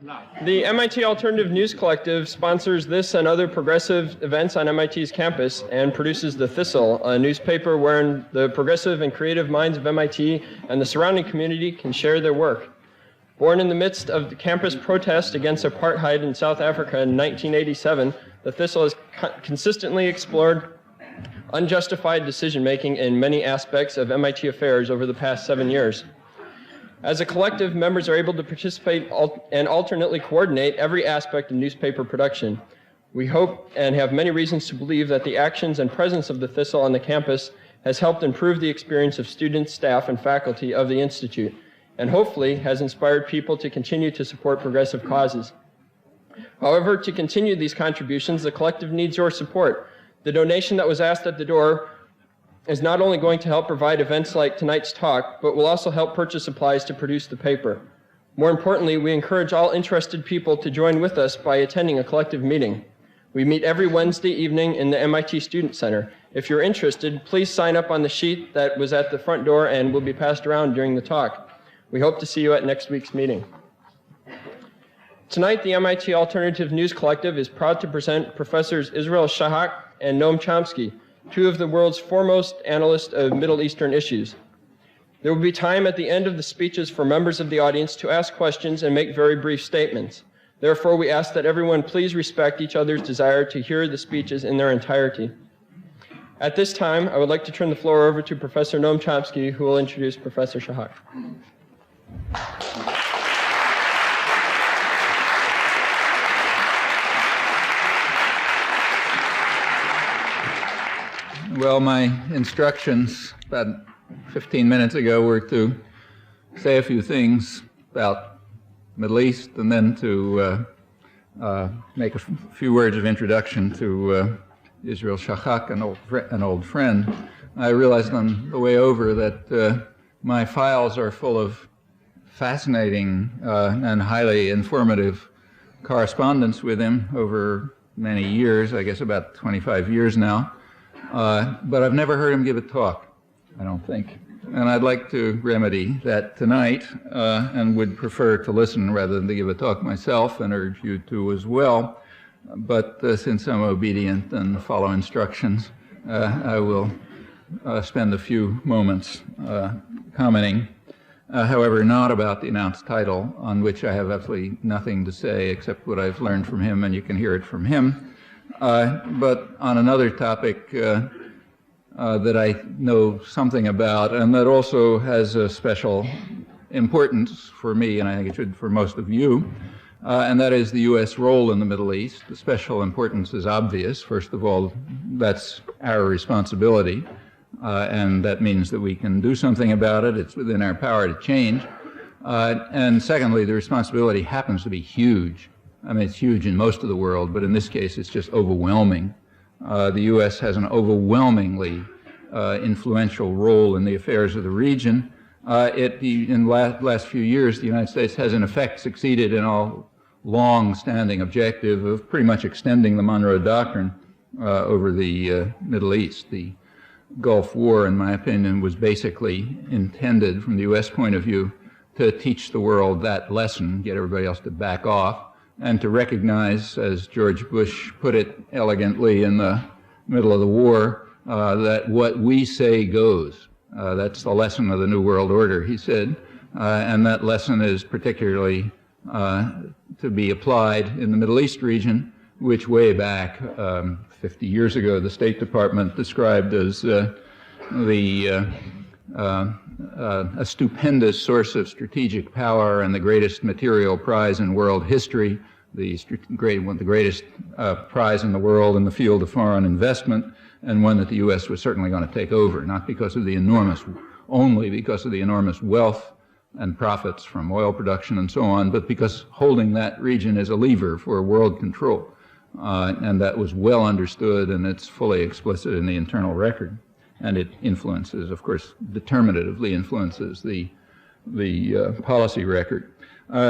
The MIT Alternative News Collective sponsors this and other progressive events on MIT's campus and produces The Thistle, a newspaper wherein the progressive and creative minds of MIT and the surrounding community can share their work. Born in the midst of the campus protest against apartheid in South Africa in 1987, The Thistle has consistently explored unjustified decision-making in many aspects of MIT affairs over the past 7 years. As a collective, members are able to participate and alternately coordinate every aspect of newspaper production. We hope and have many reasons to believe that the actions and presence of The Thistle on the campus has helped improve the experience of students, staff, and faculty of the Institute, and hopefully has inspired people to continue to support progressive causes. However, to continue these contributions, the collective needs your support. The donation that was asked at the door is not only going to help provide events like tonight's talk, but will also help purchase supplies to produce the paper. More importantly, we encourage all interested people to join with us by attending a collective meeting. We meet every Wednesday evening in the MIT Student Center. If you're interested, please sign up on the sheet that was at the front door and will be passed around during the talk. We hope to see you at next week's meeting. Tonight, the MIT Alternative News Collective is proud to present Professors Israel Shahak and Noam Chomsky, two of the world's foremost analysts of Middle Eastern issues. There will be time at the end of the speeches for members of the audience to ask questions and make very brief statements. Therefore, we ask that everyone please respect each other's desire to hear the speeches in their entirety. At this time, I would like to turn the floor over to Professor Noam Chomsky, who will introduce Professor Shahak. Well, my instructions about 15 minutes ago were to say a few things about Middle East and then to make a few words of introduction to Israel Shahak, an old friend. I realized on the way over that my files are full of fascinating and highly informative correspondence with him over many years, I guess about 25 years now. But I've never heard him give a talk, I don't think. And I'd like to remedy that tonight and would prefer to listen rather than to give a talk myself, and urge you to as well. But since I'm obedient and follow instructions, I will spend a few moments commenting, however, not about the announced title, on which I have absolutely nothing to say except what I've learned from him, and you can hear it from him. But on another topic that I know something about, and that also has a special importance for me, and I think it should for most of you, and that is the U.S. role in the Middle East. The special importance is obvious. First of all, that's our responsibility, and that means that we can do something about it. It's within our power to change. And secondly, the responsibility happens to be huge. I mean, it's huge in most of the world, but in this case, it's just overwhelming. The U.S. has an overwhelmingly influential role in the affairs of the region. In the last few years, the United States has, in effect, succeeded in a long-standing objective of pretty much extending the Monroe Doctrine over the Middle East. The Gulf War, in my opinion, was basically intended, from the U.S. point of view, to teach the world that lesson, get everybody else to back off, and to recognize, as George Bush put it elegantly in the middle of the war, that what we say goes. That's the lesson of the New World Order, he said, and that lesson is particularly to be applied in the Middle East region, which way back 50 years ago the State Department described as a stupendous source of strategic power and the greatest material prize in world history, the greatest prize in the world in the field of foreign investment, and one that the U.S. was certainly going to take over, not because of the only because of the enormous wealth and profits from oil production and so on, but because holding that region is a lever for world control. And that was well understood, and it's fully explicit in the internal record. And it influences, of course, determinatively influences the policy record.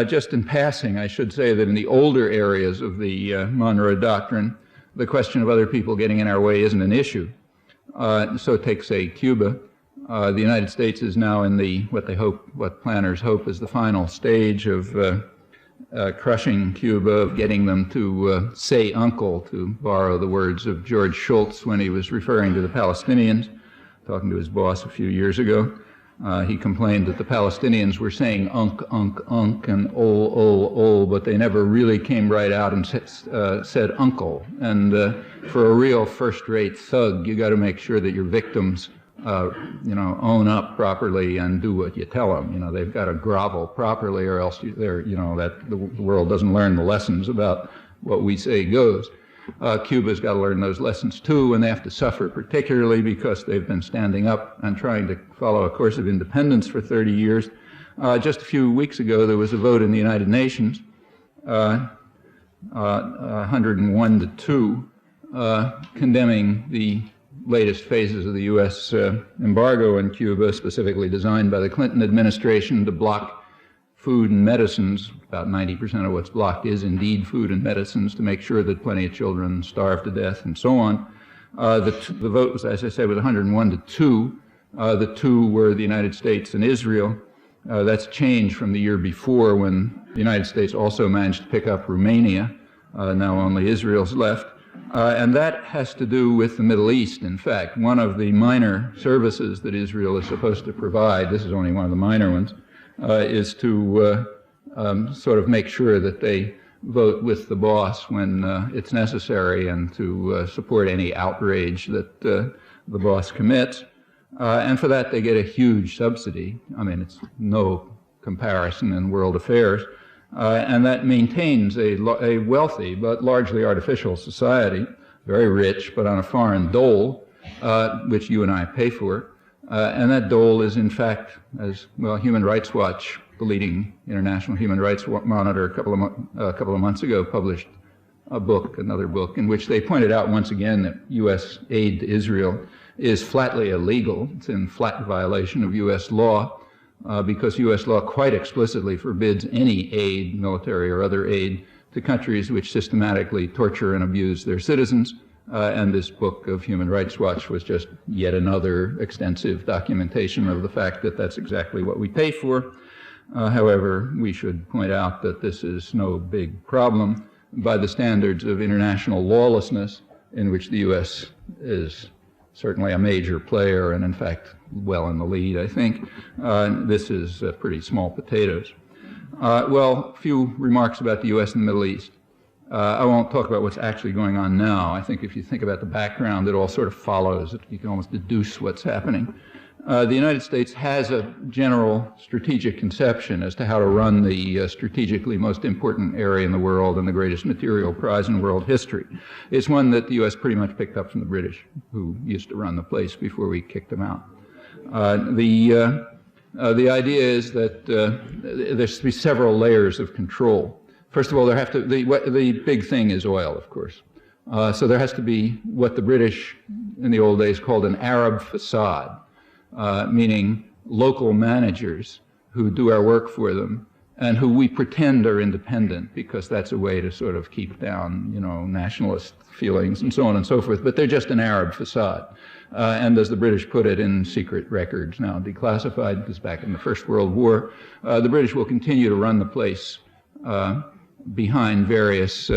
Just in passing, I should say that in the older areas of the Monroe Doctrine, the question of other people getting in our way isn't an issue. So take, say, Cuba. The United States is now in what planners hope is the final stage of crushing Cuba, of getting them to say uncle, to borrow the words of George Shultz when he was referring to the Palestinians, talking to his boss a few years ago. He complained that the Palestinians were saying unk, and ol, but they never really came right out and said uncle. And for a real first-rate thug, you got to make sure that your victims, own up properly and do what you tell them. They've got to grovel properly, or else that the world doesn't learn the lessons about what we say goes. Cuba's got to learn those lessons too, and they have to suffer, particularly because they've been standing up and trying to follow a course of independence for 30 years. Just a few weeks ago, there was a vote in the United Nations, 101 to 2, condemning the latest phases of the U.S. Embargo on Cuba, specifically designed by the Clinton administration to block food and medicines. About 90% of what's blocked is indeed food and medicines, to make sure that plenty of children starve to death and so on. The vote was, as I said, was 101 to 2. The two were the United States and Israel. That's changed from the year before, when the United States also managed to pick up Romania. Now only Israel's left. And that has to do with the Middle East, in fact. One of the minor services that Israel is supposed to provide, this is only one of the minor ones, is to sort of make sure that they vote with the boss when it's necessary, and to support any outrage that the boss commits. And for that, they get a huge subsidy. I mean, it's no comparison in world affairs. And that maintains a wealthy but largely artificial society, very rich, but on a foreign dole, which you and I pay for. And that dole is, in fact, as well, Human Rights Watch, the leading international human rights monitor, a couple of months ago, published another book, in which they pointed out once again that U.S. aid to Israel is flatly illegal. It's in flat violation of U.S. law, because U.S. law quite explicitly forbids any aid, military or other aid, to countries which systematically torture and abuse their citizens. And this book of Human Rights Watch was just yet another extensive documentation of the fact that that's exactly what we pay for. However, we should point out that this is no big problem by the standards of international lawlessness, in which the U.S. is certainly a major player, and in fact well in the lead, I think. This is pretty small potatoes. Well, a few remarks about the U.S. and the Middle East. I won't talk about what's actually going on now. I think if you think about the background, it all sort of follows. You can almost deduce what's happening. The United States has a general strategic conception as to how to run the strategically most important area in the world and the greatest material prize in world history. It's one that the U.S. pretty much picked up from the British, who used to run the place before we kicked them out. The idea is that there's to be several layers of control. First of all, the big thing is oil, of course. So there has to be what the British in the old days called an Arab facade, meaning local managers who do our work for them and who we pretend are independent, because that's a way to sort of keep down, nationalist feelings and so on and so forth. But they're just an Arab facade. And as the British put it in secret records, now declassified, because back in the First World War, the British will continue to run the place behind various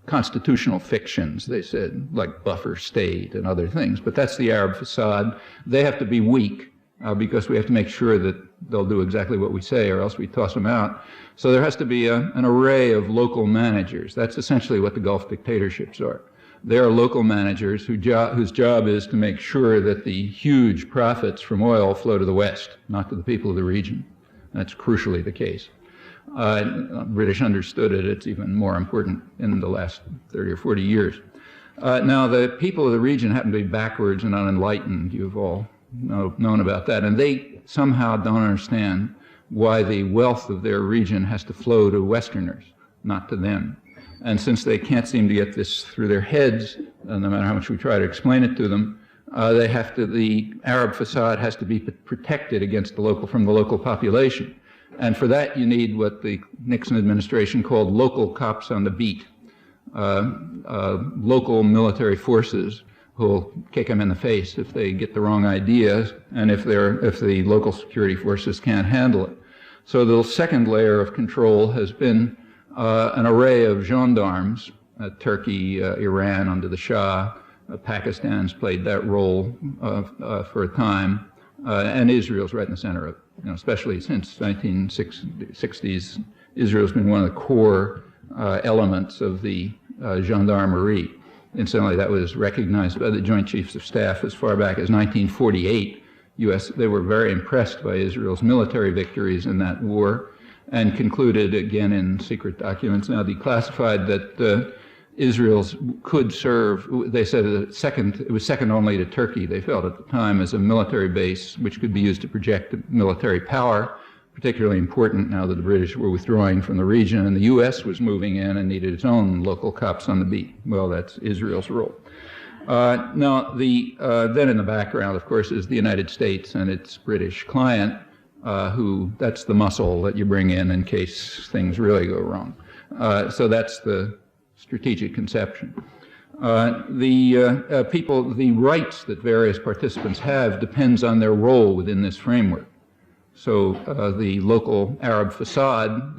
constitutional fictions, they said, like buffer state and other things. But that's the Arab facade. They have to be weak because we have to make sure that they'll do exactly what we say, or else we toss them out. So there has to be an array of local managers. That's essentially what the Gulf dictatorships are. They are local managers whose job is to make sure that the huge profits from oil flow to the West, not to the people of the region. That's crucially the case. British understood it. It's even more important in the last 30 or 40 years. Now, the people of the region happen to be backwards and unenlightened. You've all known about that. And they somehow don't understand why the wealth of their region has to flow to Westerners, not to them. And since they can't seem to get this through their heads, no matter how much we try to explain it to them, the Arab facade has to be protected against from the local population. And for that, you need what the Nixon administration called local cops on the beat, local military forces who will kick them in the face if they get the wrong ideas, and if the local security forces can't handle it. So the second layer of control has been an array of gendarmes, Turkey, Iran under the Shah, Pakistan's played that role for a time, and Israel's right in the center of it. Especially since 1960s, Israel's been one of the core elements of the gendarmerie. Incidentally, that was recognized by the Joint Chiefs of Staff as far back as 1948. They were very impressed by Israel's military victories in that war, and concluded, again in secret documents now declassified, that Israel's could serve, they said it was second only to Turkey, they felt at the time, as a military base which could be used to project military power, particularly important now that the British were withdrawing from the region and the U.S. was moving in and needed its own local cops on the beat. Well, that's Israel's role. Now, then in the background, of course, is the United States and its British client, that's the muscle that you bring in case things really go wrong. So that's the strategic conception. The rights that various participants have depends on their role within this framework. So the local Arab facade,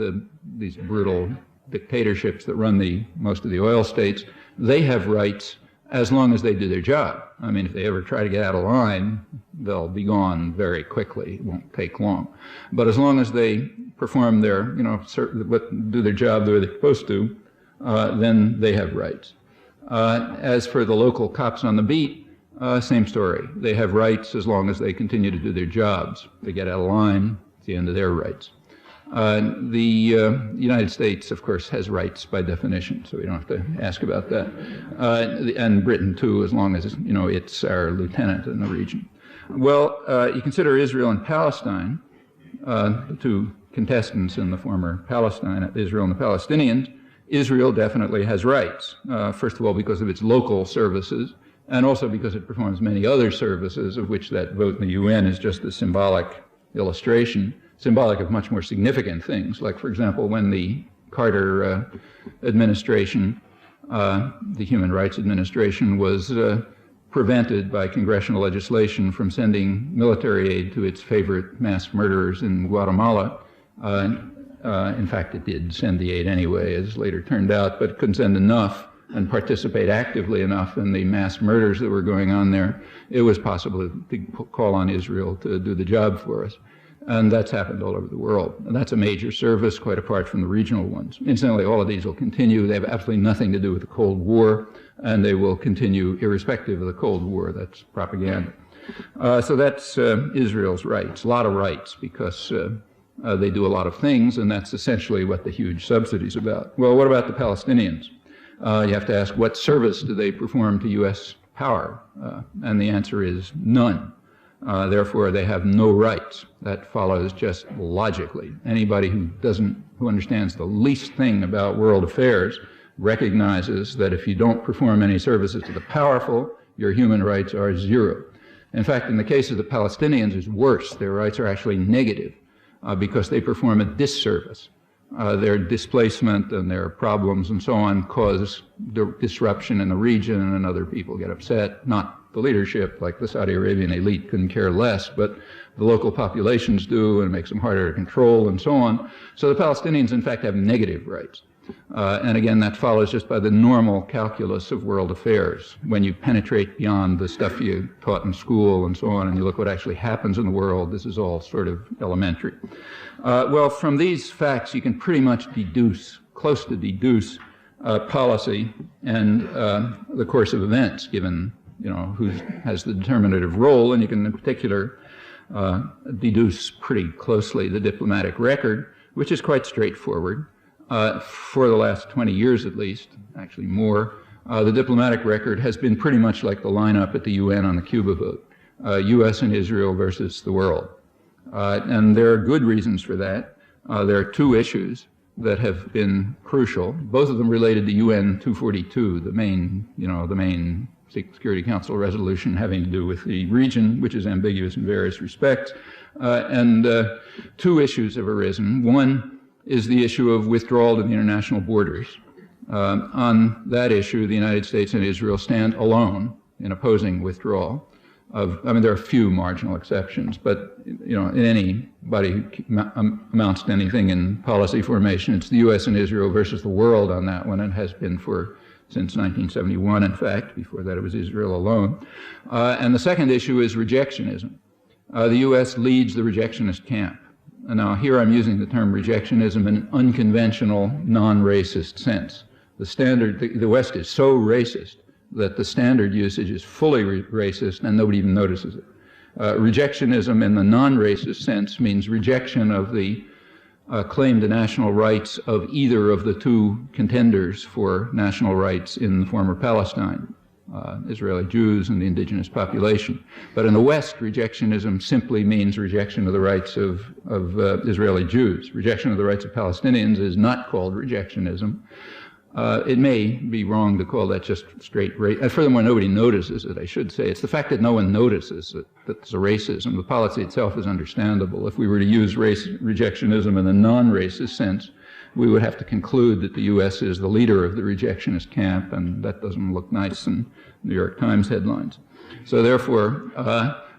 these brutal dictatorships that run most of the oil states, they have rights as long as they do their job. I mean, if they ever try to get out of line, they'll be gone very quickly. It won't take long. But as long as they perform do their job the way they're supposed to, then they have rights. As for the local cops on the beat, same story. They have rights as long as they continue to do their jobs. If they get out of line, it's the end of their rights. The United States, of course, has rights by definition, so we don't have to ask about that. And Britain, too, as long as it's our lieutenant in the region. Well, you consider Israel and Palestine, the two contestants in the former Palestine, Israel and the Palestinians. Israel definitely has rights, first of all because of its local services, and also because it performs many other services, of which that vote in the UN is just a symbolic illustration, symbolic of much more significant things, like, for example, when the Carter administration, the Human Rights Administration, was prevented by congressional legislation from sending military aid to its favorite mass murderers in Guatemala. In fact, it did send the aid anyway, as later turned out, but couldn't send enough and participate actively enough in the mass murders that were going on there. It was possible to call on Israel to do the job for us. And that's happened all over the world. And that's a major service, quite apart from the regional ones. Incidentally, all of these will continue. They have absolutely nothing to do with the Cold War, and they will continue irrespective of the Cold War. That's propaganda. So that's Israel's rights, a lot of rights, because they do a lot of things, and that's essentially what the huge subsidy's about. Well, what about the Palestinians? You have to ask, what service do they perform to U.S. power? And the answer is none. Therefore, they have no rights. That follows just logically. Anybody who understands the least thing about world affairs recognizes that if you don't perform any services to the powerful, your human rights are zero. In fact, in the case of the Palestinians, it's worse. Their rights are actually negative because they perform a disservice. Their displacement and their problems and so on cause disruption in the region, and other people get upset. Not the leadership, like the Saudi Arabian elite couldn't care less, but the local populations do, and it makes them harder to control and so on. So the Palestinians, in fact, have negative rights. And again, that follows just by the normal calculus of world affairs. When you penetrate beyond the stuff you taught in school and so on, and you look what actually happens in the world, this is all sort of elementary. Well, from these facts, you can pretty much deduce, close to deduce, policy and the course of events, given who has the determinative role, and you can in particular deduce pretty closely the diplomatic record, which is quite straightforward. For the last 20 years at least, actually more, the diplomatic record has been pretty much like the lineup at the UN on the Cuba vote, U.S. and Israel versus the world. And there are good reasons for that. There are two issues that have been crucial, both of them related to UN 242, the main Security Council resolution having to do with the region, which is ambiguous in various respects. And two issues have arisen. One is the issue of withdrawal to the international borders. On that issue, the United States and Israel stand alone in opposing withdrawal. I mean, there are a few marginal exceptions, but, you know, in anybody who amounts to anything in policy formation, it's the U.S. and Israel versus the world on that one, and has been since 1971, in fact. Before that, it was Israel alone. And the second issue is rejectionism. The U.S. leads the rejectionist camp. And now, here I'm using the term rejectionism in an unconventional, non-racist sense. The West is so racist that the standard usage is fully racist and nobody even notices it. Rejectionism in the non-racist sense means rejection of the claim to national rights of either of the two contenders for national rights in the former Palestine, Israeli Jews and the indigenous population. But in the West, rejectionism simply means rejection of the rights of Israeli Jews. Rejection of the rights of Palestinians is not called rejectionism. It may be wrong to call that just straight race. Furthermore, nobody notices it, I should say. It's the fact that no one notices that it's a racism. The policy itself is understandable. If we were to use rejectionism in a non-racist sense, we would have to conclude that the U.S. is the leader of the rejectionist camp, and that doesn't look nice in New York Times headlines. So therefore,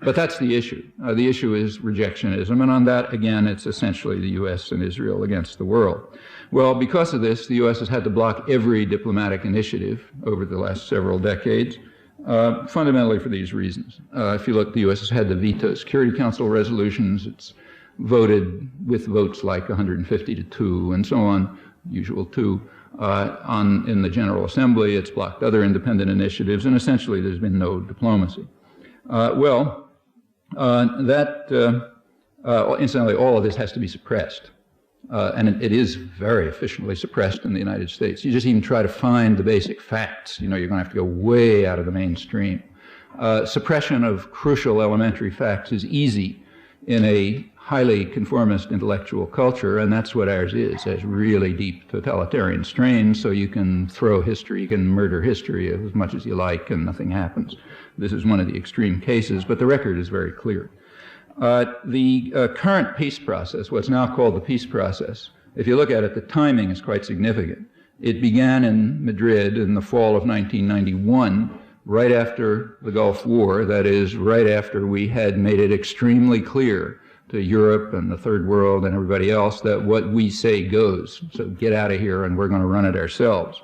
but that's the issue. The issue is rejectionism, and on that, again, it's essentially the U.S. and Israel against the world. Well, because of this, the U.S. has had to block every diplomatic initiative over the last several decades, fundamentally for these reasons. If you look, the U.S. has had to veto Security Council resolutions. It's voted with votes like 150 to 2 and so on, usual 2, in the General Assembly. It's blocked other independent initiatives, and essentially there's been no diplomacy. Incidentally, all of this has to be suppressed. And it is very efficiently suppressed in the United States. You just even try to find the basic facts, you know, you're going to have to go way out of the mainstream. Suppression of crucial elementary facts is easy in a highly conformist intellectual culture, and that's what ours is. It has really deep totalitarian strains, so you can throw history, you can murder history as much as you like, and nothing happens. This is one of the extreme cases, but the record is very clear. The current peace process, what's now called the peace process, if you look at it, the timing is quite significant. It began in Madrid in the fall of 1991, right after the Gulf War, that is, right after we had made it extremely clear to Europe and the Third World and everybody else that what we say goes. So get out of here and we're going to run it ourselves.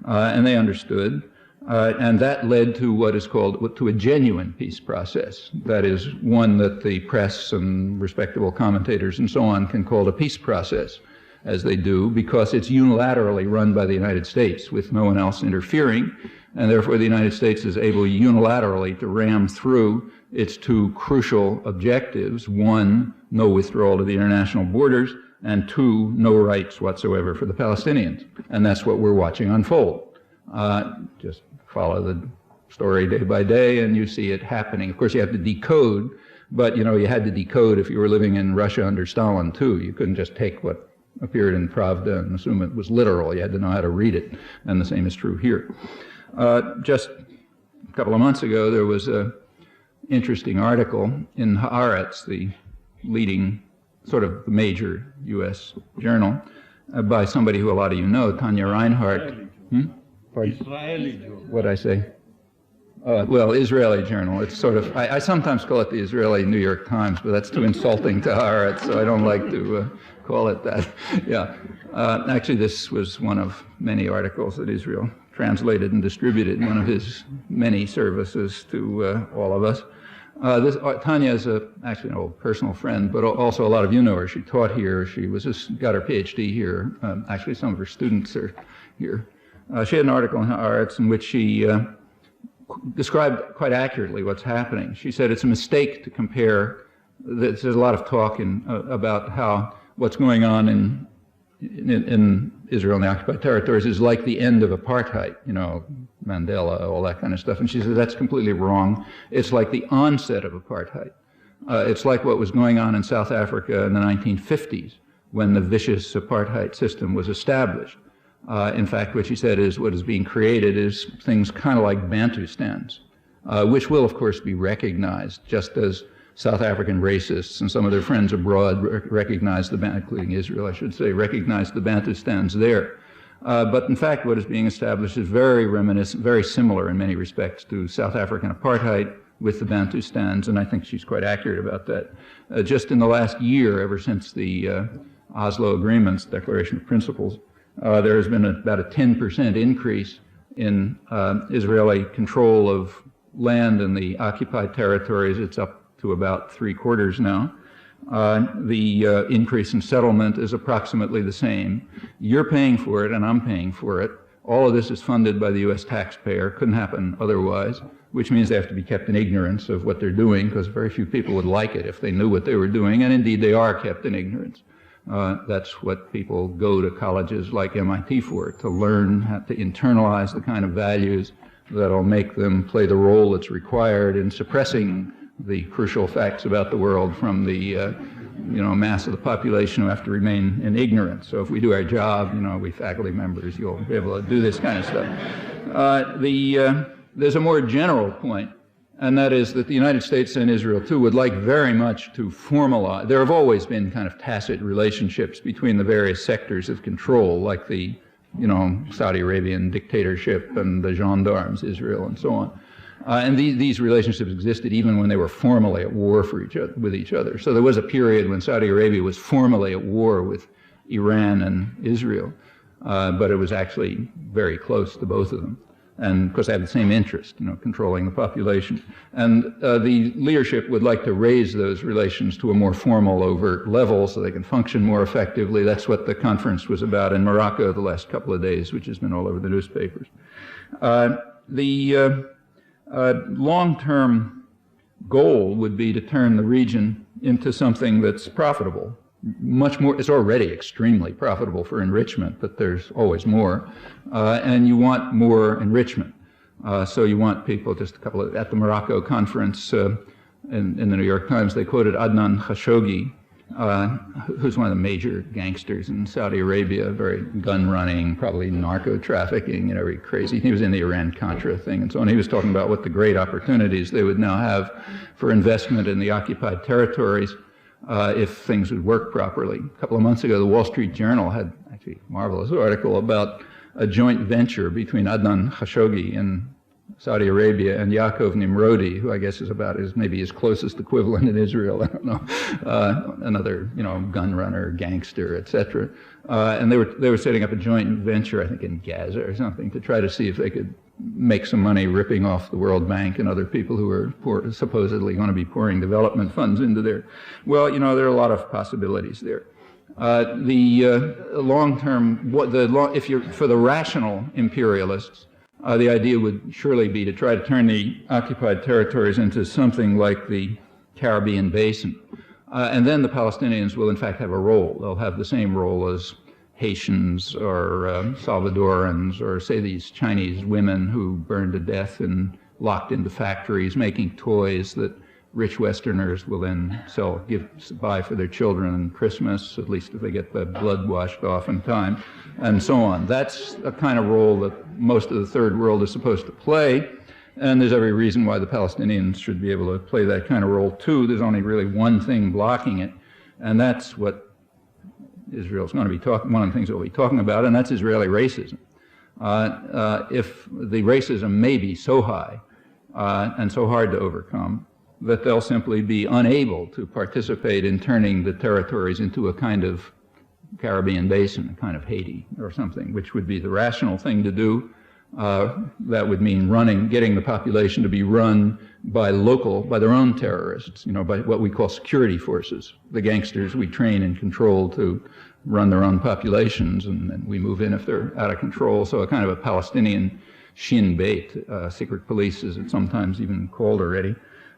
And they understood. And that led to what is called a genuine peace process. That is one that the press and respectable commentators and so on can call a peace process, as they do, because it's unilaterally run by the United States with no one else interfering, and therefore the United States is able unilaterally to ram through its two crucial objectives: one, no withdrawal to the international borders, and two, no rights whatsoever for the Palestinians. And that's what we're watching unfold. Just follow the story day by day and you see it happening. Of course, you have to decode, but you know, you had to decode if you were living in Russia under Stalin too. You couldn't just take what appeared in Pravda and assume it was literal. You had to know how to read it, and the same is true here. Just a couple of months ago, there was an interesting article in Haaretz, the leading, sort of major U.S. journal, by somebody who a lot of you know, Tanya Reinhardt. Israeli journal. What'd I say? Well, Israeli journal. It's sort of, I sometimes call it the Israeli New York Times, but that's too insulting to Haaretz, so I don't like to call it that. Yeah. Actually, this was one of many articles that Israel translated and distributed, one of his many services to all of us. Tanya is actually an old personal friend, but also a lot of you know her. She taught here. She got her PhD here. Actually, some of her students are here. She had an article in Haaretz in which she described quite accurately what's happening. She said it's a mistake to compare. There's a lot of talk about how what's going on in Israel and the occupied territories is like the end of apartheid, you know, Mandela, all that kind of stuff. And she said that's completely wrong. It's like the onset of apartheid. It's like what was going on in South Africa in the 1950s when the vicious apartheid system was established. In fact, what she said is what is being created is things kind of like Bantustans, which will, of course, be recognized, just as South African racists and some of their friends abroad recognize including Israel, I should say, recognize the Bantustans there. But in fact, what is being established is very reminiscent, very similar in many respects to South African apartheid, with the Bantustans, and I think she's quite accurate about that. Just in the last year, ever since the Oslo Agreements, Declaration of Principles, there has been about a 10% increase in Israeli control of land in the occupied territories. It's up to about 3/4 now. The increase in settlement is approximately the same. You're paying for it and I'm paying for it. All of this is funded by the U.S. taxpayer. Couldn't happen otherwise, which means they have to be kept in ignorance of what they're doing, because very few people would like it if they knew what they were doing, and indeed they are kept in ignorance. That's what people go to colleges like MIT for, to learn how to internalize the kind of values that'll make them play the role that's required in suppressing the crucial facts about the world from the mass of the population who have to remain in ignorance. So if we do our job, we faculty members, you'll be able to do this kind of stuff. There's a more general point, and that is that the United States and Israel, too, would like very much to formalize. There have always been kind of tacit relationships between the various sectors of control, like the, Saudi Arabian dictatorship and the gendarmes, Israel, and so on. And these relationships existed even when they were formally at war with each other. So there was a period when Saudi Arabia was formally at war with Iran and Israel, but it was actually very close to both of them. And of course, they have the same interest, controlling the population. And the leadership would like to raise those relations to a more formal, overt level so they can function more effectively. That's what the conference was about in Morocco the last couple of days, which has been all over the newspapers. Long-term goal would be to turn the region into something that's profitable. Much more, it's already extremely profitable for enrichment, but there's always more. And you want more enrichment. So you want people, just at the Morocco conference in the New York Times, they quoted Adnan Khashoggi, who's one of the major gangsters in Saudi Arabia, very gun-running, probably narco-trafficking, very crazy. He was in the Iran-Contra thing and so on. He was talking about what the great opportunities they would now have for investment in the occupied territories if things would work properly. A couple of months ago, the Wall Street Journal had actually a marvelous article about a joint venture between Adnan Khashoggi in Saudi Arabia and Yaakov Nimrodi, who I guess is about maybe his closest equivalent in Israel, I don't know, another, gun runner, gangster, etc. And they were setting up a joint venture, I think in Gaza or something, to try to see if they could make some money ripping off the World Bank and other people who are supposedly going to be pouring development funds into there. Well, there are a lot of possibilities there. The long-term, for the rational imperialists, the idea would surely be to try to turn the occupied territories into something like the Caribbean Basin. And then the Palestinians will in fact have a role. They'll have the same role as Haitians or Salvadorans, or say these Chinese women who burned to death and locked into factories making toys that rich Westerners will then buy for their children on Christmas, at least if they get the blood washed off in time, and so on. That's a kind of role that most of the third world is supposed to play, and there's every reason why the Palestinians should be able to play that kind of role too. There's only really one thing blocking it, and that's what Israel's going to be one of the things we'll be talking about, and that's Israeli racism. If the racism may be so high and so hard to overcome that they'll simply be unable to participate in turning the territories into a kind of Caribbean Basin, a kind of Haiti or something, which would be the rational thing to do. That would mean getting the population to be run by their own terrorists, by what we call security forces, the gangsters we train and control to run their own populations, and then we move in if they're out of control. So a kind of a Palestinian Shin Bet, secret police as it's sometimes even called already.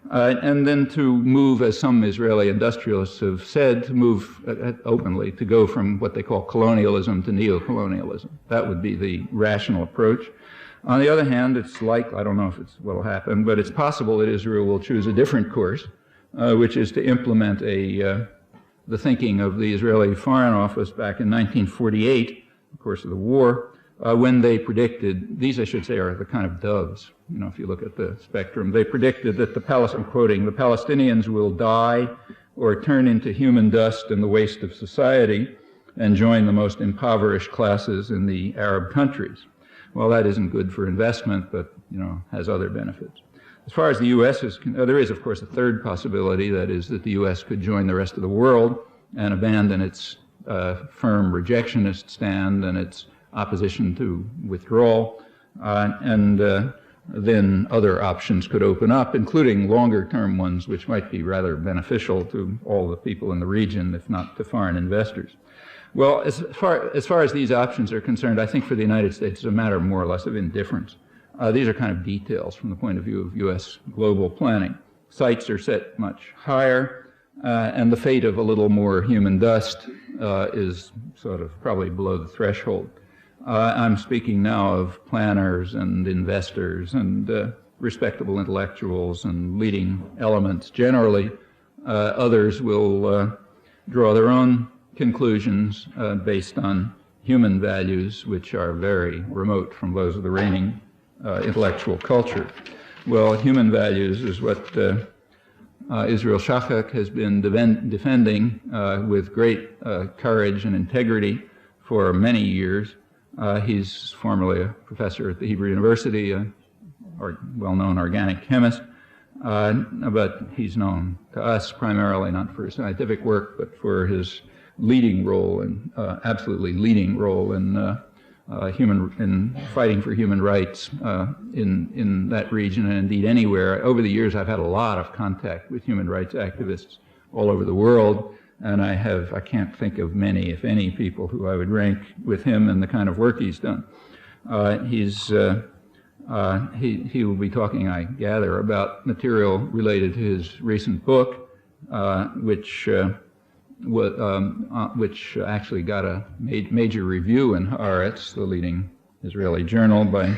And then to move, as some Israeli industrialists have said, to move openly, to go from what they call colonialism to neo-colonialism. That would be the rational approach. On the other hand, I don't know if what will happen, but it's possible that Israel will choose a different course, which is to implement the thinking of the Israeli Foreign Office back in 1948, of course of the war, when they predicted, these I should say are the kind of doves, if you look at the spectrum, they predicted that I'm quoting, the Palestinians will die or turn into human dust in the waste of society and join the most impoverished classes in the Arab countries. Well, that isn't good for investment, but, has other benefits. As far as the U.S. is, there is, of course, a third possibility, that is that the U.S. could join the rest of the world and abandon its firm rejectionist stand and its opposition to withdrawal, then other options could open up, including longer-term ones, which might be rather beneficial to all the people in the region, if not to foreign investors. Well, as far as these options are concerned, I think for the United States it's a matter more or less of indifference. These are kind of details from the point of view of U.S. global planning. Sights are set much higher, and the fate of a little more human dust is sort of probably below the threshold. I'm speaking now of planners and investors and respectable intellectuals and leading elements. Generally, others will draw their own conclusions based on human values, which are very remote from those of the reigning intellectual culture. Well, human values is what Israel Shahak has been defending with great courage and integrity for many years. He's formerly a professor at the Hebrew University, a well-known organic chemist, but he's known to us primarily not for his scientific work, but for his leading role, and absolutely leading role in fighting for human rights in that region and indeed anywhere. Over the years, I've had a lot of contact with human rights activists all over the world, and I can't think of many, if any, people who I would rank with him and the kind of work he's done. He will be talking, I gather, about material related to his recent book, which actually got a major review in Haaretz, the leading Israeli journal, by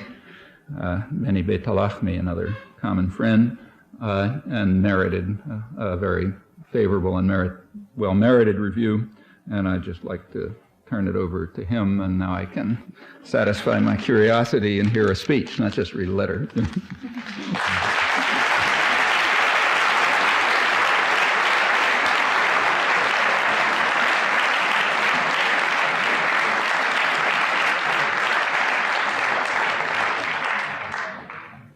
Benny Beit Halachmi, another common friend, and merited a very favorable and well-merited review. And I'd just like to turn it over to him, and now I can satisfy my curiosity and hear a speech, not just read a letter.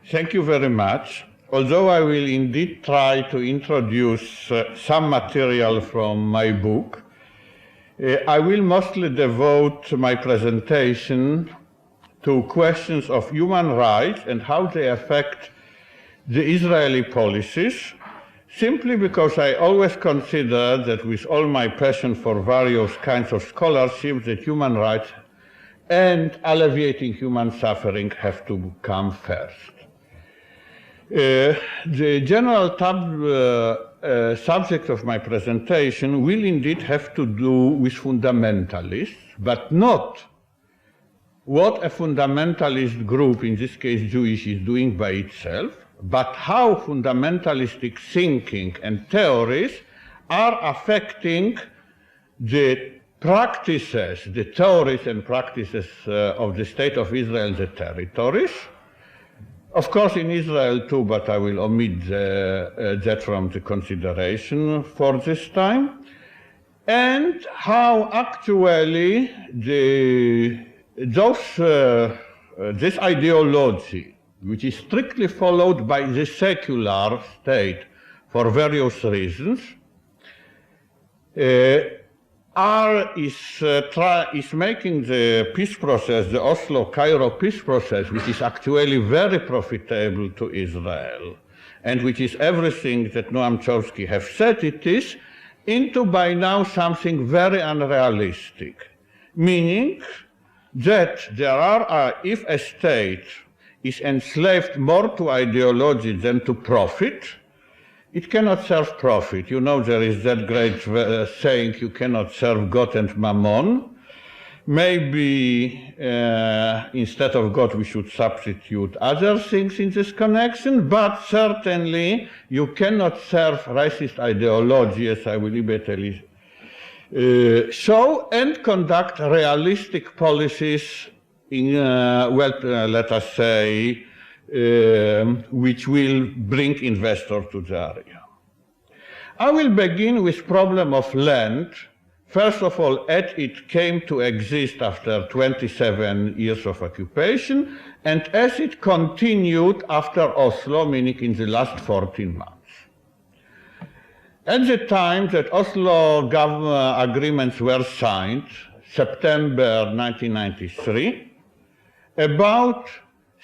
Thank you very much. Although I will indeed try to introduce some material from my book, I will mostly devote my presentation to questions of human rights and how they affect the Israeli policies, simply because I always consider that with all my passion for various kinds of scholarship, that human rights and alleviating human suffering have to come first. The general subject of my presentation will indeed have to do with fundamentalists, but not what a fundamentalist group, in this case Jewish, is doing by itself, but how fundamentalistic thinking and theories are affecting the practices, the theories and practices of the State of Israel, the territories. Of course, in Israel too, but I will omit that from the consideration for this time. And how actually this ideology, which is strictly followed by the secular state for various reasons, is making the peace process, the Oslo-Cairo peace process, which is actually very profitable to Israel, and which is everything that Noam Chomsky has said it is, into by now something very unrealistic, meaning that there are, if a state is enslaved more to ideology than to profit, it cannot serve profit. You know, there is that great saying, you cannot serve God and Mammon. Maybe instead of God we should substitute other things in this connection, but certainly you cannot serve racist ideology, as I will immediately show, and conduct realistic policies in, let us say, which will bring investors to the area. I will begin with problem of land First of all, it came to exist after 27 years of occupation, and as it continued after Oslo, meaning in the last 14 months. At the time that Oslo agreements were signed, September 1993, about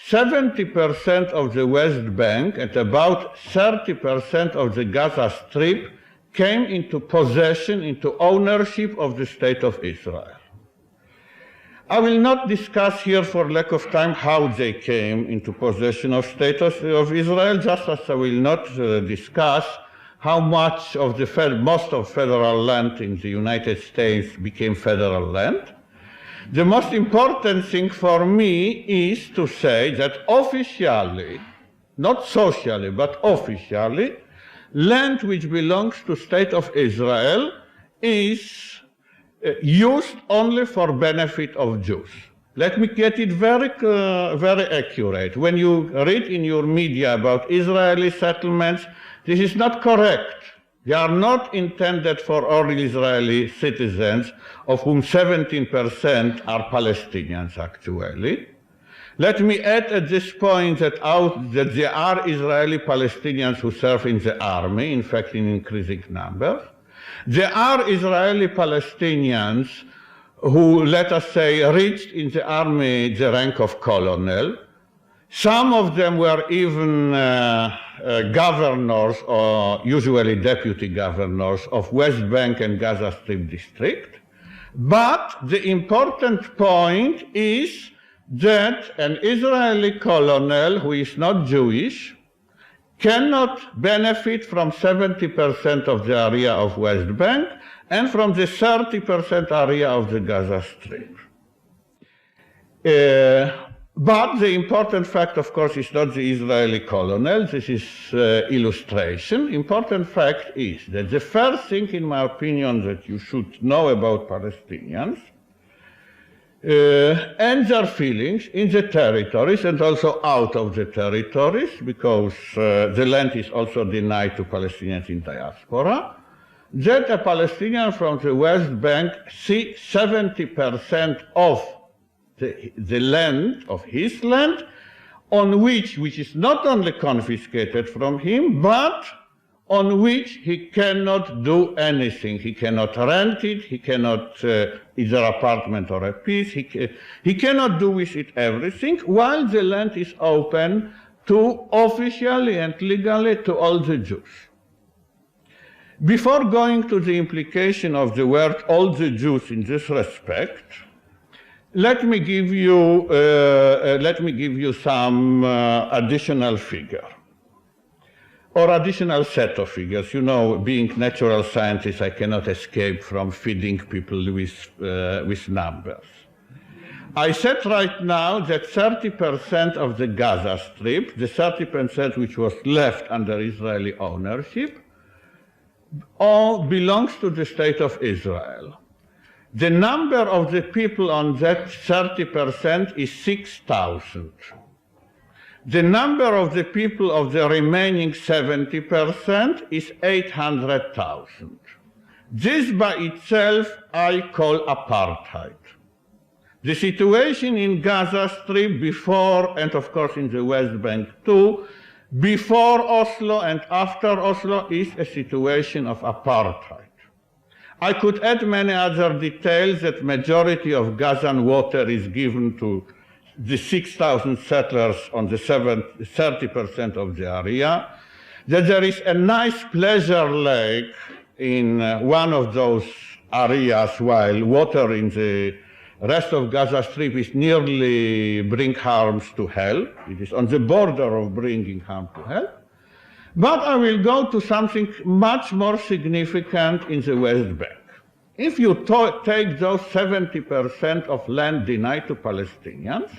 70% of the West Bank and about 30% of the Gaza Strip came into possession, into ownership of the State of Israel. I will not discuss here for lack of time how they came into possession of State of Israel, just as I will not discuss how much of most of federal land in the United States became federal land. The most important thing for me is to say that officially, not socially, but officially, land which belongs to State of Israel is used only for benefit of Jews. Let me get it very accurate. When you read in your media about Israeli settlements, this is not correct. They are not intended for all Israeli citizens, of whom 17% are Palestinians actually. Let me add at this point that there are Israeli Palestinians who serve in the army, in fact in increasing numbers. There are Israeli Palestinians who, let us say, reached in the army the rank of colonel. Some of them were even governors, or usually deputy governors, of West Bank and Gaza Strip district. But the important point is that an Israeli colonel who is not Jewish cannot benefit from 70% of the area of West Bank and from the 30% area of the Gaza Strip. But the important fact, of course, is not the Israeli colonel. This is illustration. Important fact is that the first thing, in my opinion, that you should know about Palestinians and their feelings in the territories and also out of the territories, because the land is also denied to Palestinians in diaspora, that a Palestinian from the West Bank sees 70% of the land, of his land, on which is not only confiscated from him, but on which he cannot do anything. He cannot rent it, he cannot, either apartment or a piece, he cannot do with it everything, while the land is open to officially and legally to all the Jews. Before going to the implication of the word all the Jews in this respect, let me give you some additional figure, or additional set of figures. You know, being natural scientist, I cannot escape from feeding people with numbers. I said right now that 30% of the Gaza Strip, the 30% which was left under Israeli ownership, all belongs to the State of Israel. The number of the people on that 30% is 6,000. The number of the people of the remaining 70% is 800,000. This by itself I call apartheid. The situation in Gaza Strip before, and of course in the West Bank too, before Oslo and after Oslo is a situation of apartheid. I could add many other details that majority of Gazan water is given to the 6,000 settlers on the 30% of the area, that there is a nice pleasure lake in one of those areas, while water in the rest of Gaza Strip is nearly bring harms to health. It is on the border of bringing harm to health. But I will go to something much more significant in the West Bank. If you take those 70% of land denied to Palestinians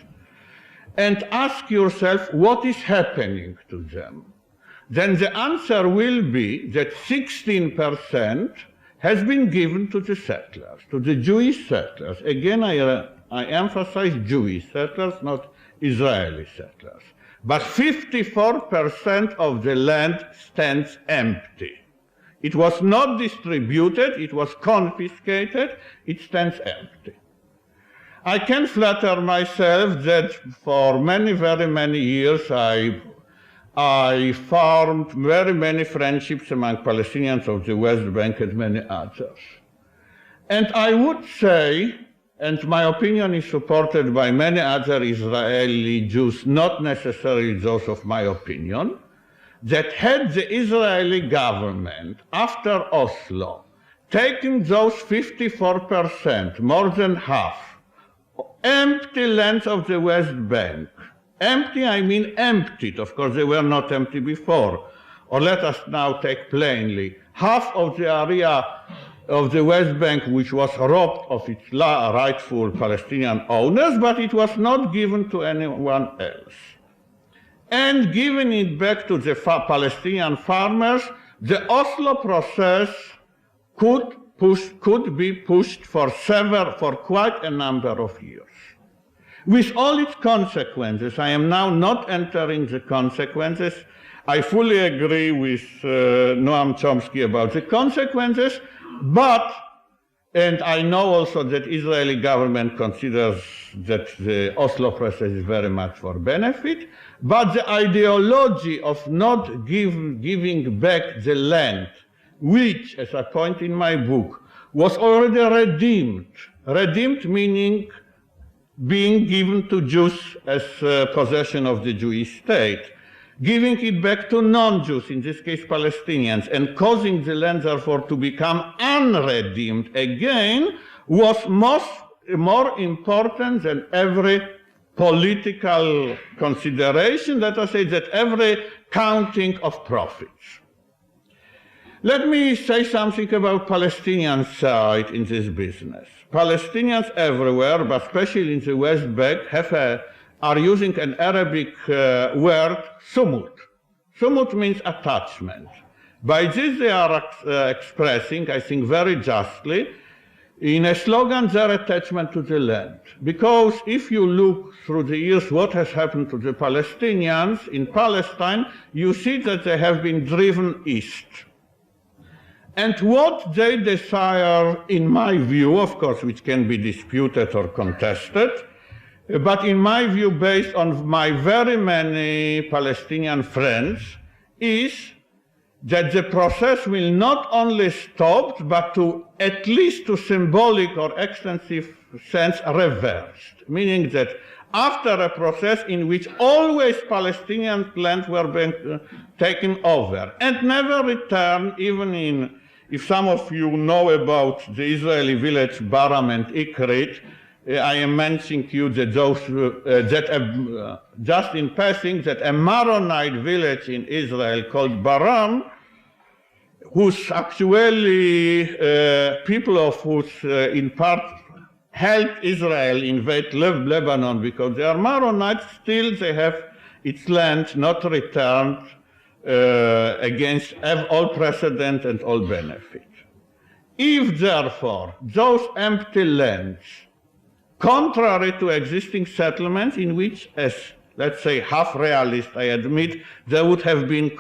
and ask yourself what is happening to them, then the answer will be that 16% has been given to the settlers, to the Jewish settlers. Again, I emphasize Jewish settlers, not Israeli settlers. But 54% of the land stands empty. It was not distributed, it was confiscated, it stands empty. I can flatter myself that for very many years I formed very many friendships among Palestinians of the West Bank and many others. And I would say, and my opinion is supported by many other Israeli Jews, not necessarily those of my opinion, that had the Israeli government, after Oslo, taken those 54%, more than half, empty lands of the West Bank, empty, I mean emptied, of course they were not empty before, or let us now take plainly, half of the area of the West Bank which was robbed of its rightful Palestinian owners, but it was not given to anyone else. And giving it back to the Palestinian farmers, the Oslo process could be pushed for quite a number of years. With all its consequences, I am now not entering the consequences. I fully agree with Noam Chomsky about the consequences, and I know also that Israeli government considers that the Oslo process is very much for benefit, but the ideology of not giving back the land, which, as I point in my book, was already redeemed meaning being given to Jews as possession of the Jewish state, giving it back to non-Jews, in this case Palestinians, and causing the land therefore to become unredeemed again, was more important than every political consideration, let us say, that every counting of profits. Let me say something about Palestinian side in this business. Palestinians everywhere, but especially in the West Bank, are using an Arabic word, sumut. Sumut means attachment. By this they are expressing, I think very justly, in a slogan, their attachment to the land. Because if you look through the years what has happened to the Palestinians in Palestine, you see that they have been driven east. And what they desire, in my view, of course, which can be disputed or contested, but in my view, based on my very many Palestinian friends, is that the process will not only stop, but at least to symbolic or extensive sense reversed, meaning that after a process in which always Palestinian lands were being taken over and never returned, even if some of you know about the Israeli village Baram and Ikrit, I am mentioning you that just in passing, that a Maronite village in Israel called Baram, whose actually people of whose in part helped Israel invade Lebanon because they are Maronites, still they have its land not returned against all precedent and all benefit. If therefore those empty lands, contrary to existing settlements in which, as let's say half realist, I admit, there would have been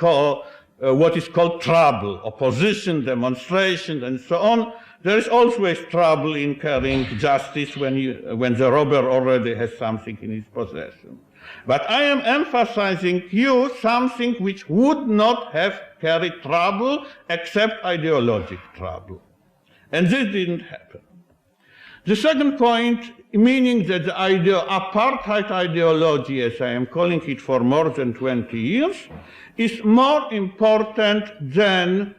what is called trouble, opposition, demonstrations, and so on. There is always trouble in carrying justice when the robber already has something in his possession. But I am emphasizing something which would not have carried trouble except ideological trouble. And this didn't happen. The second point, meaning that the apartheid ideology, as I am calling it for more than 20 years, is more important than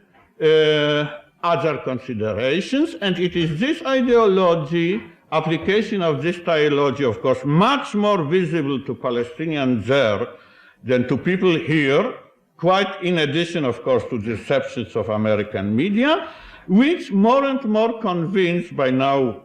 other considerations, and it is this ideology, application of this ideology, of course, much more visible to Palestinians there than to people here, quite in addition, of course, to the deceptions of American media, which more and more convinced by now,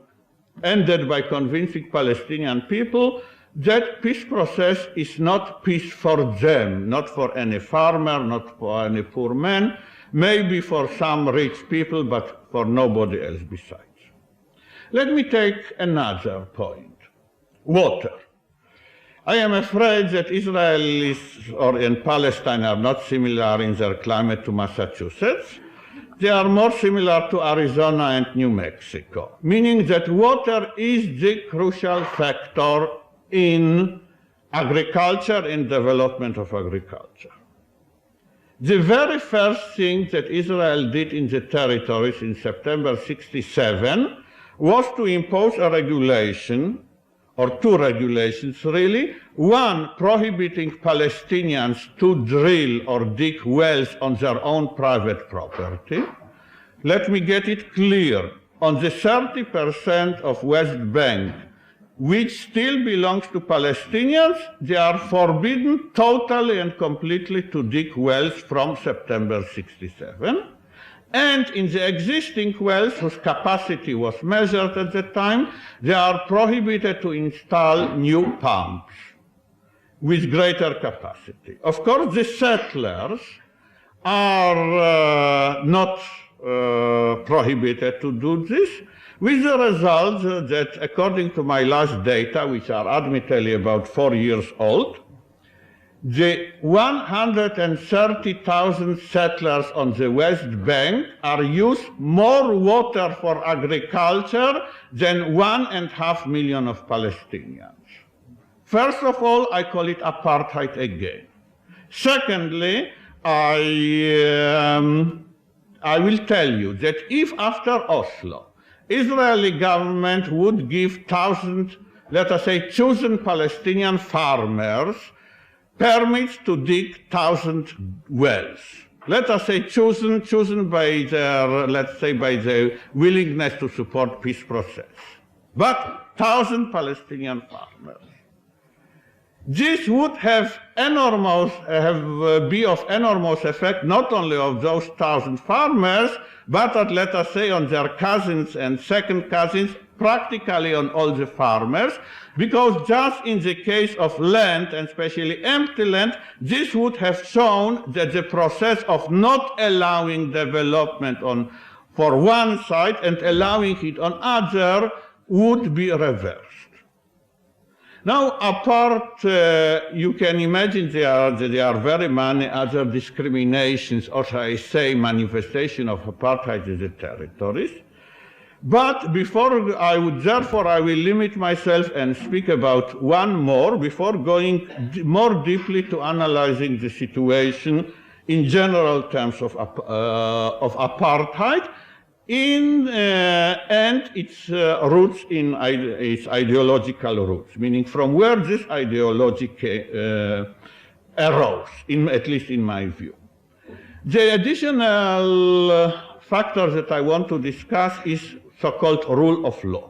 ended by convincing Palestinian people that peace process is not peace for them, not for any farmer, not for any poor man, maybe for some rich people, but for nobody else besides. Let me take another point, water. I am afraid that Israelis and Palestine are not similar in their climate to Massachusetts. they are more similar to Arizona and New Mexico, meaning that water is the crucial factor in agriculture and development of agriculture. The very first thing that Israel did in the territories in September 1967 was to impose a regulation, or two regulations really, one prohibiting Palestinians to drill or dig wells on their own private property. Let me get it clear, on the 30% of West Bank which still belongs to Palestinians, they are forbidden totally and completely to dig wells from September 1967. And in the existing wells, whose capacity was measured at the time, they are prohibited to install new pumps with greater capacity. Of course, the settlers are not prohibited to do this, with the result that, according to my last data, which are admittedly about 4 years old, the 130,000 settlers on the West Bank are used more water for agriculture than 1.5 million of Palestinians. First of all, I call it apartheid again. Secondly, I will tell you that if after Oslo, Israeli government would give 1,000, let us say, chosen Palestinian farmers permits to dig 1,000 wells. Let us say chosen by their, let's say, by their willingness to support peace process. But 1,000 Palestinian farmers. This would have be of enormous effect not only of those 1,000 farmers, but let us say on their cousins and second cousins, practically on all the farmers, because just in the case of land, and especially empty land, this would have shown that the process of not allowing development for one side and allowing it on other would be reversed. Now, apart, you can imagine there are very many other discriminations, or shall I say, manifestation of apartheid in the territories. But therefore I will limit myself and speak about one more before going more deeply to analyzing the situation in general terms of apartheid and its roots in its ideological roots, meaning from where this ideology arose, at least in my view. The additional factor that I want to discuss is so-called rule of law.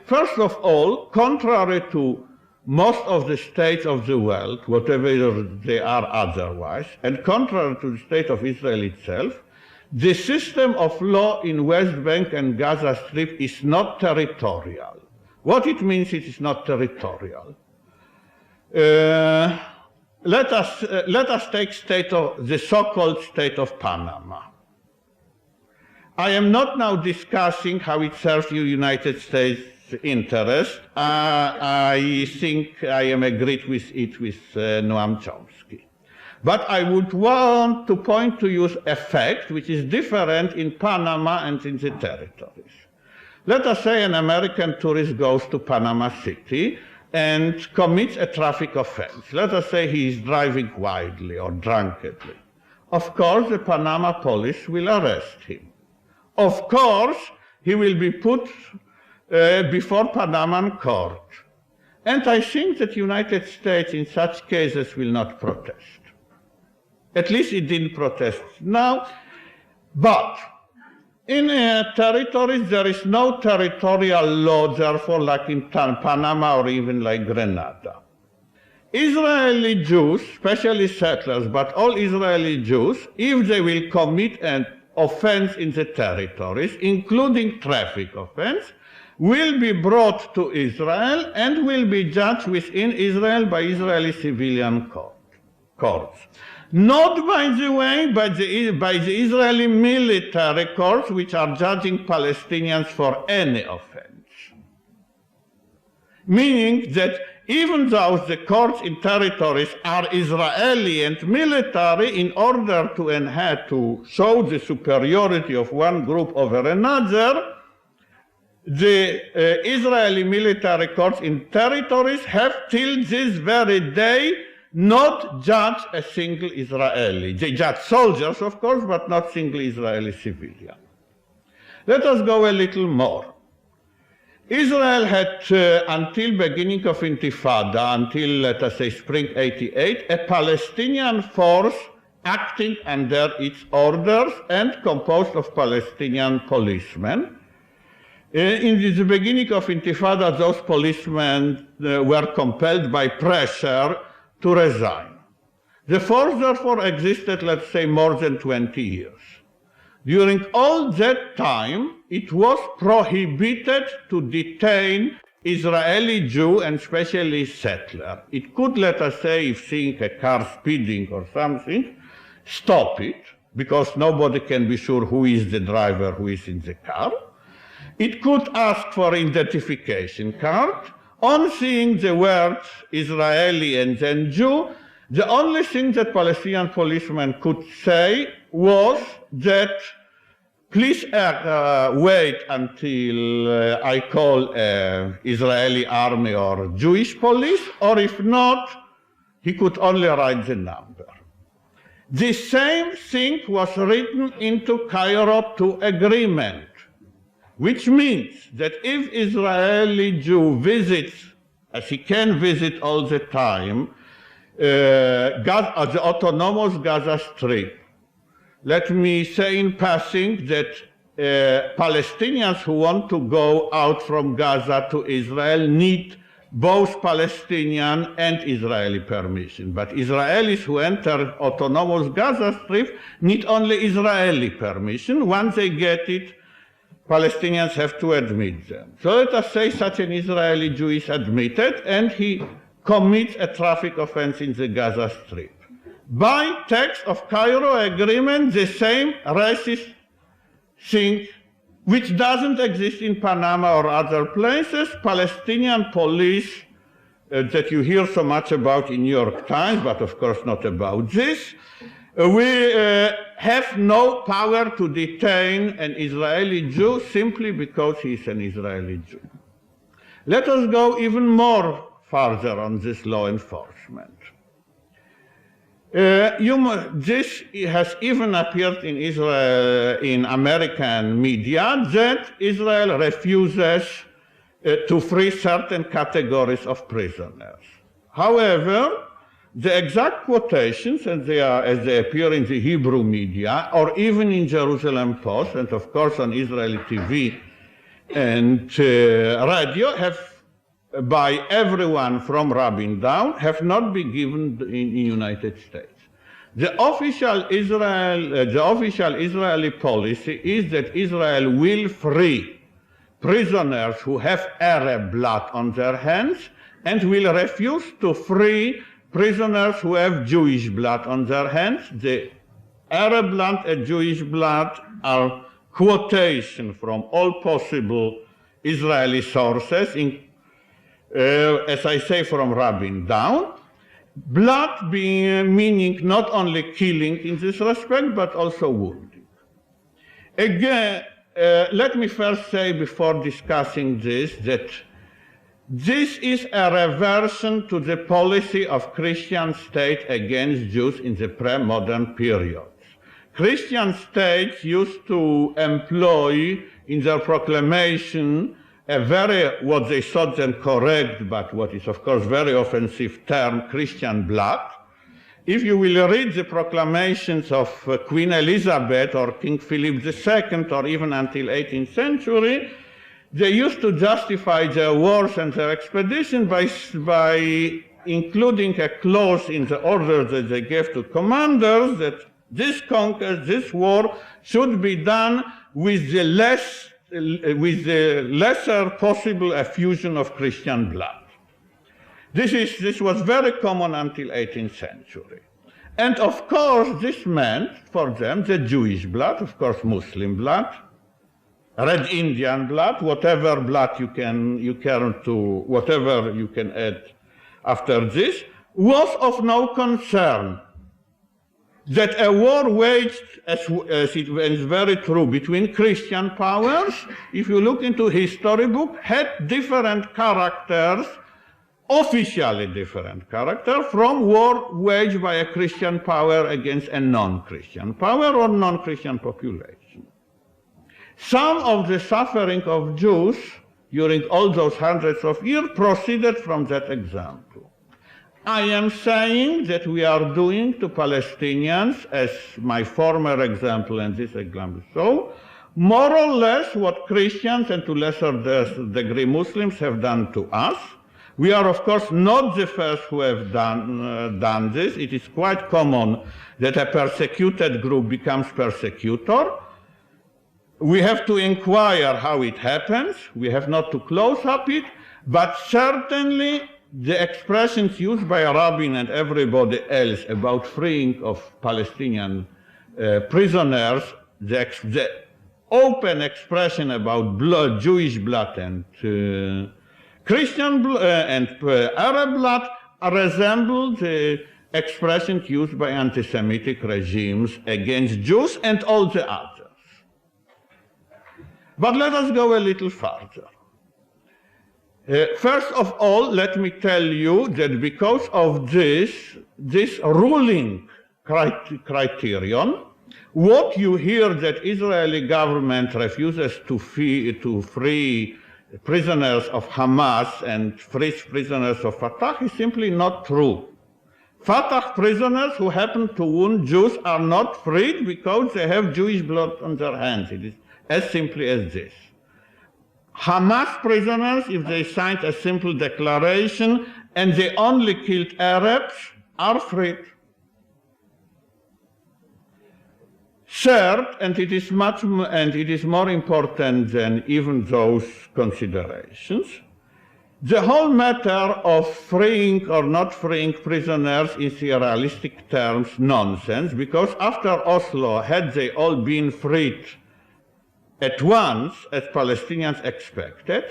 First of all, contrary to most of the states of the world, whatever they are otherwise, and contrary to the state of Israel itself, the system of law in West Bank and Gaza Strip is not territorial. What it means, it is not territorial. Let us take the so-called state of Panama. I am not now discussing how it serves the United States' interest. I think I am agreed with it with Noam Chomsky. But I would want to point to you a fact which is different in Panama and in the territories. Let us say an American tourist goes to Panama City and commits a traffic offense. Let us say he is driving wildly or drunkenly. Of course, the Panama police will arrest him. Of course, he will be put before Panaman court. And I think that the United States in such cases will not protest. At least it didn't protest now. But in territories, there is no territorial law, therefore, like in Panama or even like Grenada. Israeli Jews, especially settlers, but all Israeli Jews, if they will commit an offense in the territories, including traffic offense, will be brought to Israel and will be judged within Israel by Israeli civilian courts. Not, by the way, by the Israeli military courts, which are judging Palestinians for any offense. meaning that even though the courts in territories are Israeli and military, in order to show the superiority of one group over another, the Israeli military courts in territories have till this very day not judged a single Israeli. They judge soldiers, of course, but not single Israeli civilian. Let us go a little more. Israel had, until beginning of Intifada, until, let us say, spring 88, a Palestinian force acting under its orders and composed of Palestinian policemen. In the beginning of Intifada, those policemen were compelled by pressure to resign. The force, therefore, existed, let's say, more than 20 years. During all that time, it was prohibited to detain Israeli Jew and especially settler. It could, let us say, if seeing a car speeding or something, stop it, because nobody can be sure who is the driver, who is in the car. It could ask for identification card. On seeing the words Israeli and then Jew, the only thing that Palestinian policemen could say was that please wait until I call Israeli army or Jewish police, or if not, he could only write the number. The same thing was written into Cairo II agreement, which means that if Israeli Jew visits, as he can visit all the time, the autonomous Gaza Strip, let me say in passing that Palestinians who want to go out from Gaza to Israel need both Palestinian and Israeli permission. But Israelis who enter autonomous Gaza Strip need only Israeli permission. Once they get it, Palestinians have to admit them. So let us say such an Israeli Jew is admitted and he commits a traffic offense in the Gaza Strip. By text of Cairo agreement, the same racist thing, which doesn't exist in Panama or other places, Palestinian police that you hear so much about in New York Times, but of course not about this, we have no power to detain an Israeli Jew simply because he is an Israeli Jew. Let us go even more further on this law enforcement. This has even appeared in Israel, in American media, that Israel refuses to free certain categories of prisoners. However, the exact quotations, and they are, as they appear in the Hebrew media, or even in Jerusalem Post, and of course on Israeli TV and radio, have by everyone from Rabin down, have not been given in the United States. The official Israeli policy is that Israel will free prisoners who have Arab blood on their hands and will refuse to free prisoners who have Jewish blood on their hands. The Arab blood and Jewish blood are quotation from all possible Israeli sources, as I say, from Rabin down. Blood being meaning not only killing in this respect, but also wounding. Again, let me first say before discussing this that this is a reversion to the policy of Christian state against Jews in the pre-modern periods. Christian states used to employ in their proclamation a very, what they thought then correct, but what is of course very offensive term, Christian blood. If you will read the proclamations of Queen Elizabeth or King Philip II, or even until 18th century, they used to justify their wars and their expedition by including a clause in the order that they gave to commanders that this conquest, this war, should be done with the lesser possible effusion of Christian blood. This was very common until 18th century. And of course, this meant for them the Jewish blood, of course Muslim blood, Red Indian blood, whatever blood you can add after this, was of no concern. That a war waged, as it is very true, between Christian powers, if you look into history book, had different characters, officially different character, from war waged by a Christian power against a non-Christian power or non-Christian population. Some of the suffering of Jews during all those hundreds of years proceeded from that example. I am saying that we are doing to Palestinians, as my former example and this example show, more or less what Christians and to lesser degree Muslims have done to us. We are, of course, not the first who have done this. It is quite common that a persecuted group becomes persecutor. We have to inquire how it happens. We have not to close up it, but certainly the expressions used by Rabin and everybody else about freeing of Palestinian prisoners, the open expression about blood, Jewish blood and Christian and Arab blood resemble the expressions used by anti-Semitic regimes against Jews and all the others. But let us go a little further. First of all, let me tell you that because of this ruling criterion, what you hear that Israeli government refuses to free prisoners of Hamas and free prisoners of Fatah is simply not true. Fatah prisoners who happen to wound Jews are not freed because they have Jewish blood on their hands. It is as simply as this. Hamas prisoners, if they signed a simple declaration and they only killed Arabs, are freed. Third, and it is more important than even those considerations, the whole matter of freeing or not freeing prisoners is in realistic terms nonsense, because after Oslo, had they all been freed at once, as Palestinians expected,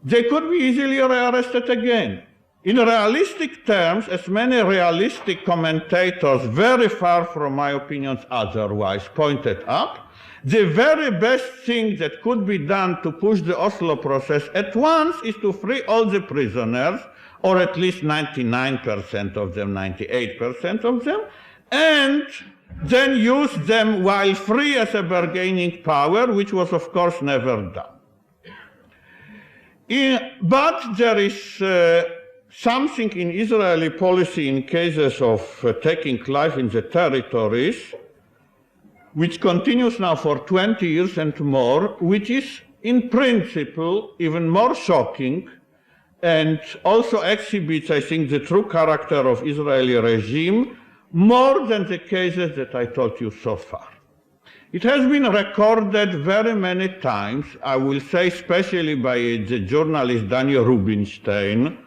they could be easily arrested again. In realistic terms, as many realistic commentators, very far from my opinions otherwise, pointed out, the very best thing that could be done to push the Oslo process at once is to free all the prisoners, or at least 99% of them, 98% of them, and then use them while free as a bargaining power, which was of course never done. But there is something in Israeli policy in cases of taking life in the territories, which continues now for 20 years and more, which is in principle even more shocking and also exhibits, I think, the true character of Israeli regime more than the cases that I told you so far. It has been recorded very many times, I will say especially by the journalist Daniel Rubinstein,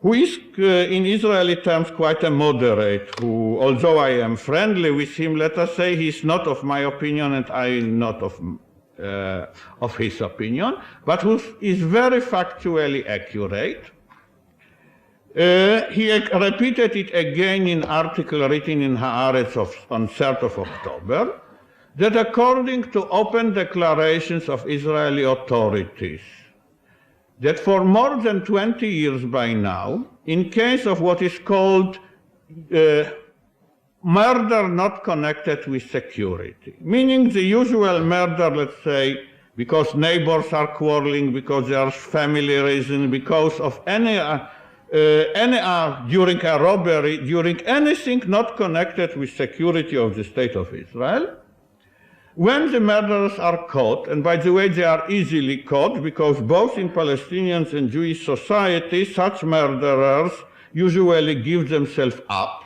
who is in Israeli terms quite a moderate, who, although I am friendly with him, let us say he's not of my opinion and I am not of his opinion, but who is very factually accurate. He repeated it again in an article written in Haaretz on 3rd of October, that according to open declarations of Israeli authorities, that for more than 20 years by now, in case of what is called murder not connected with security, meaning the usual murder, let's say, because neighbors are quarreling, because there are family reasons, because of any during a robbery, during anything not connected with security of the State of Israel, when the murderers are caught, and by the way, they are easily caught because both in Palestinian and Jewish society, such murderers usually give themselves up.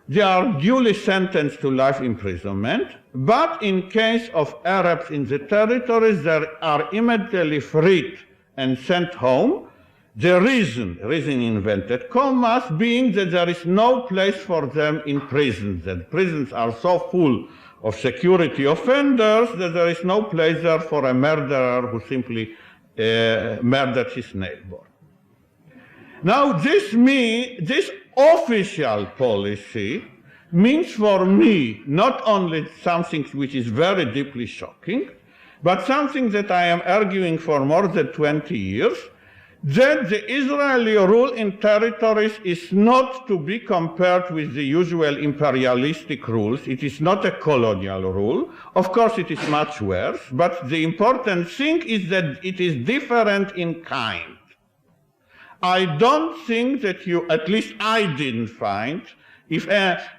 They are duly sentenced to life imprisonment, but in case of Arabs in the territories, they are immediately freed and sent home. The reason invented commas being that there is no place for them in prisons, that prisons are so full of security offenders, that there is no place there for a murderer who simply murdered his neighbor. Now, this official policy means for me not only something which is very deeply shocking, but something that I am arguing for more than 20 years, that the Israeli rule in territories is not to be compared with the usual imperialistic rules. It is not a colonial rule. Of course, it is much worse, but the important thing is that it is different in kind. I don't think that you, at least I didn't find,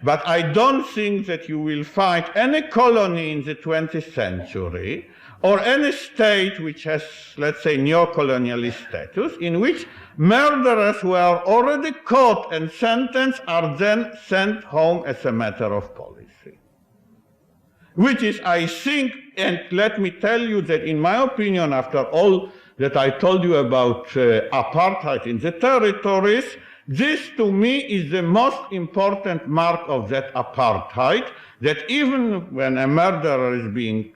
but I don't think that you will find any colony in the 20th century or any state which has, let's say, neo-colonialist status, in which murderers who are already caught and sentenced are then sent home as a matter of policy. Which is, I think, and let me tell you that in my opinion, after all that I told you about apartheid in the territories, this to me is the most important mark of that apartheid, that even when a murderer is being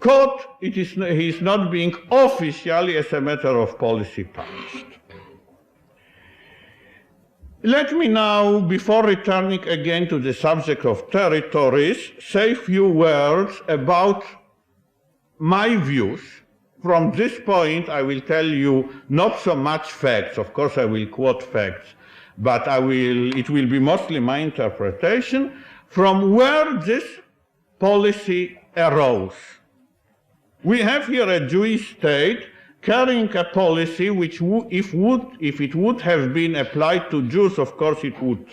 caught, he is not being officially, as a matter of policy, punished. Let me now, before returning again to the subject of territories, say a few words about my views. From this point, I will tell you not so much facts. Of course, I will quote facts, but it will be mostly my interpretation from where this policy arose. We have here a Jewish state carrying a policy which, if it would have been applied to Jews, of course it would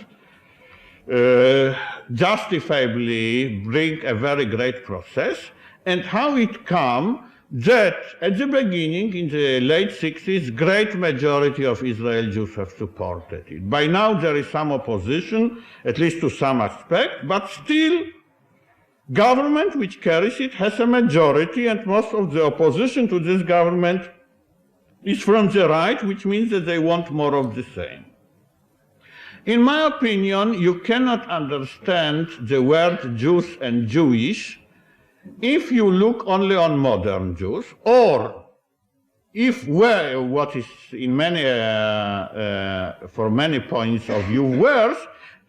justifiably bring a very great process. And how it come that at the beginning, in the late 60s, great majority of Israel Jews have supported it. By now there is some opposition, at least to some aspect, but still government which carries it has a majority, and most of the opposition to this government is from the right, which means that they want more of the same. In my opinion, you cannot understand the word Jews and Jewish if you look only on modern Jews, or if what is in many, for many points of view worse,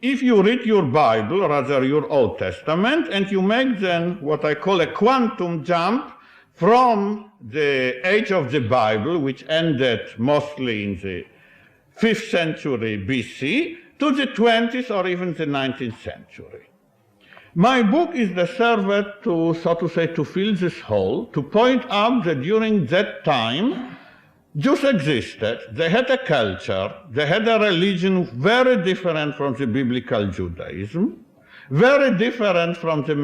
if you read your Bible, rather your Old Testament, and you make then what I call a quantum jump from the age of the Bible, which ended mostly in the 5th century BC, to the 20th or even the 19th century. My book is the servant to, so to say, to fill this hole, to point out that during that time, Jews existed, they had a culture, they had a religion very different from the biblical Judaism, very different from the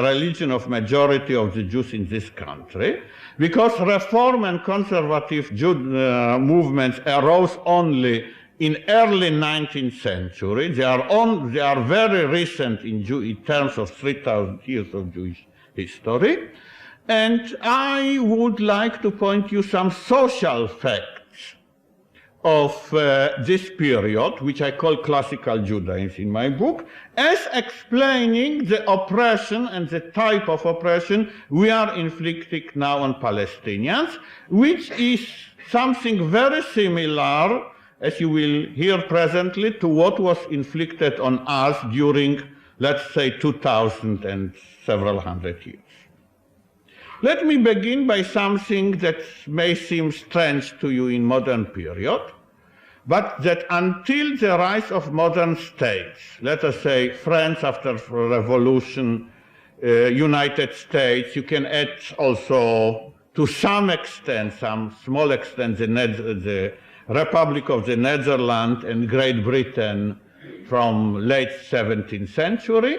religion of majority of the Jews in this country, because Reform and conservative movements arose only in early 19th century. They are very recent in terms of 3,000 years of Jewish history. And I would like to point you some social facts of this period, which I call classical Judaism in my book, as explaining the oppression and the type of oppression we are inflicting now on Palestinians, which is something very similar, as you will hear presently, to what was inflicted on us during, let's say, 2,000 and several hundred years. Let me begin by something that may seem strange to you in modern period, but that until the rise of modern states, let us say France after revolution, United States, you can add also to some extent, some small extent, the Republic of the Netherlands and Great Britain from late 17th century,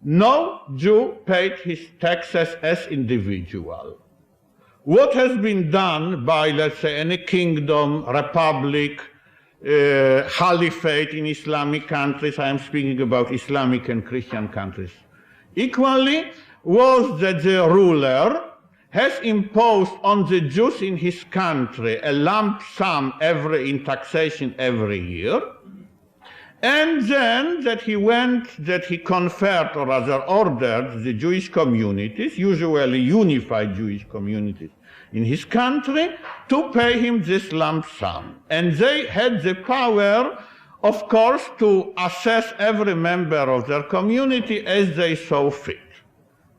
no Jew paid his taxes as individual. What has been done by, let's say, any kingdom, republic, caliphate in Islamic countries, I am speaking about Islamic and Christian countries equally, was that the ruler has imposed on the Jews in his country a lump sum in taxation every year, And then that he conferred, or rather ordered, the Jewish communities, usually unified Jewish communities in his country, to pay him this lump sum. And they had the power, of course, to assess every member of their community as they saw fit.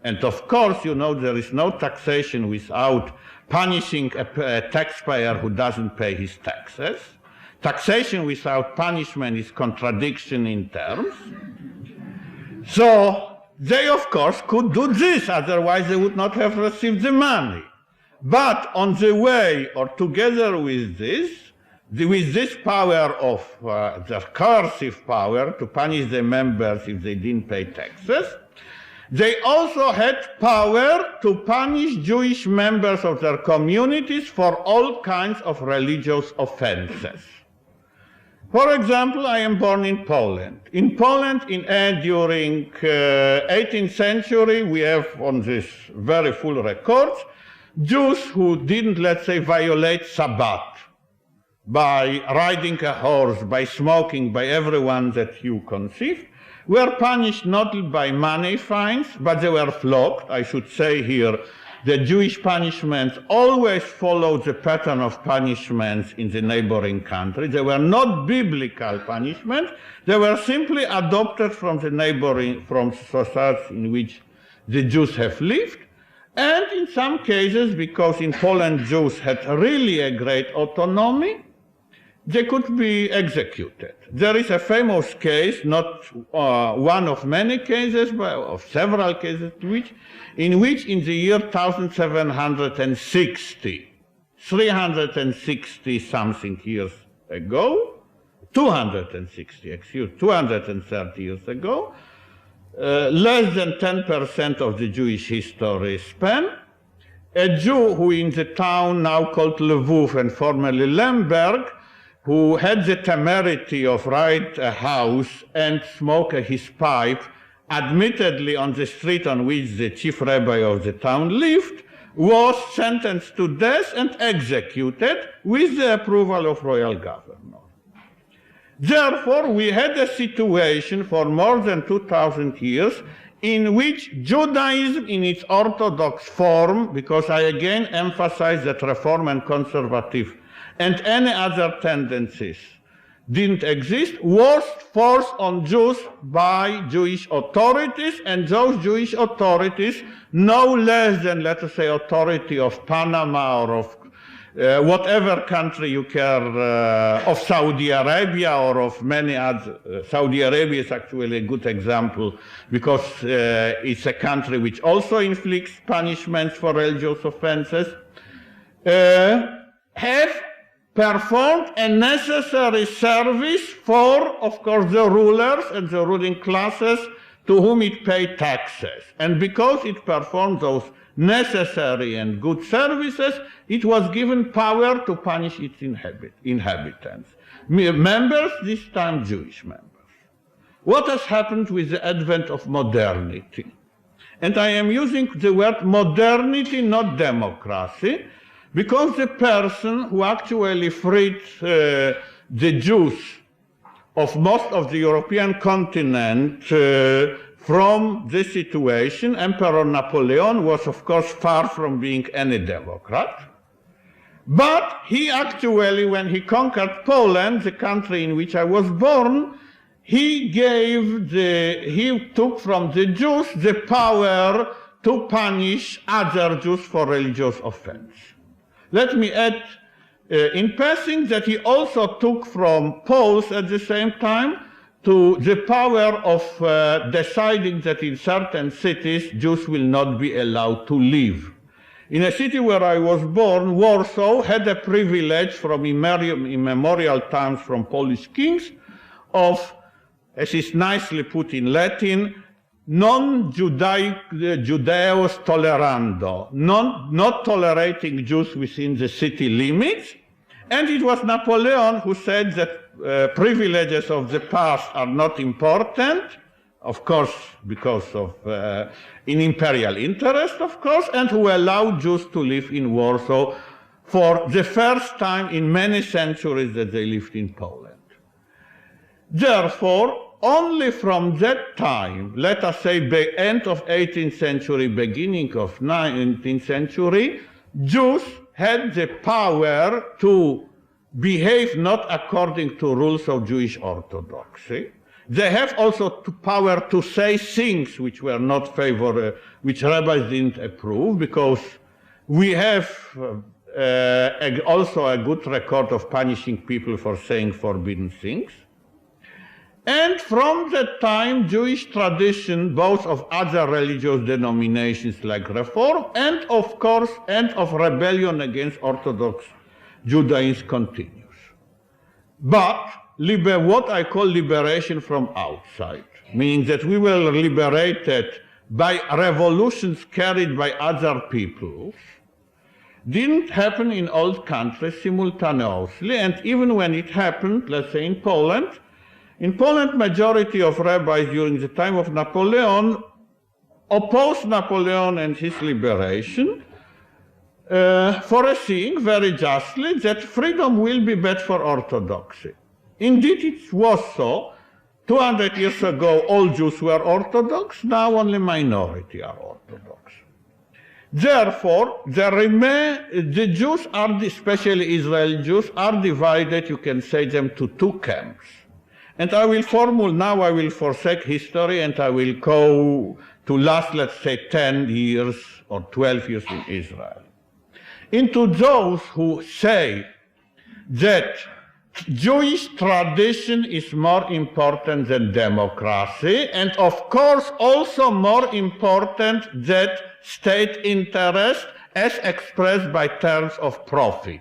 And of course, you know, there is no taxation without punishing a taxpayer who doesn't pay his taxes. Taxation without punishment is contradiction in terms. So they, of course, could do this, otherwise they would not have received the money. But on the way, or together with this power of their coercive power to punish the members if they didn't pay taxes, they also had power to punish Jewish members of their communities for all kinds of religious offenses. For example, I am born in Poland. In Poland, during 18th century, we have on this very full records, Jews who didn't, let's say, violate Sabbath by riding a horse, by smoking, by everyone that you conceive, were punished not by money fines, but they were flogged. I should say here, the Jewish punishments always followed the pattern of punishments in the neighboring country. They were not biblical punishments. They were simply adopted from the neighboring, from societies in which the Jews have lived. And in some cases, because in Poland Jews had really a great autonomy, they could be executed. There is a famous case, not one of many cases, but of several cases, in which in the year 1760, 360 something years ago, 230 years ago, less than 10% of the Jewish history span, a Jew who in the town now called Lwów and formerly Lemberg, who had the temerity of ride a house and smoke his pipe, admittedly on the street on which the chief rabbi of the town lived, was sentenced to death and executed with the approval of royal governor. Therefore, we had a situation for more than 2,000 years in which Judaism in its orthodox form, because I again emphasize that Reform and Conservative and any other tendencies didn't exist, was forced on Jews by Jewish authorities, and those Jewish authorities, no less than, let us say, authority of Panama or of whatever country you care, of Saudi Arabia or of many other. Saudi Arabia is actually a good example because it's a country which also inflicts punishments for religious offenses, have performed a necessary service for, of course, the rulers and the ruling classes to whom it paid taxes. And because it performed those necessary and good services, it was given power to punish its inhabitants. Members, this time Jewish members. What has happened with the advent of modernity? And I am using the word modernity, not democracy, because the person who actually freed the Jews of most of the European continent from this situation, Emperor Napoleon, was of course far from being any democrat. But he actually, when he conquered Poland, the country in which I was born, he took from the Jews the power to punish other Jews for religious offense. Let me add in passing that he also took from Poles at the same time to the power of deciding that in certain cities Jews will not be allowed to live. In a city where I was born, Warsaw had a privilege from immemorial times from Polish kings of, as is nicely put in Latin, non-Judaeus tolerando, not tolerating Jews within the city limits. And it was Napoleon who said that privileges of the past are not important, of course, because of in imperial interest, of course, and who allowed Jews to live in Warsaw for the first time in many centuries that they lived in Poland. Therefore, only from that time, let us say the end of 18th century, beginning of 19th century, Jews had the power to behave not according to rules of Jewish orthodoxy. They have also the power to say things which were not favored, which rabbis didn't approve, because we have also a good record of punishing people for saying forbidden things. And from that time, Jewish tradition, both of other religious denominations like Reform, and of course, and of rebellion against Orthodox Judaism continues. But what I call liberation from outside, meaning that we were liberated by revolutions carried by other peoples, didn't happen in all countries simultaneously, and even when it happened, let's say in Poland, majority of rabbis during the time of Napoleon opposed Napoleon and his liberation, foreseeing very justly that freedom will be bad for orthodoxy. Indeed, it was so. 200 years ago, all Jews were Orthodox. Now only minority are Orthodox. Therefore, the Jews, especially Israeli Jews, are divided, you can say them, to two camps. And I will forsake history, and I will go to last, let's say, 10 years or 12 years in Israel. Into those who say that Jewish tradition is more important than democracy, and of course also more important than state interest as expressed by terms of profit.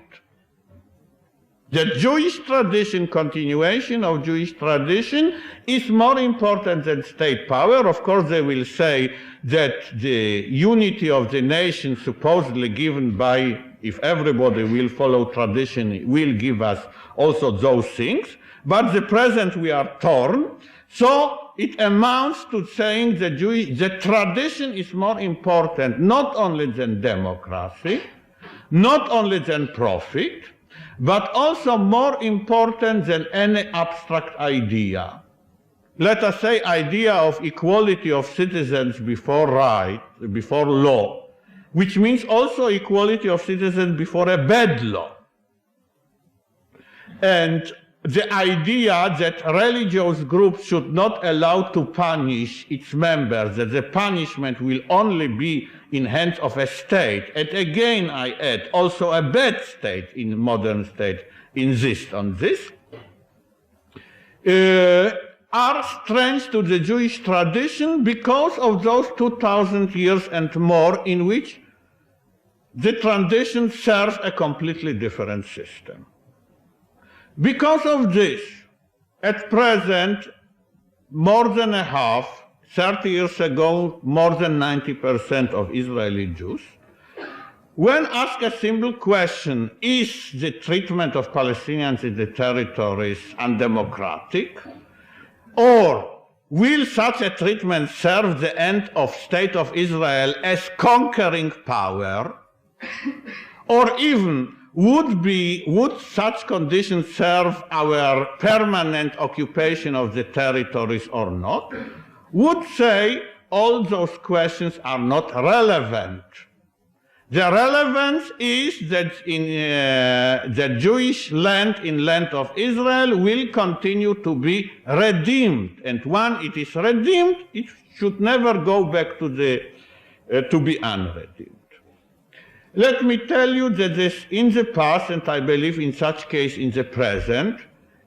The Jewish tradition, continuation of Jewish tradition, is more important than state power. Of course, they will say that the unity of the nation supposedly given by, if everybody will follow tradition, will give us also those things. But the present we are torn. So it amounts to saying that the tradition is more important not only than democracy, not only than profit, but also more important than any abstract idea. Let us say idea of equality of citizens before law, which means also equality of citizens before a bad law. And the idea that religious groups should not allow to punish its members, that the punishment will only be in hands of a state, and again I add, also a bad state in modern state insist on this, are strange to the Jewish tradition because of those 2,000 years and more in which the tradition serves a completely different system. Because of this, at present, more than a half, 30 years ago, more than 90% of Israeli Jews, when asked a simple question, is the treatment of Palestinians in the territories undemocratic? Or will such a treatment serve the end of State of Israel as conquering power? Or even, would such conditions serve our permanent occupation of the territories or not? Would say all those questions are not relevant. The relevance is that the Jewish land in land of Israel will continue to be redeemed, and when it is redeemed, it should never go back to be unredeemed. Let me tell you that this in the past, and I believe in such case in the present,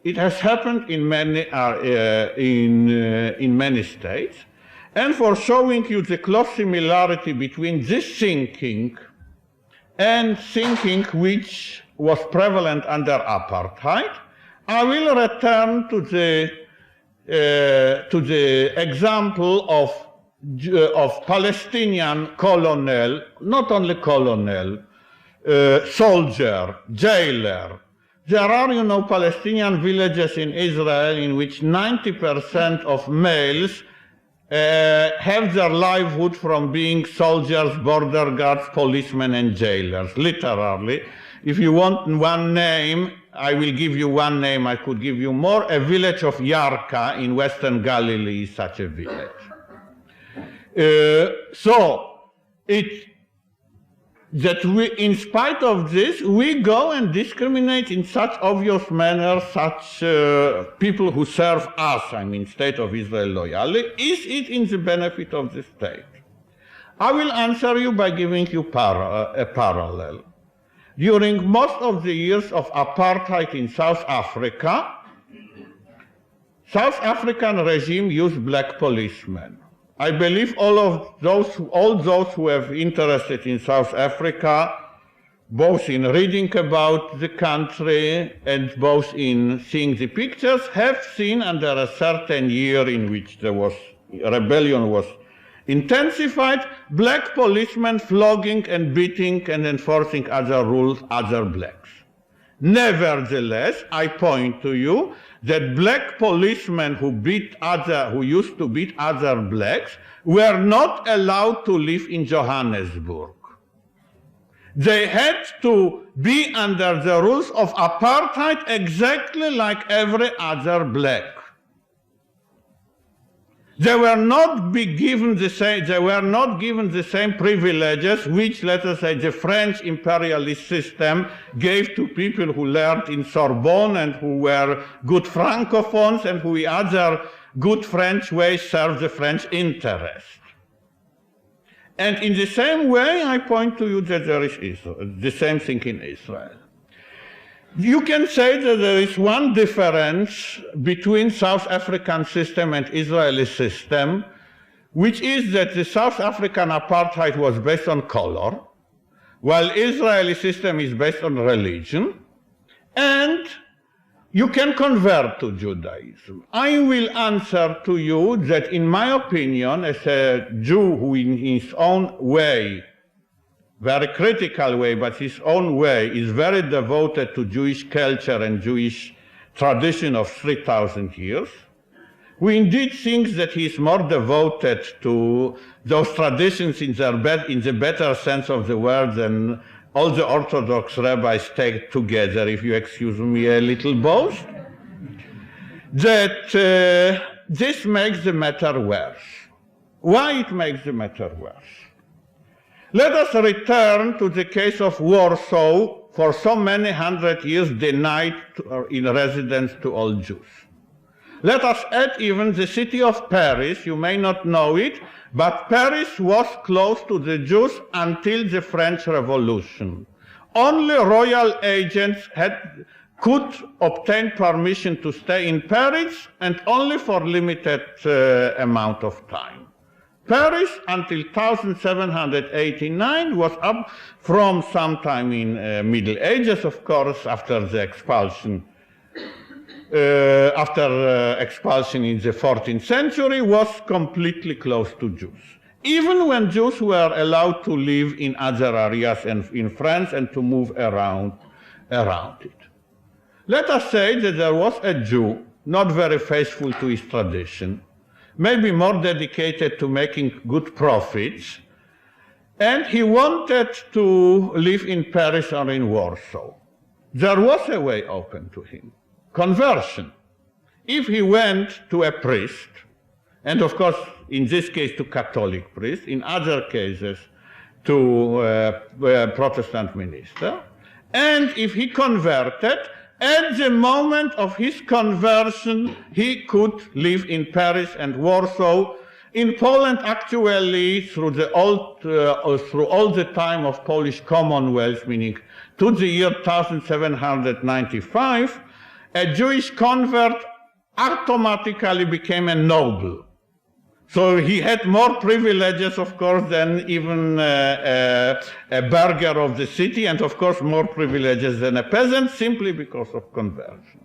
it has happened in many states. And for showing you the close similarity between this thinking and thinking which was prevalent under apartheid, I will return to the example of Palestinian colonel, not only colonel, soldier, jailer. There are, Palestinian villages in Israel in which 90% of males have their livelihood from being soldiers, border guards, policemen, and jailers, literally. If you want one name, I will give you one name, I could give you more. A village of Yarka in Western Galilee is such a village. That we, in spite of this, we go and discriminate in such obvious manner such people who serve us, I mean State of Israel loyally. Is it in the benefit of the state? I will answer you by giving you a parallel. During most of the years of apartheid in South Africa, South African regime used black policemen. I believe all those who have interested in South Africa, both in reading about the country and both in seeing the pictures, have seen under a certain year in which there was rebellion was intensified, black policemen flogging and beating and enforcing other rules, other blacks. Nevertheless, I point to you that black policemen who used to beat other blacks were not allowed to live in Johannesburg. They had to be under the rules of apartheid exactly like every other black. They were not given the same privileges which, let us say, the French imperialist system gave to people who learned in Sorbonne and who were good francophones and who in other good French ways served the French interest. And in the same way, I point to you that there is the same thing in Israel. You can say that there is one difference between South African system and Israeli system, which is that the South African apartheid was based on color, while Israeli system is based on religion, and you can convert to Judaism. I will answer to you that in my opinion, as a Jew who in his own way, very critical way, but his own way, is very devoted to Jewish culture and Jewish tradition of 3,000 years. We indeed think that he is more devoted to those traditions in the better sense of the word than all the Orthodox rabbis take together, if you excuse me a little boast, that this makes the matter worse. Why it makes the matter worse? Let us return to the case of Warsaw, for so many hundred years denied in residence to all Jews. Let us add even the city of Paris. You may not know it, but Paris was closed to the Jews until the French Revolution. Only royal agents could obtain permission to stay in Paris, and only for limited amount of time. Paris, until 1789, was up from sometime in Middle Ages, of course, after the expulsion. Expulsion in the 14th century, was completely closed to Jews. Even when Jews were allowed to live in other areas and in France and to move around it. Let us say that there was a Jew, not very faithful to his tradition, maybe more dedicated to making good profits, and he wanted to live in Paris or in Warsaw. There was a way open to him, conversion. If he went to a priest, and of course in this case to Catholic priest, in other cases to a Protestant minister, and if he converted, at the moment of his conversion, he could live in Paris and Warsaw. In Poland, actually, through all the time of Polish Commonwealth, meaning to the year 1795, a Jewish convert automatically became a noble. So he had more privileges, of course, than even a burgher of the city, and of course more privileges than a peasant, simply because of conversion.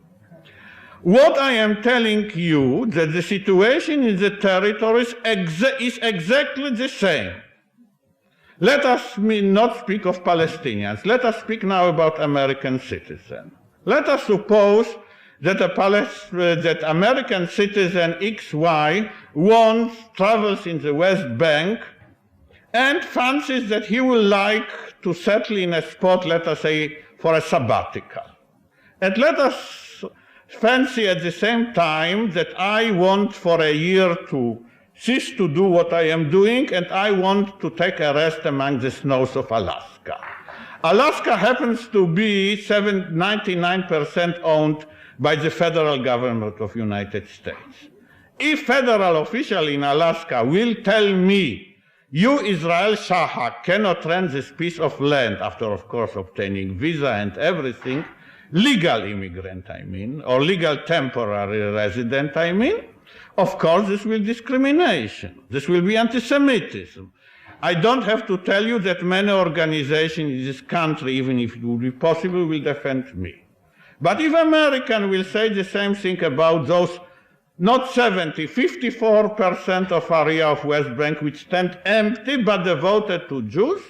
What I am telling you, that the situation in the territories is exactly the same. Let us not speak of Palestinians. Let us speak now about American citizens. Let us suppose that American citizen XY travels in the West Bank and fancies that he will like to settle in a spot, let us say, for a sabbatical. And let us fancy at the same time that I want for a year to cease to do what I am doing, and I want to take a rest among the snows of Alaska. Alaska happens to be 99% owned by the federal government of the United States. If federal official in Alaska will tell me, you, Israel Shahak, cannot rent this piece of land, after, of course, obtaining visa and everything, legal immigrant, I mean, or legal temporary resident, I mean, of course, this will be discrimination. This will be anti-Semitism. I don't have to tell you that many organizations in this country, even if it would be possible, will defend me. But if American will say the same thing about those not 70, 54% of area of West Bank which stand empty but devoted to Jews,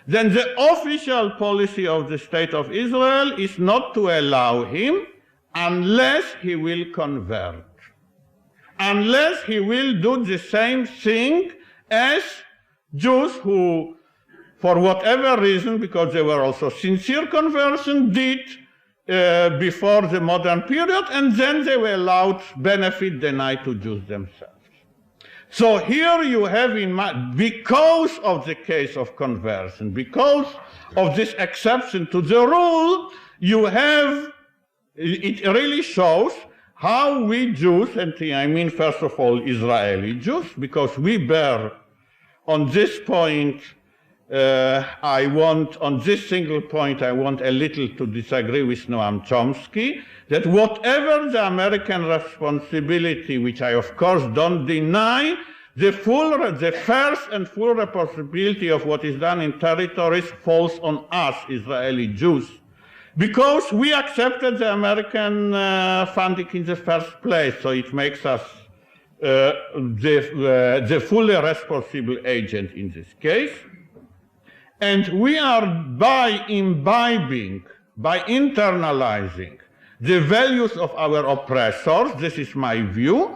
then the official policy of the State of Israel is not to allow him unless he will convert. Unless he will do the same thing as Jews who, for whatever reason, because they were also sincere conversion, did before the modern period, and then they were allowed benefit denied to Jews themselves. So here you have in mind, because of the case of conversion, because of this exception to the rule, you have, it really shows how we Jews, and I mean first of all Israeli Jews, because we bear on this point, on this single point, I want a little to disagree with Noam Chomsky, that whatever the American responsibility, which I of course don't deny, the first and full responsibility of what is done in territories falls on us, Israeli Jews, because we accepted the American funding in the first place, so it makes us the fully responsible agent in this case. And we are, by imbibing, by internalizing the values of our oppressors, this is my view,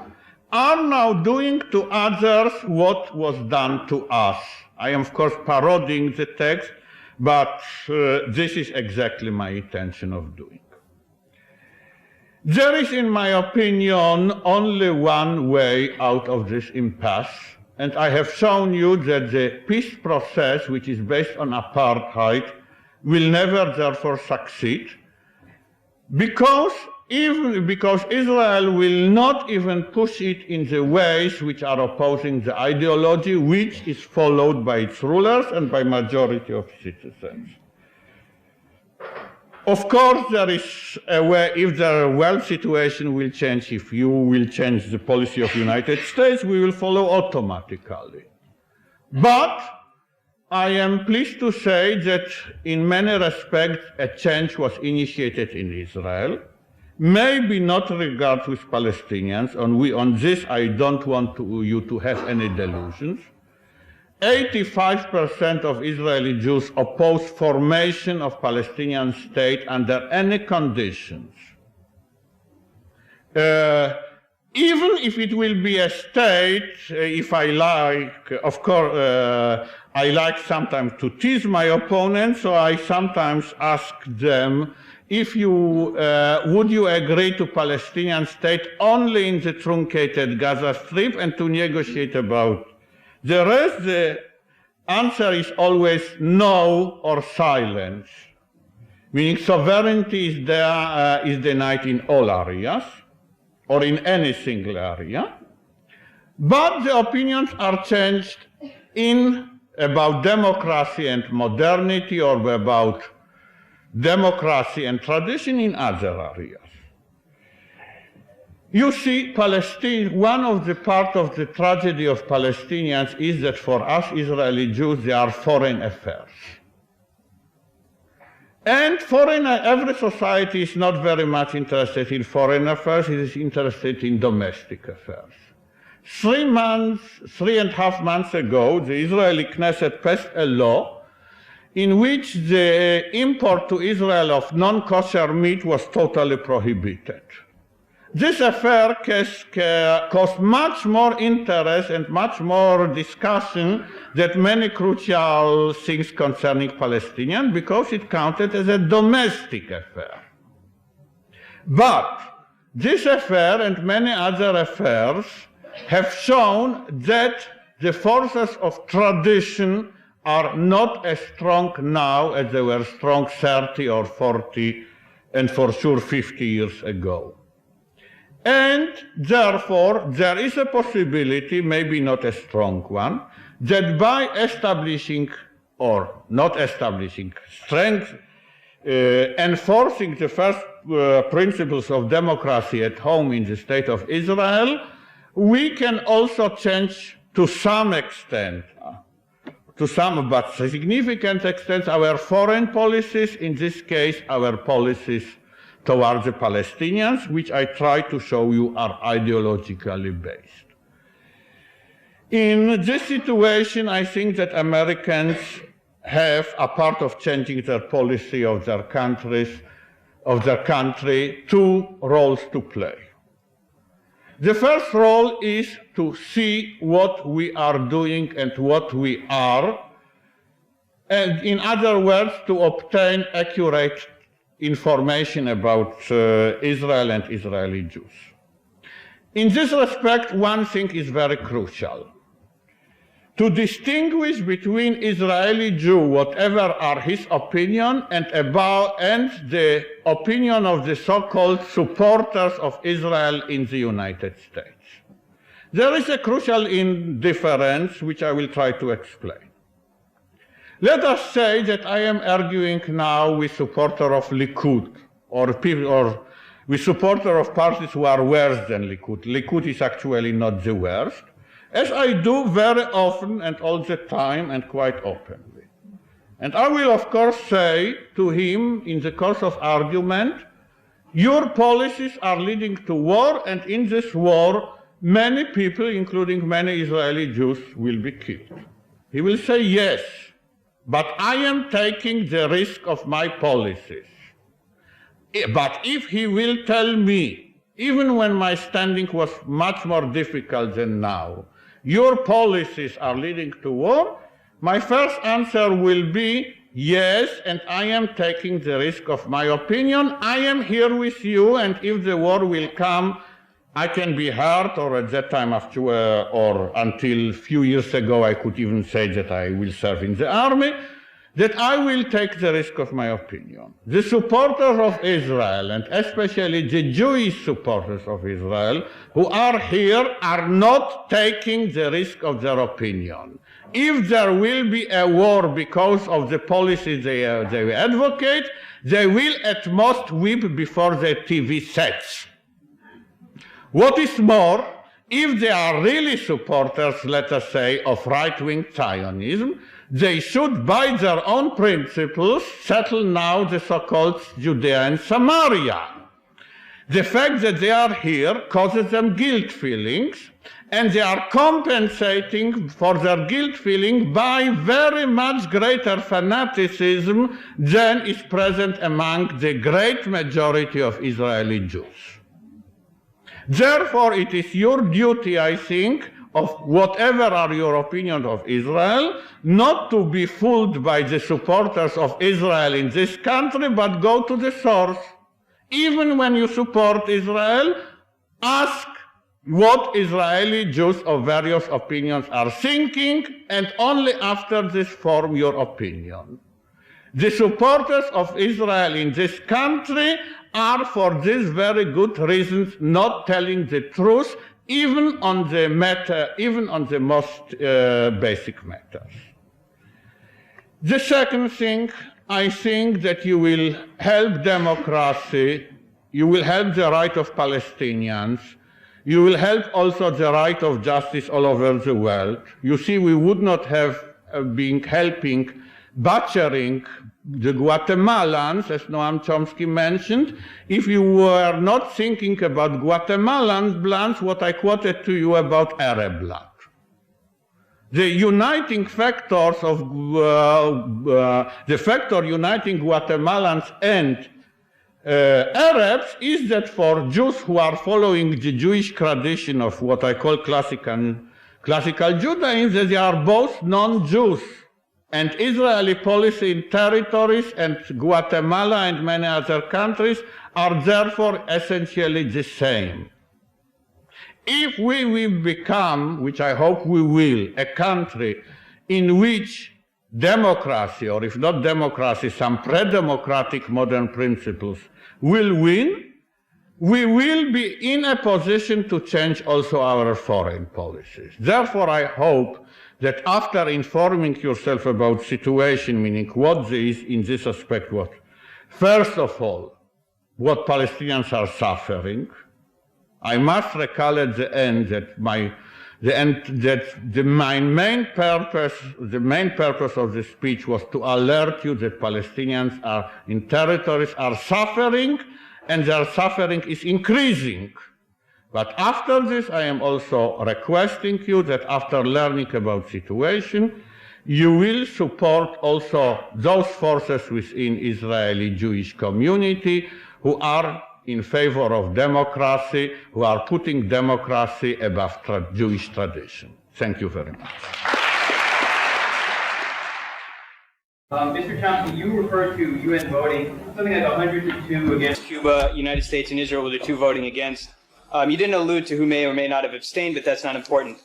are now doing to others what was done to us. I am, of course, parodying the text, but this is exactly my intention of doing. There is, in my opinion, only one way out of this impasse, and I have shown you that the peace process, which is based on apartheid, will never therefore succeed, because Israel will not even push it in the ways which are opposing the ideology which is followed by its rulers and by majority of citizens. Of course, there is a way, if the world situation will change, if you will change the policy of the United States, we will follow automatically. But I am pleased to say that in many respects a change was initiated in Israel, maybe not regard with Palestinians, on this I don't want you to have any delusions. 85% of Israeli Jews oppose formation of Palestinian state under any conditions. Even if it will be a state, if I like, of course, I like sometimes to tease my opponents, so I sometimes ask them, if you, would you agree to Palestinian state only in the truncated Gaza Strip and to negotiate about the rest? The answer is always no or silence, meaning sovereignty is denied in all areas or in any single area, but the opinions are changed about democracy and modernity, or about democracy and tradition in other areas. You see, one of the part of the tragedy of Palestinians is that for us Israeli Jews, they are foreign affairs. And every society is not very much interested in foreign affairs, it is interested in domestic affairs. 3.5 months ago, the Israeli Knesset passed a law in which the import to Israel of non-kosher meat was totally prohibited. This affair caused much more interest and much more discussion than many crucial things concerning Palestinians because it counted as a domestic affair. But this affair and many other affairs have shown that the forces of tradition are not as strong now as they were strong 30 or 40 and for sure 50 years ago. And therefore, there is a possibility, maybe not a strong one, that by establishing or not establishing enforcing the first principles of democracy at home in the state of Israel, we can also change to some extent, but significant extent, our foreign policies, in this case, our policies towards the Palestinians, which I try to show you are ideologically based. In this situation, I think that Americans have, a part of changing their policy of their country, two roles to play. The first role is to see what we are doing and what we are, and in other words, to obtain accurate information about Israel and Israeli Jews. In this respect, one thing is very crucial. To distinguish between Israeli Jew, whatever are his opinion, and the opinion of the so-called supporters of Israel in the United States. There is a crucial difference which I will try to explain. Let us say that I am arguing now with supporter of Likud, or with supporter of parties who are worse than Likud. Likud is actually not the worst, as I do very often and all the time and quite openly. And I will of course say to him in the course of argument, your policies are leading to war, and in this war many people, including many Israeli Jews, will be killed. He will say yes, but I am taking the risk of my policies. But if he will tell me, even when my standing was much more difficult than now, your policies are leading to war, my first answer will be yes, and I am taking the risk of my opinion. I am here with you, and if the war will come, I can be hurt, or at that time, or until a few years ago, I could even say that I will serve in the army, that I will take the risk of my opinion. The supporters of Israel, and especially the Jewish supporters of Israel, who are here, are not taking the risk of their opinion. If there will be a war because of the policies they advocate, they will at most weep before their TV sets. What is more, if they are really supporters, let us say, of right-wing Zionism, they should, by their own principles, settle now the so-called Judea and Samaria. The fact that they are here causes them guilt feelings, and they are compensating for their guilt feeling by very much greater fanaticism than is present among the great majority of Israeli Jews. Therefore, it is your duty, I think, of whatever are your opinions of Israel, not to be fooled by the supporters of Israel in this country, but go to the source. Even when you support Israel, ask what Israeli Jews of various opinions are thinking, and only after this form your opinion. The supporters of Israel in this country are, for these very good reasons, not telling the truth, even on the most basic matters. The second thing, I think that you will help democracy, you will help the right of Palestinians, you will help also the right of justice all over the world. You see, we would not have been helping butchering the Guatemalans, as Noam Chomsky mentioned, if you were not thinking about Guatemalans, what I quoted to you about Arab blood. The uniting factors of the factor uniting Guatemalans and Arabs is that for Jews who are following the Jewish tradition of what I call classical Judaism, that they are both non-Jews. And Israeli policy in territories and Guatemala and many other countries are therefore essentially the same. If we will become, which I hope we will, a country in which democracy, or if not democracy, some pre-democratic modern principles will win, we will be in a position to change also our foreign policies. Therefore, I hope that after informing yourself about situation, meaning what there is in this aspect, what? First of all, what Palestinians are suffering. I must recall at the end that my main purpose of the speech was to alert you that Palestinians are in territories are suffering, and their suffering is increasing. But after this, I am also requesting you that after learning about situation, you will support also those forces within Israeli Jewish community who are in favor of democracy, who are putting democracy above Jewish tradition. Thank you very much. Mr. Chomsky, you referred to UN voting, something like 100 to 2 against Cuba, United States, and Israel were the two voting against. You didn't allude to who may or may not have abstained, but that's not important.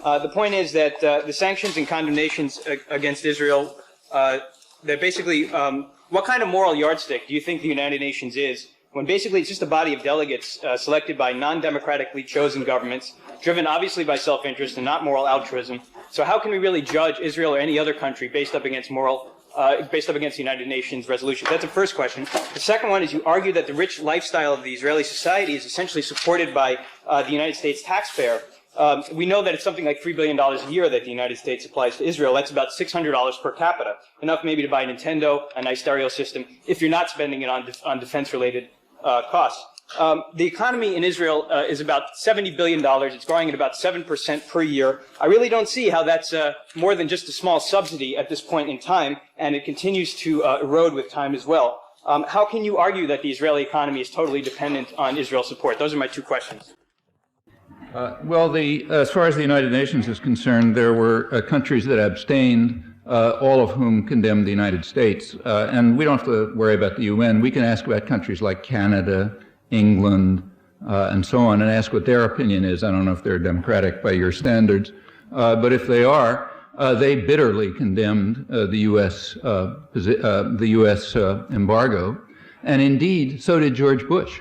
The point is that the sanctions and condemnations against Israel, they're basically, what kind of moral yardstick do you think the United Nations is when basically it's just a body of delegates selected by non-democratically chosen governments, driven obviously by self-interest and not moral altruism? So how can we really judge Israel or any other country based up against the United Nations resolutions? That's the first question. The second one is you argue that the rich lifestyle of the Israeli society is essentially supported by the United States taxpayer. We know that it's something like $3 billion a year that the United States applies to Israel. That's about $600 per capita, enough maybe to buy a Nintendo, a nice stereo system, if you're not spending it on defense-related costs. The economy in Israel is about $70 billion. It's growing at about 7% per year. I really don't see how that's more than just a small subsidy at this point in time, and it continues to erode with time as well. How can you argue that the Israeli economy is totally dependent on Israel's support? Those are my two questions. As far as the United Nations is concerned, there were countries that abstained, all of whom condemned the United States. And we don't have to worry about the UN. We can ask about countries like Canada, England, and so on, and ask what their opinion is. I don't know if they're democratic by your standards, but if they are, they bitterly condemned the U.S. Embargo, and indeed, so did George Bush.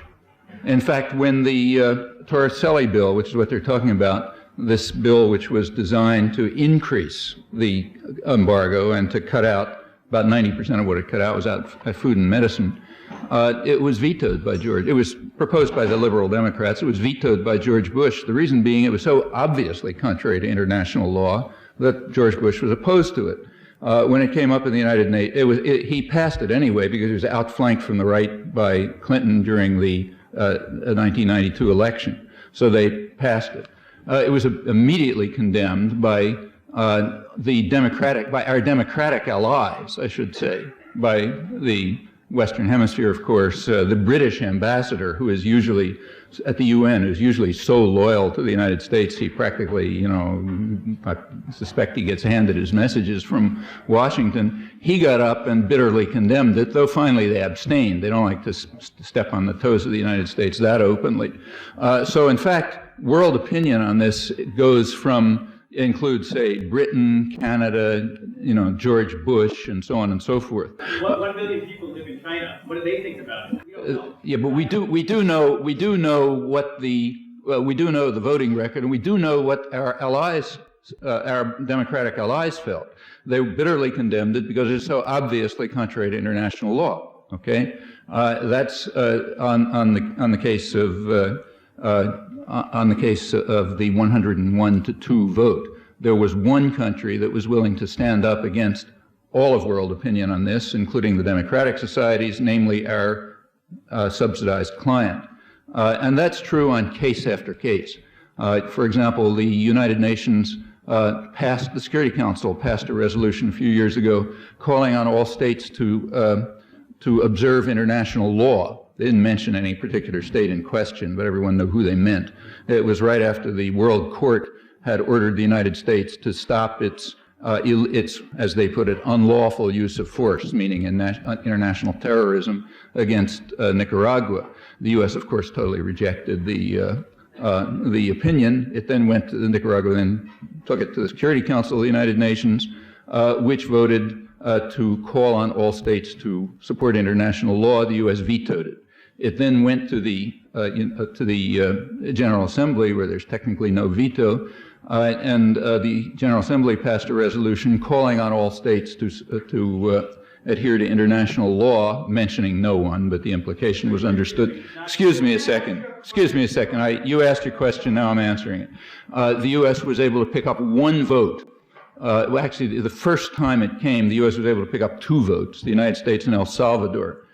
In fact, when the Torricelli bill, which is what they're talking about, this bill which was designed to increase the embargo and to cut out about 90% of what it cut out was out food and medicine, it was vetoed by George. It was proposed by the liberal Democrats. It was vetoed by George Bush. The reason being it was so obviously contrary to international law that George Bush was opposed to it. When it came up in the United Nations, he passed it anyway because he was outflanked from the right by Clinton during the 1992 election. So they passed it. It was immediately condemned by our democratic allies, I should say, by the Western Hemisphere, of course. The British ambassador, who is usually at the UN, who's usually so loyal to the United States, he practically, I suspect he gets handed his messages from Washington. He got up and bitterly condemned it, though finally they abstained. They don't like to step on the toes of the United States that openly. So in fact, world opinion on this includes, say, Britain, Canada, George Bush, and so on and so forth. 1 billion people live in China. What do they think about it? Yeah, but we do know the voting record, and we do know what our allies, our democratic allies felt. They bitterly condemned it because it's so obviously contrary to international law. Okay, that's on the case of the 101 to 2 vote. There was one country that was willing to stand up against all of world opinion on this, including the democratic societies, namely our subsidized client. And that's true on case after case. For example, the United Nations the Security Council passed a resolution a few years ago calling on all states to observe international law They didn't mention any particular state in question, but everyone knew who they meant. It was right after the World Court had ordered the United States to stop its, as they put it, unlawful use of force, meaning international terrorism against Nicaragua. The U.S., of course, totally rejected the opinion. It then went to Nicaragua, then took it to the Security Council of the United Nations, which voted to call on all states to support international law. The U.S. vetoed it. It then went to the General Assembly, where there's technically no veto, and the General Assembly passed a resolution calling on all states to adhere to international law, mentioning no one, but the implication was understood. Excuse me a second. You asked your question, now I'm answering it. The U.S. was able to pick up one vote. Well, actually, the first time it came, the U.S. was able to pick up two votes, the United States and El Salvador,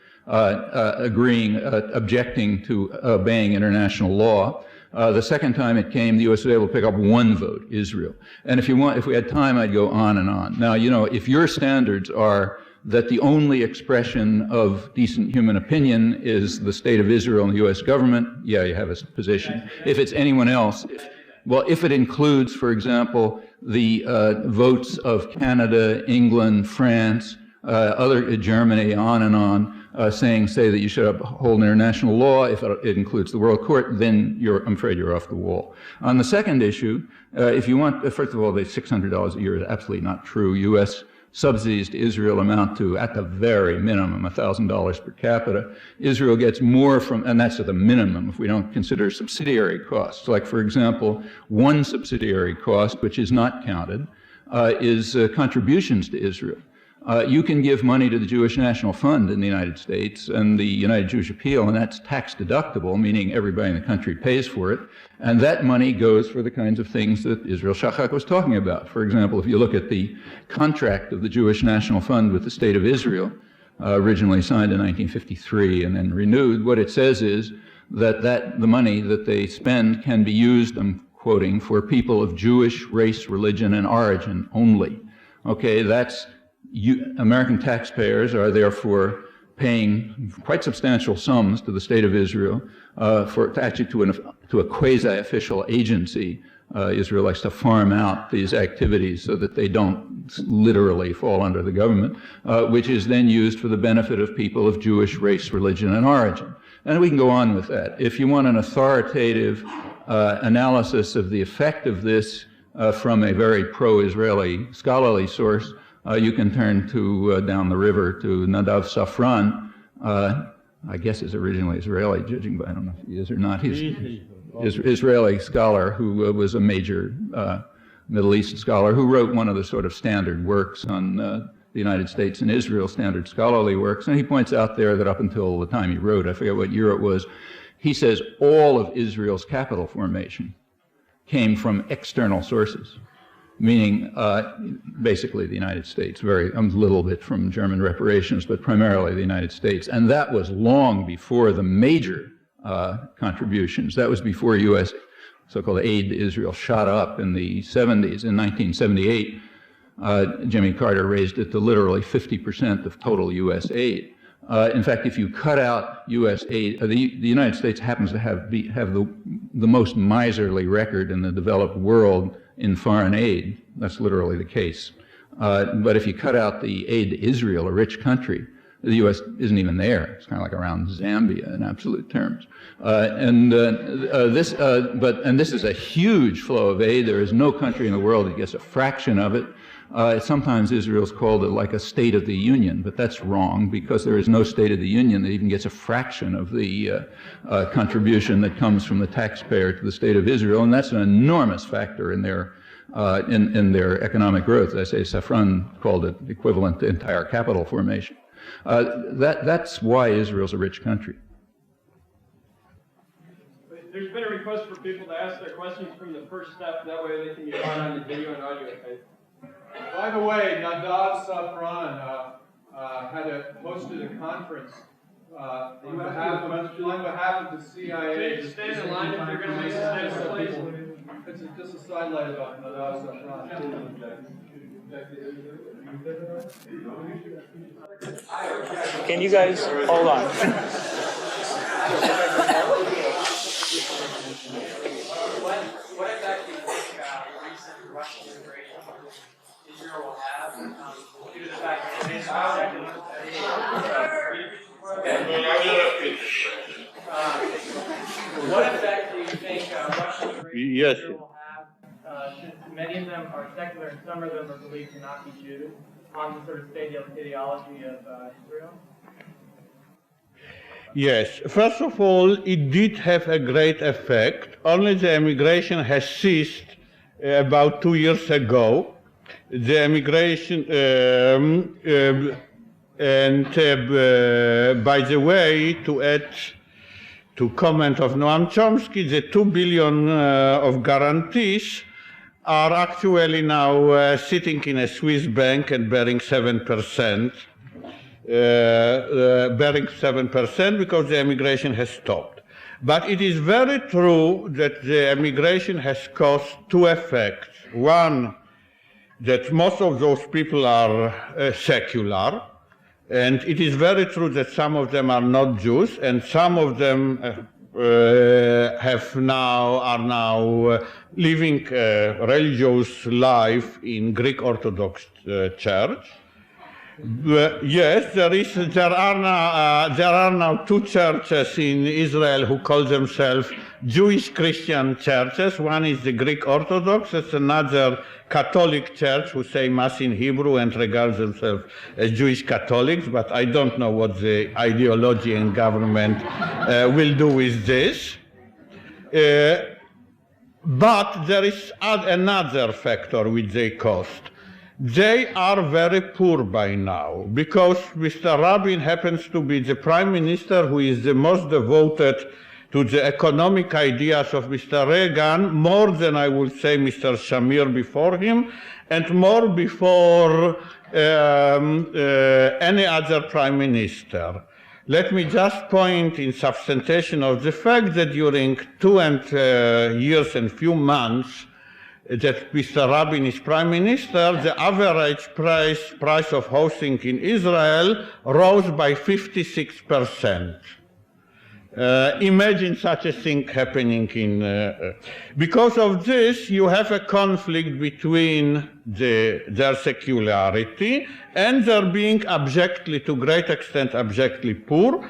objecting to obeying international law. The second time it came, the U.S. was able to pick up one vote, Israel. And if we had time, I'd go on and on. Now, you know, if your standards are that the only expression of decent human opinion is the state of Israel and the U.S. government, yeah, you have a position. If it's anyone else, if it includes, for example, the votes of Canada, England, France, Germany, on and on, say that you should uphold international law, if it includes the World Court, then I'm afraid you're off the wall. On the second issue, if you want, first of all, the $600 a year is absolutely not true. U.S. subsidies to Israel amount to, at the very minimum, $1,000 per capita. Israel gets more from, and that's at the minimum if we don't consider subsidiary costs. Like, for example, one subsidiary cost, which is not counted, is contributions to Israel. You can give money to the Jewish National Fund in the United States and the United Jewish Appeal, and that's tax deductible, meaning everybody in the country pays for it. And that money goes for the kinds of things that Israel Shahak was talking about. For example, if you look at the contract of the Jewish National Fund with the State of Israel, originally signed in 1953 and then renewed, what it says is that the money that they spend can be used, I'm quoting, for people of Jewish race, religion, and origin only. Okay, American taxpayers are therefore paying quite substantial sums to the State of Israel to a quasi-official agency. Israel likes to farm out these activities so that they don't literally fall under the government, which is then used for the benefit of people of Jewish race, religion, and origin. And we can go on with that. If you want an authoritative analysis of the effect of this from a very pro-Israeli scholarly source, you can turn to down the river to Nadav Safran. I guess he's originally Israeli, judging by, I don't know if he is or not. He's an Israeli scholar who was a major Middle East scholar who wrote one of the sort of standard works on the United States and Israel, standard scholarly works. And he points out there that up until the time he wrote, I forget what year it was, he says all of Israel's capital formation came from external sources, meaning basically the United States, a little bit from German reparations, but primarily the United States. And that was long before the major contributions. That was before U.S. so-called aid to Israel shot up in the 70s. In 1978, Jimmy Carter raised it to literally 50% of total U.S. aid. In fact, if you cut out U.S. aid, the United States happens to have the most miserly record in the developed world in foreign aid. That's literally the case. But if you cut out the aid to Israel, a rich country, the U.S. isn't even there. It's kind of like around Zambia in absolute terms. This is a huge flow of aid. There is no country in the world that gets a fraction of it. Sometimes Israel's called it like a State of the Union, but that's wrong because there is no State of the Union that even gets a fraction of the contribution that comes from the taxpayer to the State of Israel, and that's an enormous factor in their economic growth. As I say, Safran called it equivalent to entire capital formation. That's why Israel's a rich country. There's been a request for people to ask their questions from the first step. That way they can be on the video and audio tape. By the way, Nadav Safran hosted a conference on behalf of the CIA. Please stand in line if you're going to make a statement, please. It's just a sidelight about Nadav Safran. Can you guys hold on? What effect do you think Russian Yes. will have, since many of them are secular and some of them are believed to not be Jews, on the sort of state ideology of Israel? Yes, first of all, it did have a great effect. Only the emigration has ceased about 2 years ago. The emigration, by the way, to add to comment of Noam Chomsky, the 2 billion of guarantees are actually now sitting in a Swiss bank and bearing 7%. Bearing 7% because the emigration has stopped. But it is very true that the emigration has caused two effects. One, that most of those people are secular, and it is very true that some of them are not Jews, and some of them are now living a religious life in Greek Orthodox Church. Yes, there are now two churches in Israel who call themselves Jewish Christian churches. One is the Greek Orthodox, it's another Catholic church who say Mass in Hebrew and regard themselves as Jewish Catholics, but I don't know what the ideology and government will do with this. But there is another factor which they caused. They are very poor by now, because Mr. Rabin happens to be the prime minister who is the most devoted to the economic ideas of Mr. Reagan, more than I would say Mr. Shamir before him, and more before any other prime minister. Let me just point in substantiation of the fact that during 2 years and few months that Mr. Rabin is prime minister, the average price of housing in Israel rose by 56%. Imagine such a thing happening in... because of this, you have a conflict between their secularity and their being abjectly, to great extent, abjectly poor.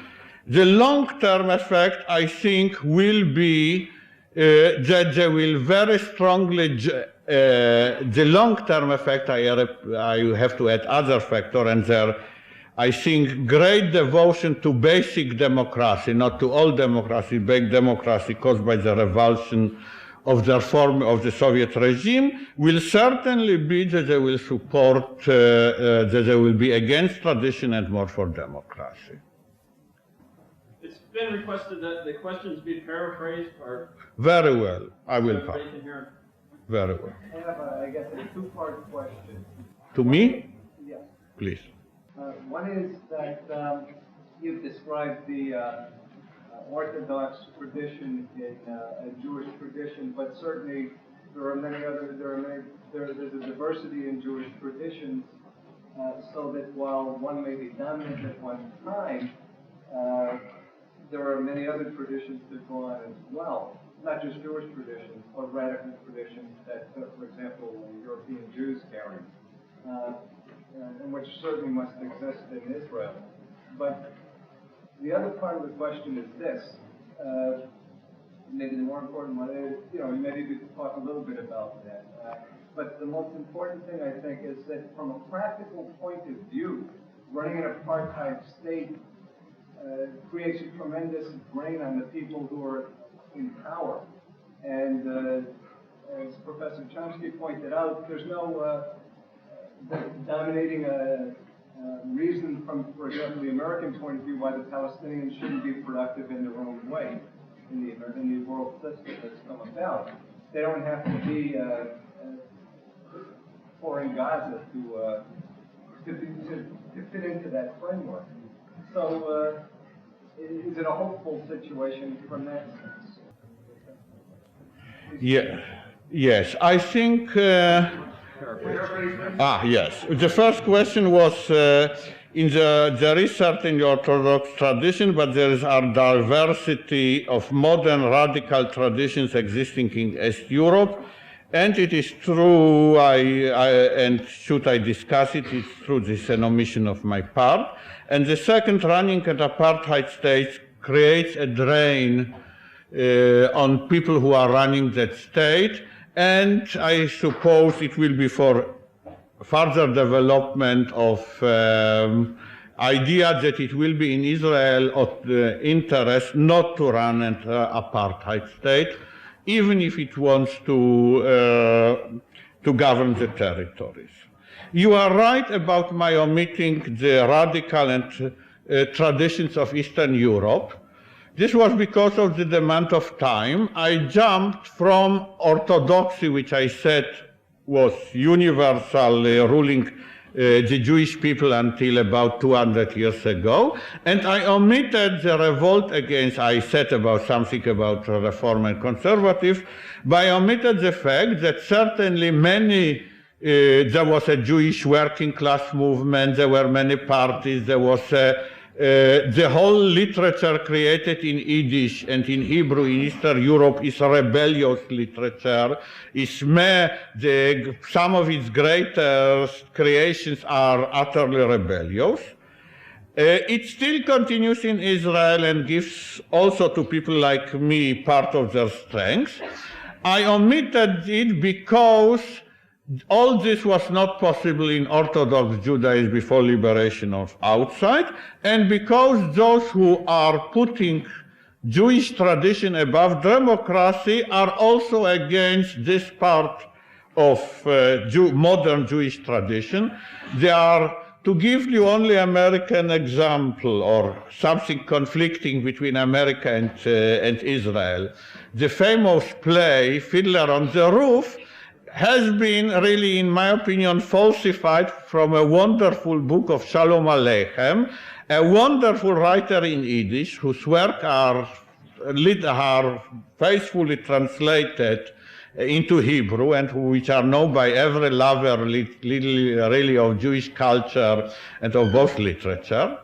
The long-term effect, I think, will be that they will very strongly, the long-term effect, I have to add other factor, and their, I think, great devotion to basic democracy, not to all democracy, basic democracy caused by the revulsion of the form of the Soviet regime, will certainly be that they will support, that they will be against tradition and more for democracy. It's been requested that the questions be paraphrased or... Very well, I will pass. Very well. I have, I guess, a two-part question. To me? Yes. Please. One is that you've described the Orthodox tradition in a Jewish tradition, but certainly there are many other, there's a diversity in Jewish traditions, so that while one may be dominant at one time, there are many other traditions that go on as well. Not just Jewish traditions, but radical traditions that, for example, European Jews carry, and which certainly must exist in Israel. But the other part of the question is this, maybe the more important one is, maybe we could talk a little bit about that. But the most important thing, I think, is that from a practical point of view, running an apartheid state creates a tremendous drain on the people who are in power. And as Professor Chomsky pointed out, there's no dominating reason from, for example, the American point of view why the Palestinians shouldn't be productive in their own way in the world system that's come about. They don't have to be pouring Gaza to fit into that framework. So is it a hopeful situation from that sense? Yeah. Yes, I think... yes. The first question was, there is certainly Orthodox tradition, but there is a diversity of modern radical traditions existing in East Europe. And it is true, and should I discuss it, it's true, this is an omission of my part. And the second, running an apartheid state creates a drain on people who are running that state, and I suppose it will be for further development of idea that it will be in Israel's interest not to run an apartheid state, even if it wants to govern the territories. You are right about my omitting the radical and traditions of Eastern Europe. This was because of the demand of time. I jumped from orthodoxy, which I said was universally ruling the Jewish people until about 200 years ago, and I omitted the revolt against, I said about something about reform and conservative, but I omitted the fact that certainly there was a Jewish working class movement, there were many parties, there was the whole literature created in Yiddish and in Hebrew in Eastern Europe is rebellious literature. Some of its greatest creations are utterly rebellious. It still continues in Israel and gives also to people like me part of their strength. I omitted it because all this was not possible in Orthodox Judaism before liberation of outside, and because those who are putting Jewish tradition above democracy are also against this part of modern Jewish tradition. They are, to give you only American example or something conflicting between America and Israel, the famous play Fiddler on the Roof has been really, in my opinion, falsified from a wonderful book of Shalom Aleichem, a wonderful writer in Yiddish whose work are faithfully translated into Hebrew and which are known by every lover really of Jewish culture and of both literature.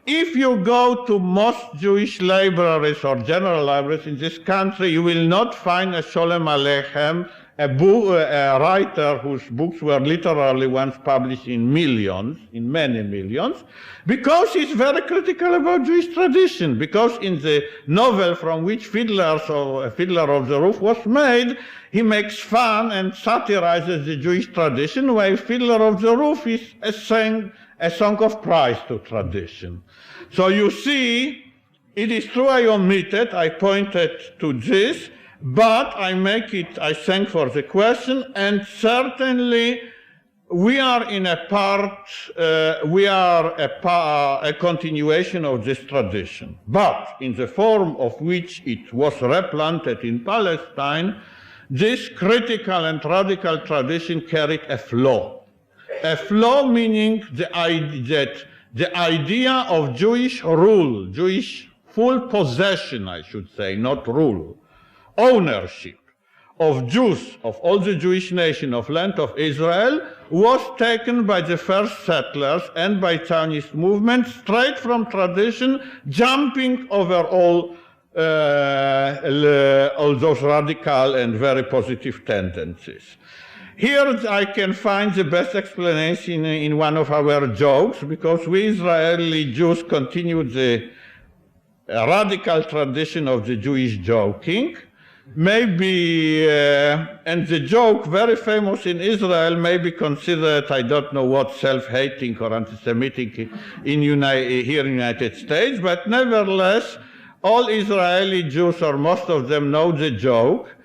If you go to most Jewish libraries or general libraries in this country, you will not find a Shalom Aleichem, a writer whose books were literally once published in millions, in many millions, because he's very critical about Jewish tradition, because in the novel from which Fiddler of the Roof was made, he makes fun and satirizes the Jewish tradition, while Fiddler of the Roof is a song of praise to tradition. So you see, it is true I omitted, I pointed to this, but I thank for the question, and certainly we are in a continuation of this tradition, but in the form of which it was replanted in Palestine, this critical and radical tradition carried a flaw. A flaw meaning that the idea of Jewish rule, Jewish full possession, I should say, not rule, ownership of Jews, of all the Jewish nation of land of Israel, was taken by the first settlers and by Zionist movement straight from tradition, jumping over all those radical and very positive tendencies. Here I can find the best explanation in one of our jokes, because we Israeli Jews continue the radical tradition of the Jewish joking. Maybe, and the joke, very famous in Israel, may be considered, I don't know what, self-hating or anti-Semitic here in the United States, but nevertheless, all Israeli Jews, or most of them, know the joke,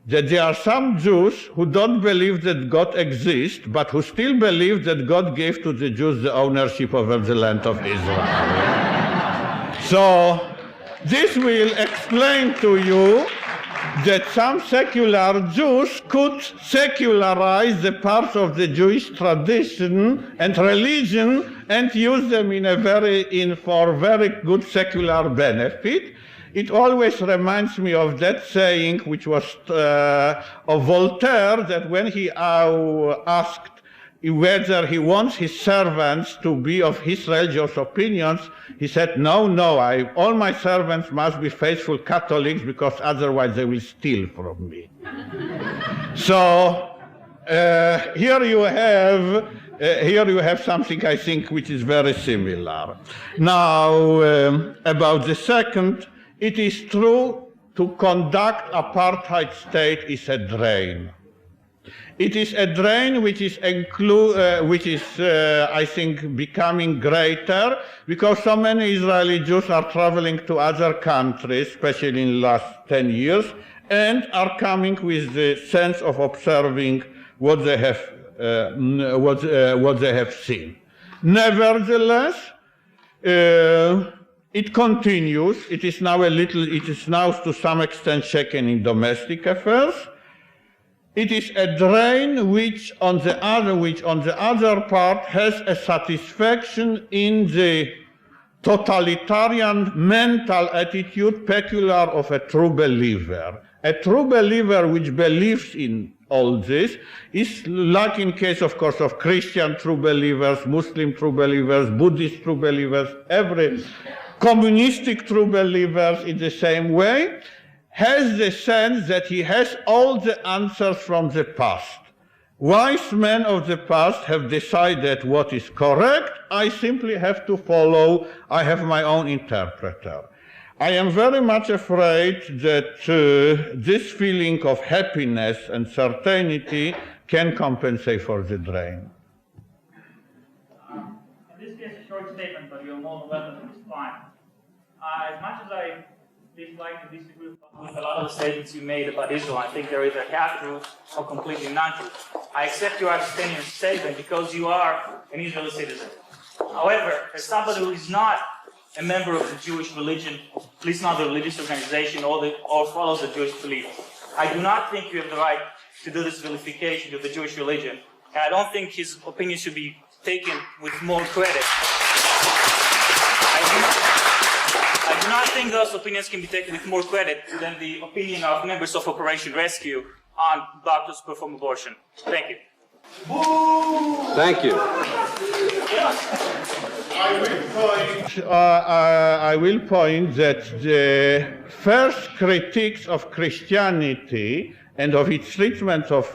that there are some Jews who don't believe that God exists, but who still believe that God gave to the Jews the ownership over the land of Israel. So, this will explain to you that some secular Jews could secularize the parts of the Jewish tradition and religion and use them for very good secular benefit. It always reminds me of that saying which was of Voltaire, that when he asked whether he wants his servants to be of his religious opinions, he said, no, all my servants must be faithful Catholics, because otherwise they will steal from me. So here you have Here you have something, I think, which is very similar. Now, about the second, it is true to conduct apartheid state is a drain. It is a drain which is, I think, becoming greater because so many Israeli Jews are traveling to other countries, especially in the last 10 years, and are coming with the sense of observing what they have, what they have seen. Nevertheless, it continues. It is now to some extent shaken in domestic affairs. It is a drain which on the other part has a satisfaction in the totalitarian mental attitude peculiar of a true believer. A true believer which believes in all this is like in case, of course, of Christian true believers, Muslim true believers, Buddhist true believers, every communistic true believers in the same way, has the sense that he has all the answers from the past. Wise men of the past have decided what is correct. I simply have to follow. I have my own interpreter. I am very much afraid that this feeling of happiness and certainty can compensate for the drain. In this case, a short statement, but you're more than welcome to respond. As much as I dislike to disagree with a lot of the statements you made about Israel, I think there is a half-truth or completely non-truth. I accept your abstaining statement because you are an Israeli citizen. However, as somebody who is not a member of the Jewish religion, at least not the religious organization, or follows the Jewish belief, I do not think you have the right to do this vilification of the Jewish religion, and I don't think his opinion should be taken with more credit. I do not think those opinions can be taken with more credit than the opinion of members of Operation Rescue on doctors who perform abortion. Thank you. Thank you. I will point that the first critiques of Christianity and of its treatment of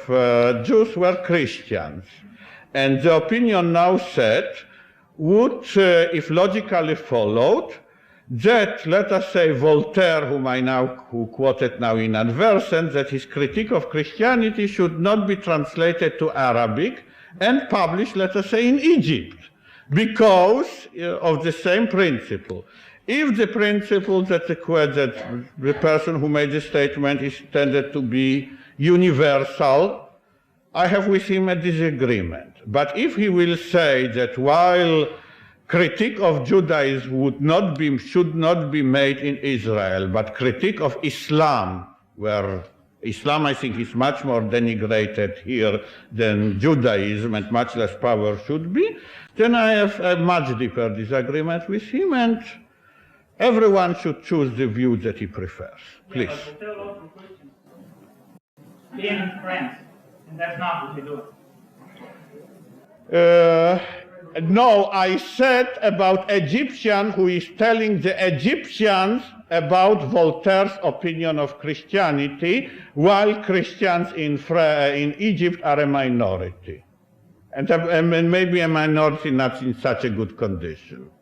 Jews were Christians. And the opinion now set would, if logically followed, that, let us say, Voltaire, who quoted now in advertent, that his critique of Christianity should not be translated to Arabic and published, let us say, in Egypt, because of the same principle. If the principle that the person who made the statement is intended to be universal, I have with him a disagreement. But if he will say that while critique of Judaism should not be made in Israel, but critique of Islam, where Islam, I think, is much more denigrated here than Judaism and much less power should be, then I have a much deeper disagreement with him, and everyone should choose the view that he prefers. Please. Yeah, but Voltaire wrote for Christians. In France, and that's not what they do. No, I said about Egyptian who is telling the Egyptians about Voltaire's opinion of Christianity, while Christians in Egypt are a minority. And maybe a minority not in such a good condition.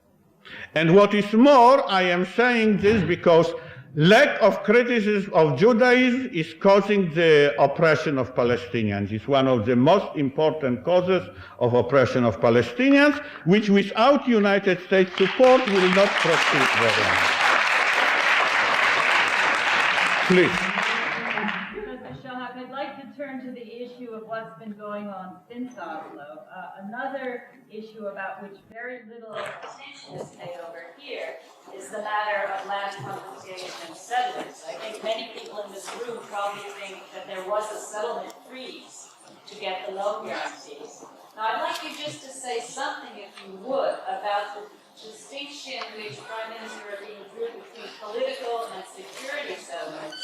And what is more, I am saying this because lack of criticism of Judaism is causing the oppression of Palestinians. It's one of the most important causes of oppression of Palestinians, which without United States support will not proceed very much. Please. Professor Shahak, I'd like to turn to the issue of what's been going on since Oslo. Another issue about which very little attention is paid over here is the matter of land confiscation and settlements. I think many people in this room probably think that there was a settlement freeze to get the loan guarantees. Now, I'd like you just to say something, if you would, about the distinction which Prime Minister Rabin drew between political and security settlements.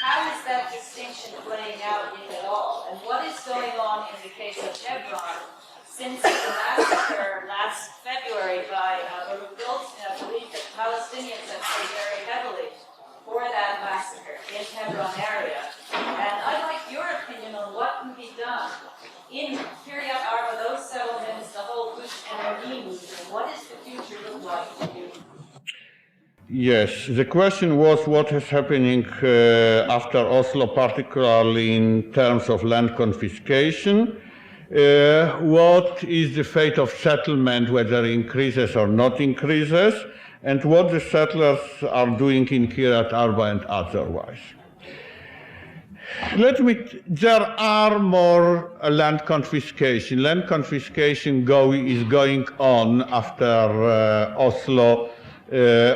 How is that distinction playing out, if at all? And what is going on in the case of Hebron since the massacre last February by Baruch Goldstein? I believe that Palestinians have paid very heavily for that massacre in Hebron area. And I'd like your opinion on what can be done in Kiryat Arba, those settlements, Yes, the question was what is happening after Oslo, particularly in terms of land confiscation. What is the fate of settlement, whether it increases or not increases, and what the settlers are doing in Kiryat Arba and otherwise. There are more land confiscation. Land confiscation is going on after Oslo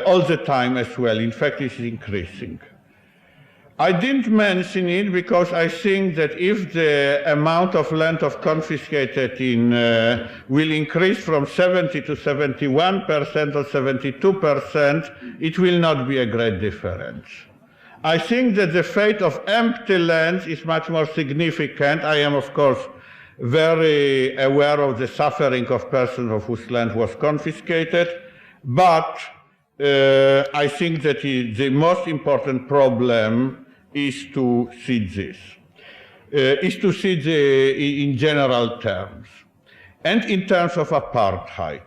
all the time as well. In fact, it's increasing. I didn't mention it because I think that if the amount of land confiscated will increase from 70 to 71% or 72%, it will not be a great difference. I think that the fate of empty lands is much more significant. I am, of course, very aware of the suffering of persons whose land was confiscated, but I think that the most important problem is to see this, in general terms, and in terms of apartheid.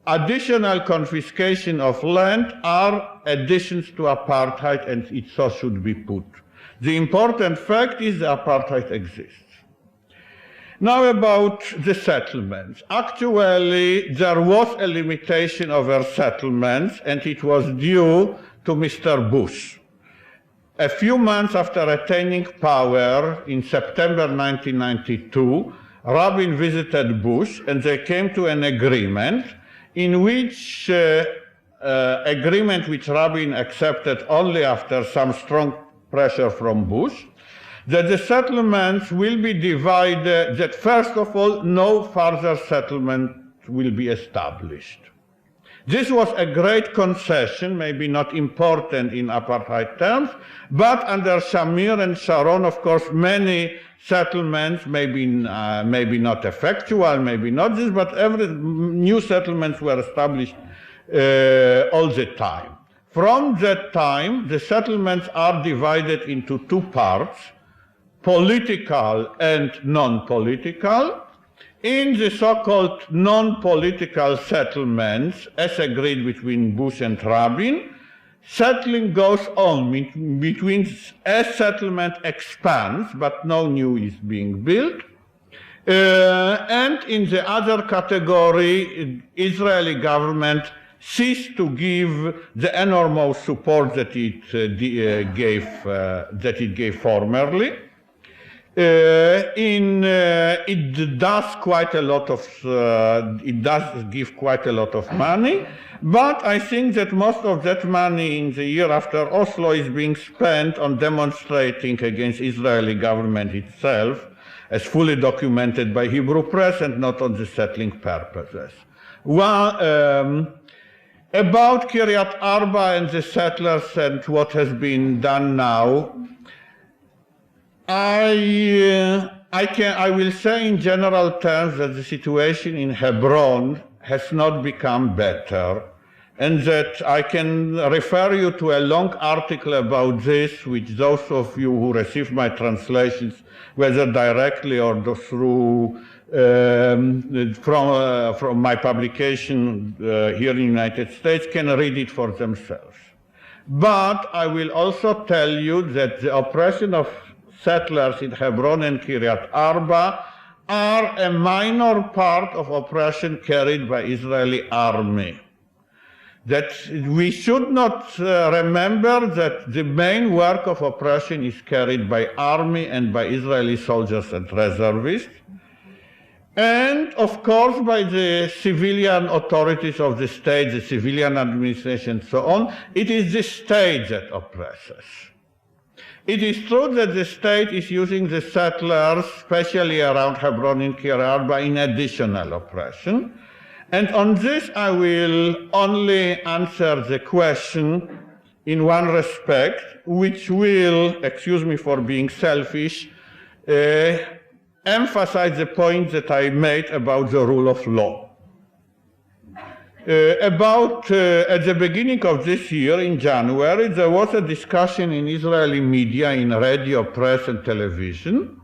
Additional confiscation of land are additions to apartheid, and it so should be put. The important fact is that apartheid exists. Now about the settlements. Actually, there was a limitation over settlements, and it was due to Mr. Bush. A few months after attaining power in September 1992, Rabin visited Bush, and they came to an agreement in which agreement which Rabin accepted only after some strong pressure from Bush, that the settlements will be divided, that first of all, no further settlement will be established. This was a great concession, maybe not important in apartheid terms, but under Shamir and Sharon, of course, many settlements, maybe not effectual, maybe not this, but new settlements were established all the time. From that time, the settlements are divided into two parts, political and non-political. In the so-called non-political settlements, as agreed between Bush and Rabin, settling goes on as settlement expands, but no new is being built. And in the other category, Israeli government ceased to give the enormous support that it gave formerly. It does give quite a lot of money, but I think that most of that money in the year after Oslo is being spent on demonstrating against Israeli government itself, as fully documented by Hebrew press, and not on the settling purposes. About Kiryat Arba and the settlers and what has been done now, I will say in general terms that the situation in Hebron has not become better, and that I can refer you to a long article about this, which those of you who receive my translations, whether directly or through from my publication here in the United States, can read it for themselves. But I will also tell you that the oppression of settlers in Hebron and Kiryat Arba are a minor part of oppression carried by Israeli army. That we should not remember that the main work of oppression is carried by army and by Israeli soldiers and reservists, and of course by the civilian authorities of the state, the civilian administration and so on. It is the state that oppresses. It is true that the state is using the settlers, especially around Hebron and Kiryat Arba, in additional oppression. And on this I will only answer the question in one respect, which will, excuse me for being selfish, emphasize the point that I made about the rule of law. At the beginning of this year, in January, there was a discussion in Israeli media, in radio, press, and television,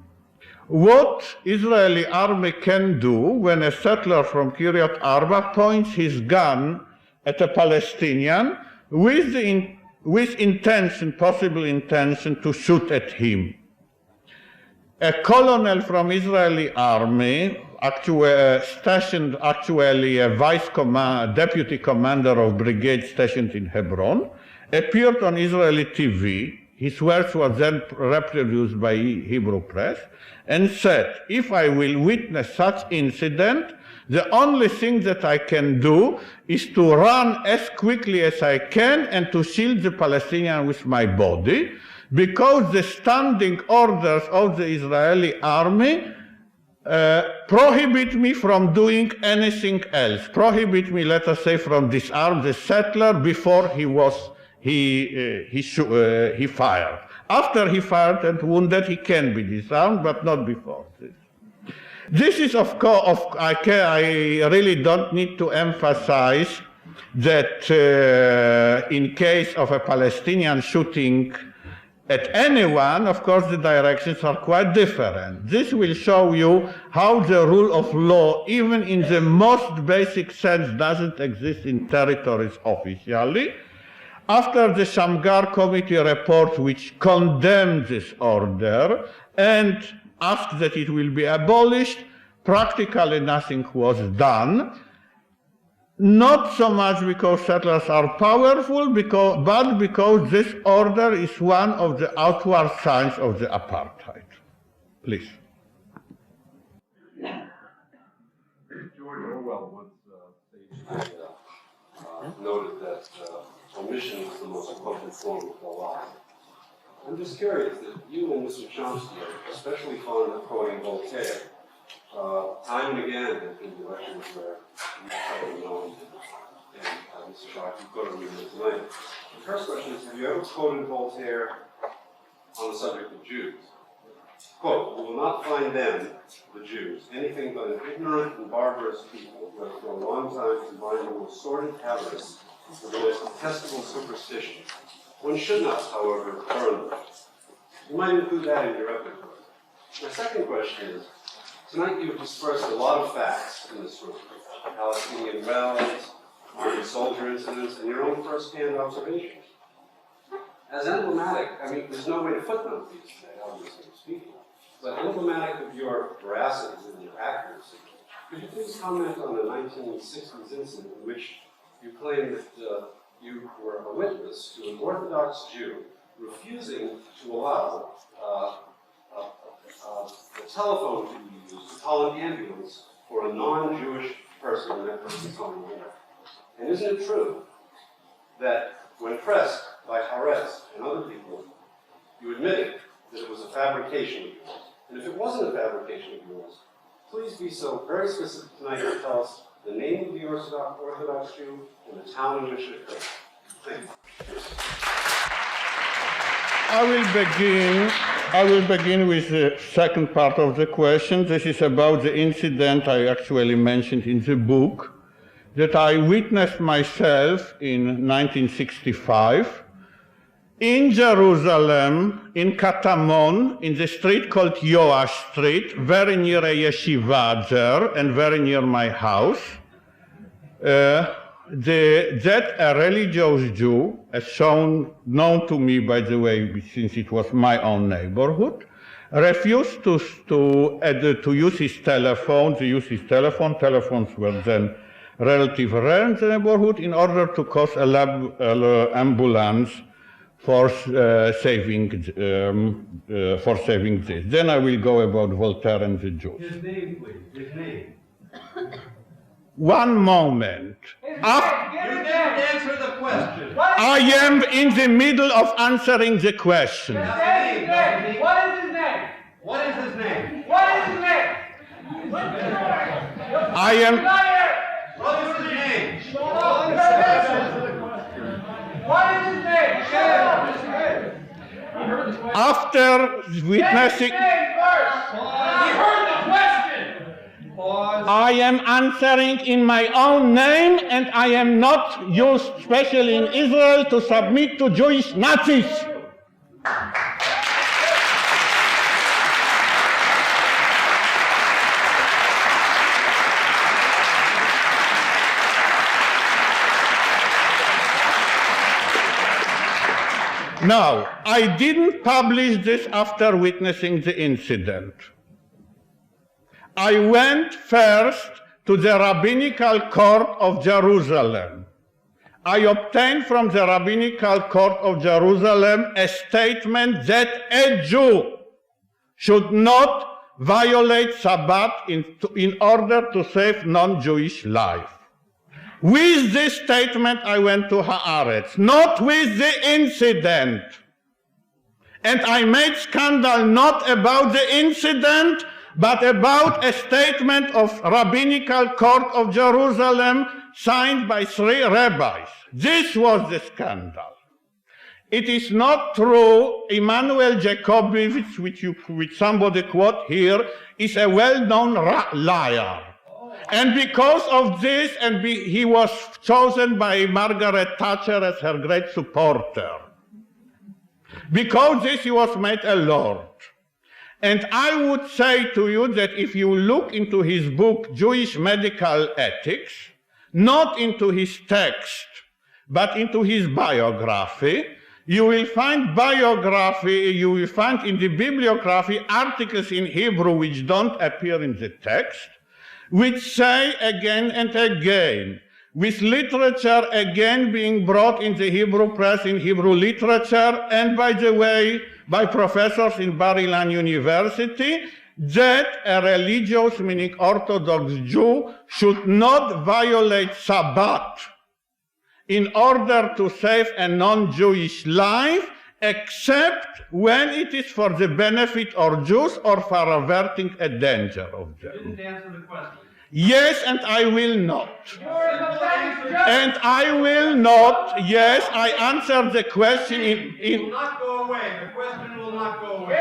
what Israeli army can do when a settler from Kiryat Arba points his gun at a Palestinian with intention, possible intention, to shoot at him. A colonel from Israeli army, stationed actually a deputy commander of brigade stationed in Hebron, appeared on Israeli TV. His words were then reproduced by Hebrew press, and said, if I will witness such incident, the only thing that I can do is to run as quickly as I can and to shield the Palestinians with my body, because the standing orders of the Israeli army prohibit me from doing anything else, prohibit me, let us say, from disarm the settler before he fired. After he fired and wounded, he can be disarmed, but not before this. This is, of course, I really don't need to emphasize that in case of a Palestinian shooting at anyone, of course, the directions are quite different. This will show you how the rule of law, even in the most basic sense, doesn't exist in territories officially. After the Shamgar Committee report, which condemned this order and asked that it will be abolished, practically nothing was done. Not so much because settlers are powerful, but because this order is one of the outward signs of the apartheid. Please. George Orwell once noted that omission is the most potent form of the lie. I'm just curious that you and Mr. Chomsky are especially fond of quoting Voltaire. Time and again in the elections where you probably know him and Mr. Shahak, you quoted him tonight. The first question is, have you ever quoted Voltaire on the subject of Jews? Quote, "We will not find them, the Jews, anything but an ignorant and barbarous people who have for a long time combined the most sordid avarice with the most detestable superstition. One should not, however, burn them." You might include that in your repertoire. My second question is, tonight you've dispersed a lot of facts in this room. Palestinian wells, armed soldier incidents, and your own first-hand observations. As emblematic, I mean, there's no way to footnote these today, obviously speaking, but emblematic of your veracity and your accuracy, could you please comment on the 1960s incident in which you claim that you were a witness to an Orthodox Jew refusing to allow the telephone to be used to call an ambulance for a non-Jewish person in that person's home? And isn't it true that when pressed by Haaretz and other people, you admitted that it was a fabrication of yours? And if it wasn't a fabrication of yours, please be so very specific tonight to tell us the name of the Orthodox Jew and the town in which it occurred. Thank you. I will begin with the second part of the question. This is about the incident I actually mentioned in the book that I witnessed myself in 1965 in Jerusalem, in Katamon, in the street called Yoash Street, very near a yeshiva there and very near my house. That a religious Jew, as known to me, by the way, since it was my own neighborhood, refused to use his telephone, Telephones were then relatively rare in the neighborhood, in order to cause an ambulance for saving this. Then I will go about Voltaire and the Jews. His name, please. His name. One moment. You didn't answer the question. I am in the middle of answering the question. What is his name? What is his name? What is his name? I am. What is his name? After witnessing, I am answering in my own name, and I am not used, especially in Israel, to submit to Jewish Nazis. Now, I didn't publish this after witnessing the incident. I went first to the Rabbinical Court of Jerusalem. I obtained from the Rabbinical Court of Jerusalem a statement that a Jew should not violate Sabbath in order to save non-Jewish life. With this statement, I went to Haaretz, not with the incident. And I made scandal not about the incident, but about a statement of Rabbinical Court of Jerusalem signed by 3 rabbis. This was the scandal. It is not true. Immanuel Jakobowicz, which somebody quote here, is a well-known liar. And because of this, he was chosen by Margaret Thatcher as her great supporter. Because this, he was made a lord. And I would say to you that if you look into his book, Jewish Medical Ethics, not into his text, but into his biography, you will find in the bibliography articles in Hebrew which don't appear in the text, which say again and again, with literature again being brought in the Hebrew press, in Hebrew literature, and by the way, by professors in Bar-Ilan University, that a religious, meaning Orthodox Jew, should not violate Sabbath in order to save a non-Jewish life, except when it is for the benefit of Jews or for averting a danger of them. You didn't answer the question. Yes, and I will not. And I will not. Yes, I answered the question It will not go away. The question will not go away.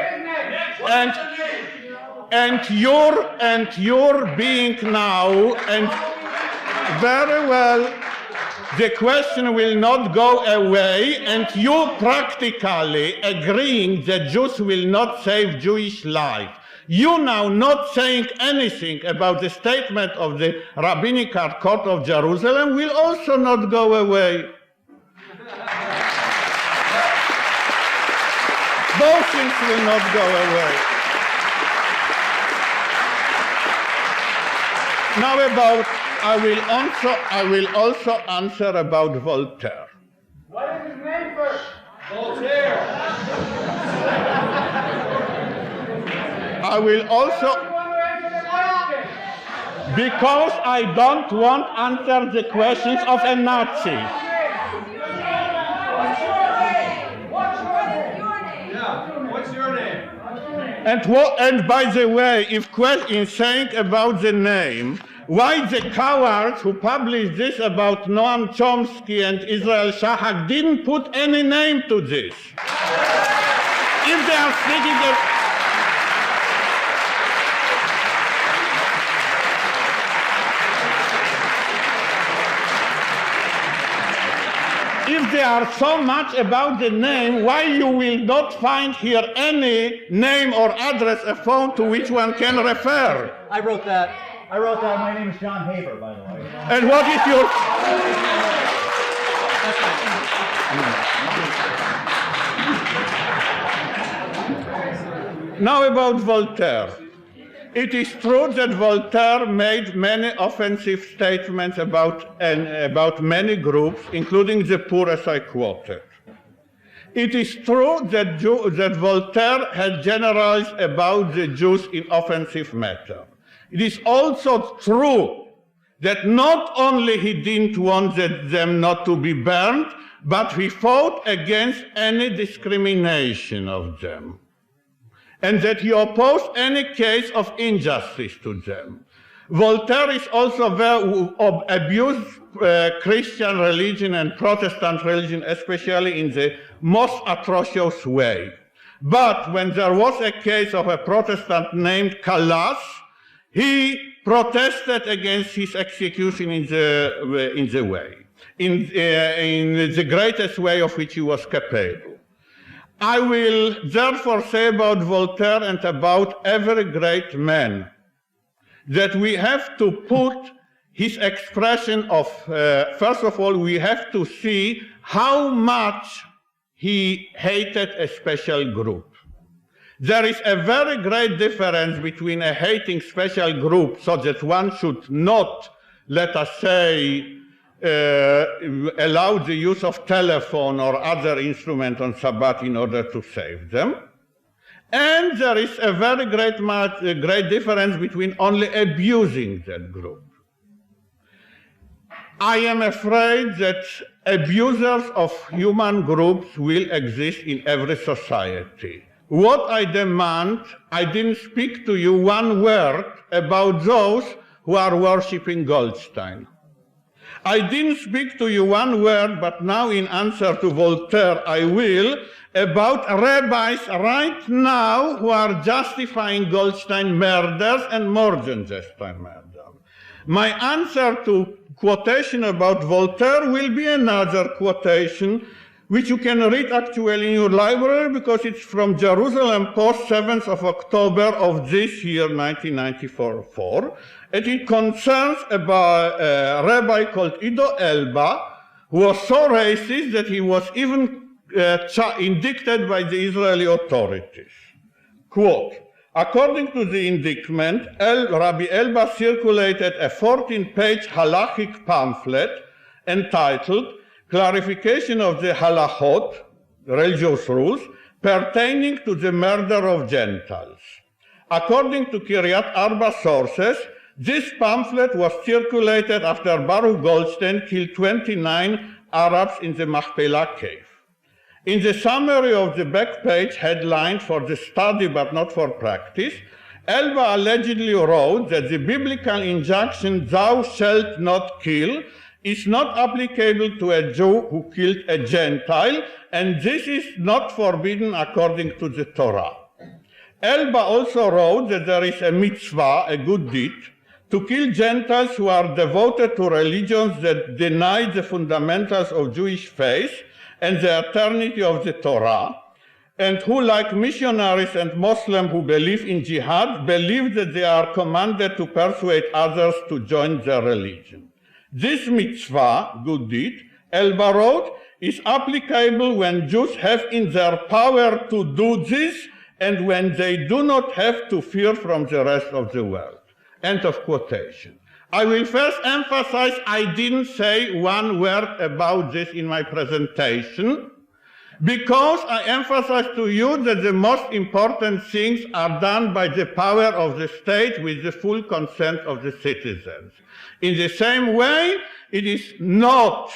And you're being now, and very well, the question will not go away, and you practically agreeing that Jews will not save Jewish life. You now not saying anything about the statement of the Rabbinical Court of Jerusalem will also not go away. Both things will not go away. Now I will also answer about Voltaire. What is his name first? Voltaire. I will also, because I don't want to answer the questions of a Nazi. What's your name? And by the way, if in saying about the name, why the cowards who published this about Noam Chomsky and Israel Shahak didn't put any name to this? If they are speaking of... If they are so much about the name, why you will not find here any name or address, a phone to which one can refer? I wrote that. My name is John Haber, by the way. And what is your... Now about Voltaire. It is true that Voltaire made many offensive statements about many groups, including the poor, as I quoted. It is true that Voltaire had generalized about the Jews in offensive matter. It is also true that not only he didn't want them not to be burned, but he fought against any discrimination of them, and that he opposed any case of injustice to them. Voltaire is also abused Christian religion and Protestant religion, especially in the most atrocious way. But when there was a case of a Protestant named Calas, he protested against his execution in the greatest way of which he was capable. I will therefore say about Voltaire and about every great man that we have to put his expression of, first of all, we have to see how much he hated a special group. There is a very great difference between a hating special group so that one should not, let us say, allow the use of telephone or other instrument on Shabbat in order to save them. And there is a very great difference between only abusing that group. I am afraid that abusers of human groups will exist in every society. What I demand, I didn't speak to you one word about those who are worshipping Goldstein. I didn't speak to you one word, but now in answer to Voltaire, I will, about rabbis right now who are justifying Goldstein murders and more than Goldstein murder. My answer to quotation about Voltaire will be another quotation which you can read actually in your library because it's from Jerusalem Post, 7th of October of this year, 1994, and it concerns about a rabbi called Ido Elba, who was so racist that he was even indicted by the Israeli authorities. Quote, according to the indictment, Rabbi Elba circulated a 14-page halachic pamphlet entitled Clarification of the Halachot, religious rules, pertaining to the murder of Gentiles. According to Kiryat Arba sources, this pamphlet was circulated after Baruch Goldstein killed 29 Arabs in the Machpelah cave. In the summary of the back page, headlined for the study but not for practice, Elba allegedly wrote that the biblical injunction, thou shalt not kill, is not applicable to a Jew who killed a Gentile, and this is not forbidden according to the Torah. Elba also wrote that there is a mitzvah, a good deed, to kill Gentiles who are devoted to religions that deny the fundamentals of Jewish faith and the eternity of the Torah, and who, like missionaries and Muslims who believe in jihad, believe that they are commanded to persuade others to join their religion. This mitzvah, good deed, Elba wrote, is applicable when Jews have in their power to do this and when they do not have to fear from the rest of the world. End of quotation. I will first emphasize I didn't say one word about this in my presentation because I emphasize to you that the most important things are done by the power of the state with the full consent of the citizens. In the same way, it is not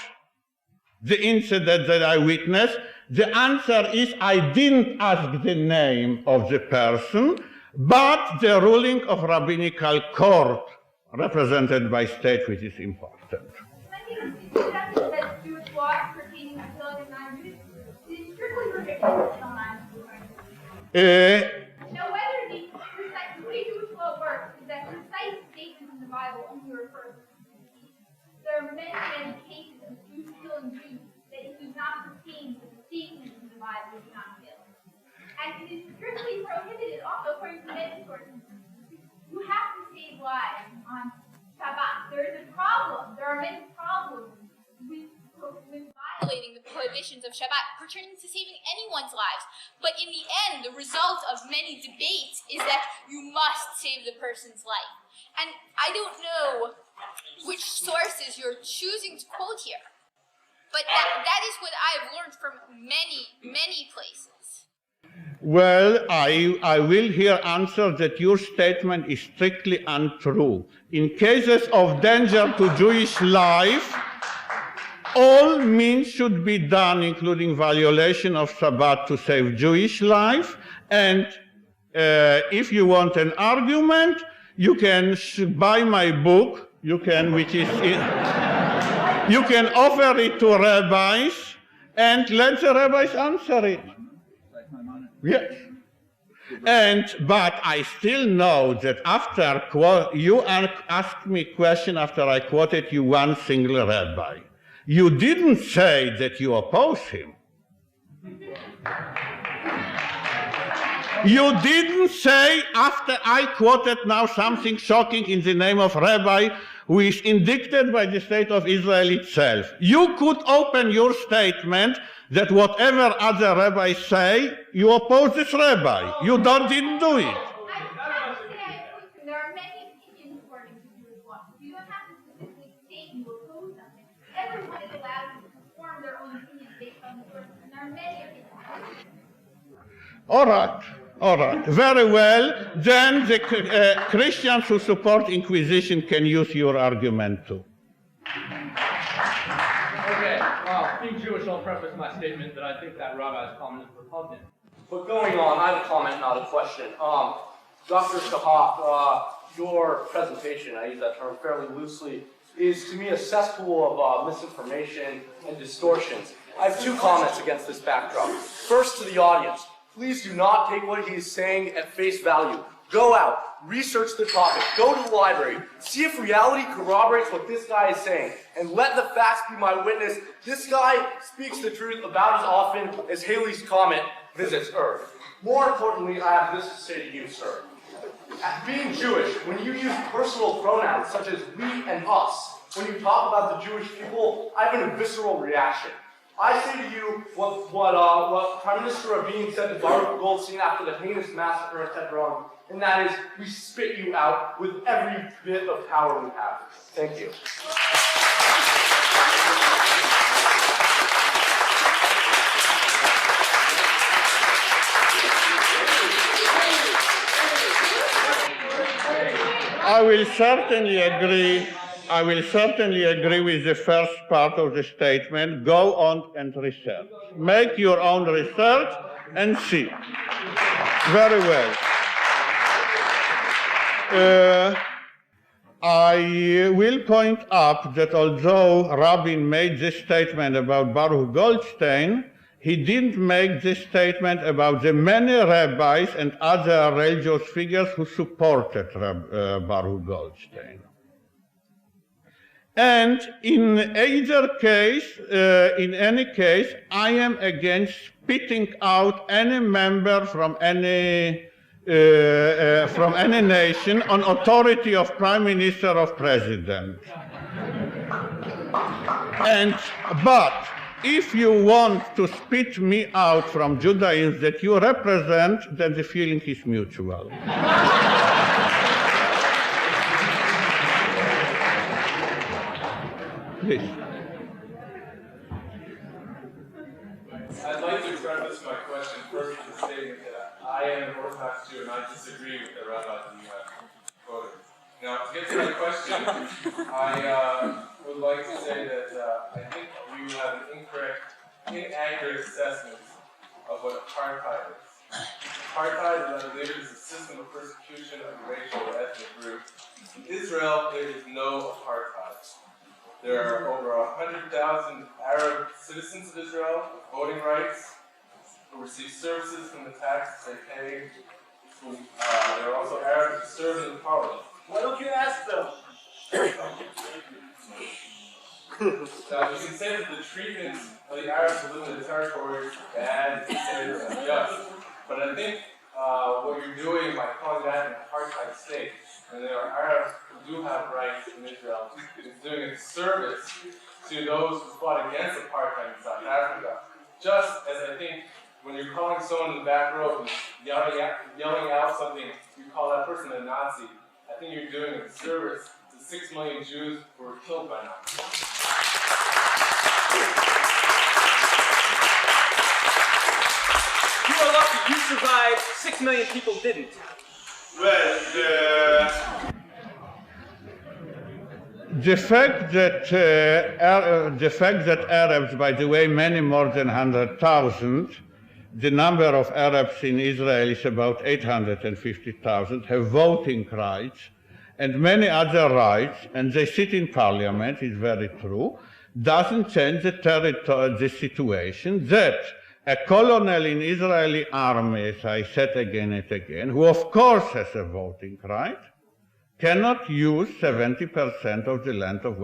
the incident that I witnessed. The answer is I didn't ask the name of the person, but the ruling of rabbinical court represented by state, which is important. Jewish laws pertaining to killing of non-Jews is strictly prohibited until non-Jews. Now, whether the way Jewish law works is that precise statements in the Bible only refer to Jews. There are many, many cases of Jews killing Jews that it does not pertain to the statements in the Bible do not kill. And it is strictly prohibited also according to many sources. You have to save lives on Shabbat. There is a problem. There are many problems with violating the prohibitions of Shabbat pertaining to saving anyone's lives. But in the end, the result of many debates is that you must save the person's life. And I don't know which sources you're choosing to quote here, but that is what I've learned from many, many places. Well, I will here answer that your statement is strictly untrue. In cases of danger to Jewish life, all means should be done, including violation of Shabbat, to save Jewish life. And if you want an argument, you can buy my book. You can, you can offer it to rabbis and let the rabbis answer it. Yes. But I still know that after you asked me a question after I quoted you one single rabbi. You didn't say that you oppose him. You didn't say after I quoted now something shocking in the name of rabbi who is indicted by the state of Israel itself. You could open your statement that whatever other rabbis say, you oppose this rabbi. You didn't do it. I would say I oppose them. There are many opinions according to Jewish law. You don't have to specifically state you oppose something. Everyone is allowed to form their own opinions based on the sources, and there are many opinions. All right, very well. Then the Christians who support Inquisition can use your argument too. Okay, well, being Jewish, I'll preface my statement that I think that rabbi's comment is repugnant. But going on, I have a comment, not a question. Dr. Shahak, your presentation, I use that term fairly loosely, is to me a cesspool of misinformation and distortions. I have two comments against this backdrop. First, to the audience. Please do not take what he is saying at face value. Go out, research the topic, go to the library, see if reality corroborates what this guy is saying, and let the facts be my witness. This guy speaks the truth about as often as Halley's Comet visits Earth. More importantly, I have this to say to you, sir. Being Jewish, when you use personal pronouns such as we and us, when you talk about the Jewish people, I have a visceral reaction. I say to you what Prime Minister Rabin said to Baruch Goldstein after the heinous massacre at Hebron, and that is, we spit you out with every bit of power we have. Thank you. I will certainly agree with the first part of the statement. Go on and research. Make your own research and see. Very well. I will point out that although Rabin made this statement about Baruch Goldstein, he didn't make this statement about the many rabbis and other religious figures who supported Baruch Goldstein. And in either case, in any case, I am against spitting out any member from any nation on authority of Prime Minister or President. But if you want to spit me out from Judaism that you represent, then the feeling is mutual. Please. I'd like to preface my question first with saying that I am an Orthodox Jew and I disagree with the rabbis that you have quoted. Now, to get to my question, I would like to say that I think you have an inaccurate assessment of what apartheid is. Apartheid, as I believe, is a system of persecution of a racial or ethnic group. In Israel, there is no apartheid. There are over 100,000 Arab citizens of Israel with voting rights who receive services from the taxes they pay. There are also Arabs who serve in the parliament. Why don't you ask them? Now, you can say that the treatment of the Arabs who live in the territory is bad, considered unjust. But I think what you're doing by calling that an apartheid state, and there are Arabs who do have rights in Israel, is doing a service to those who fought against apartheid in South Africa. Just as I think when you're calling someone in the back row who's yelling out something, you call that person a Nazi. I think you're doing a service to 6 million Jews who were killed by Nazis. You are lucky. You survived. 6 million people didn't. Well, the fact that Arabs, by the way, many more than 100,000, the number of Arabs in Israel is about 850,000, have voting rights and many other rights, and they sit in parliament, is very true, doesn't change the situation that a colonel in Israeli army, as I said again and again, who of course has a voting right, cannot use 70% of the land of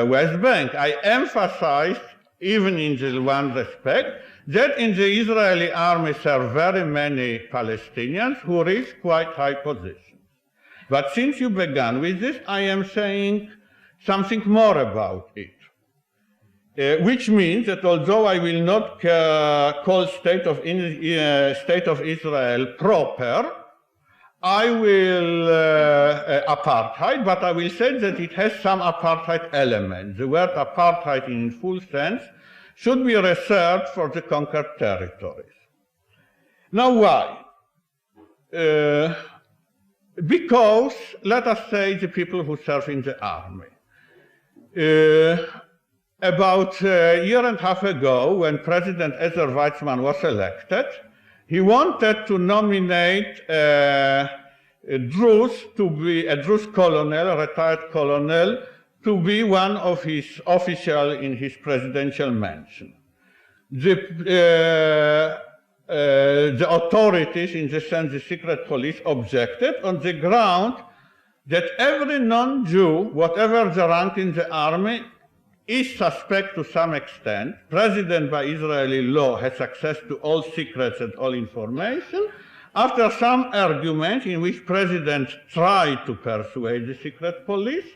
West Bank. I emphasized, even in this one respect, that in the Israeli army are very many Palestinians who reach quite high positions. But since you began with this, I am saying something more about it. which means that although I will not call state of Israel proper, I will apartheid, but I will say that it has some apartheid elements. The word apartheid in full sense should be reserved for the conquered territories. Now why? Because, let us say, the people who serve in the army. About a year and a half ago, when President Ezer Weizmann was elected, he wanted to nominate a Druze colonel, a retired colonel, to be one of his officials in his presidential mansion. The authorities, in the sense the secret police, objected on the ground that every non-Jew, whatever the rank in the army, is suspect to some extent. President by Israeli law has access to all secrets and all information. After some argument in which President tried to persuade the secret police,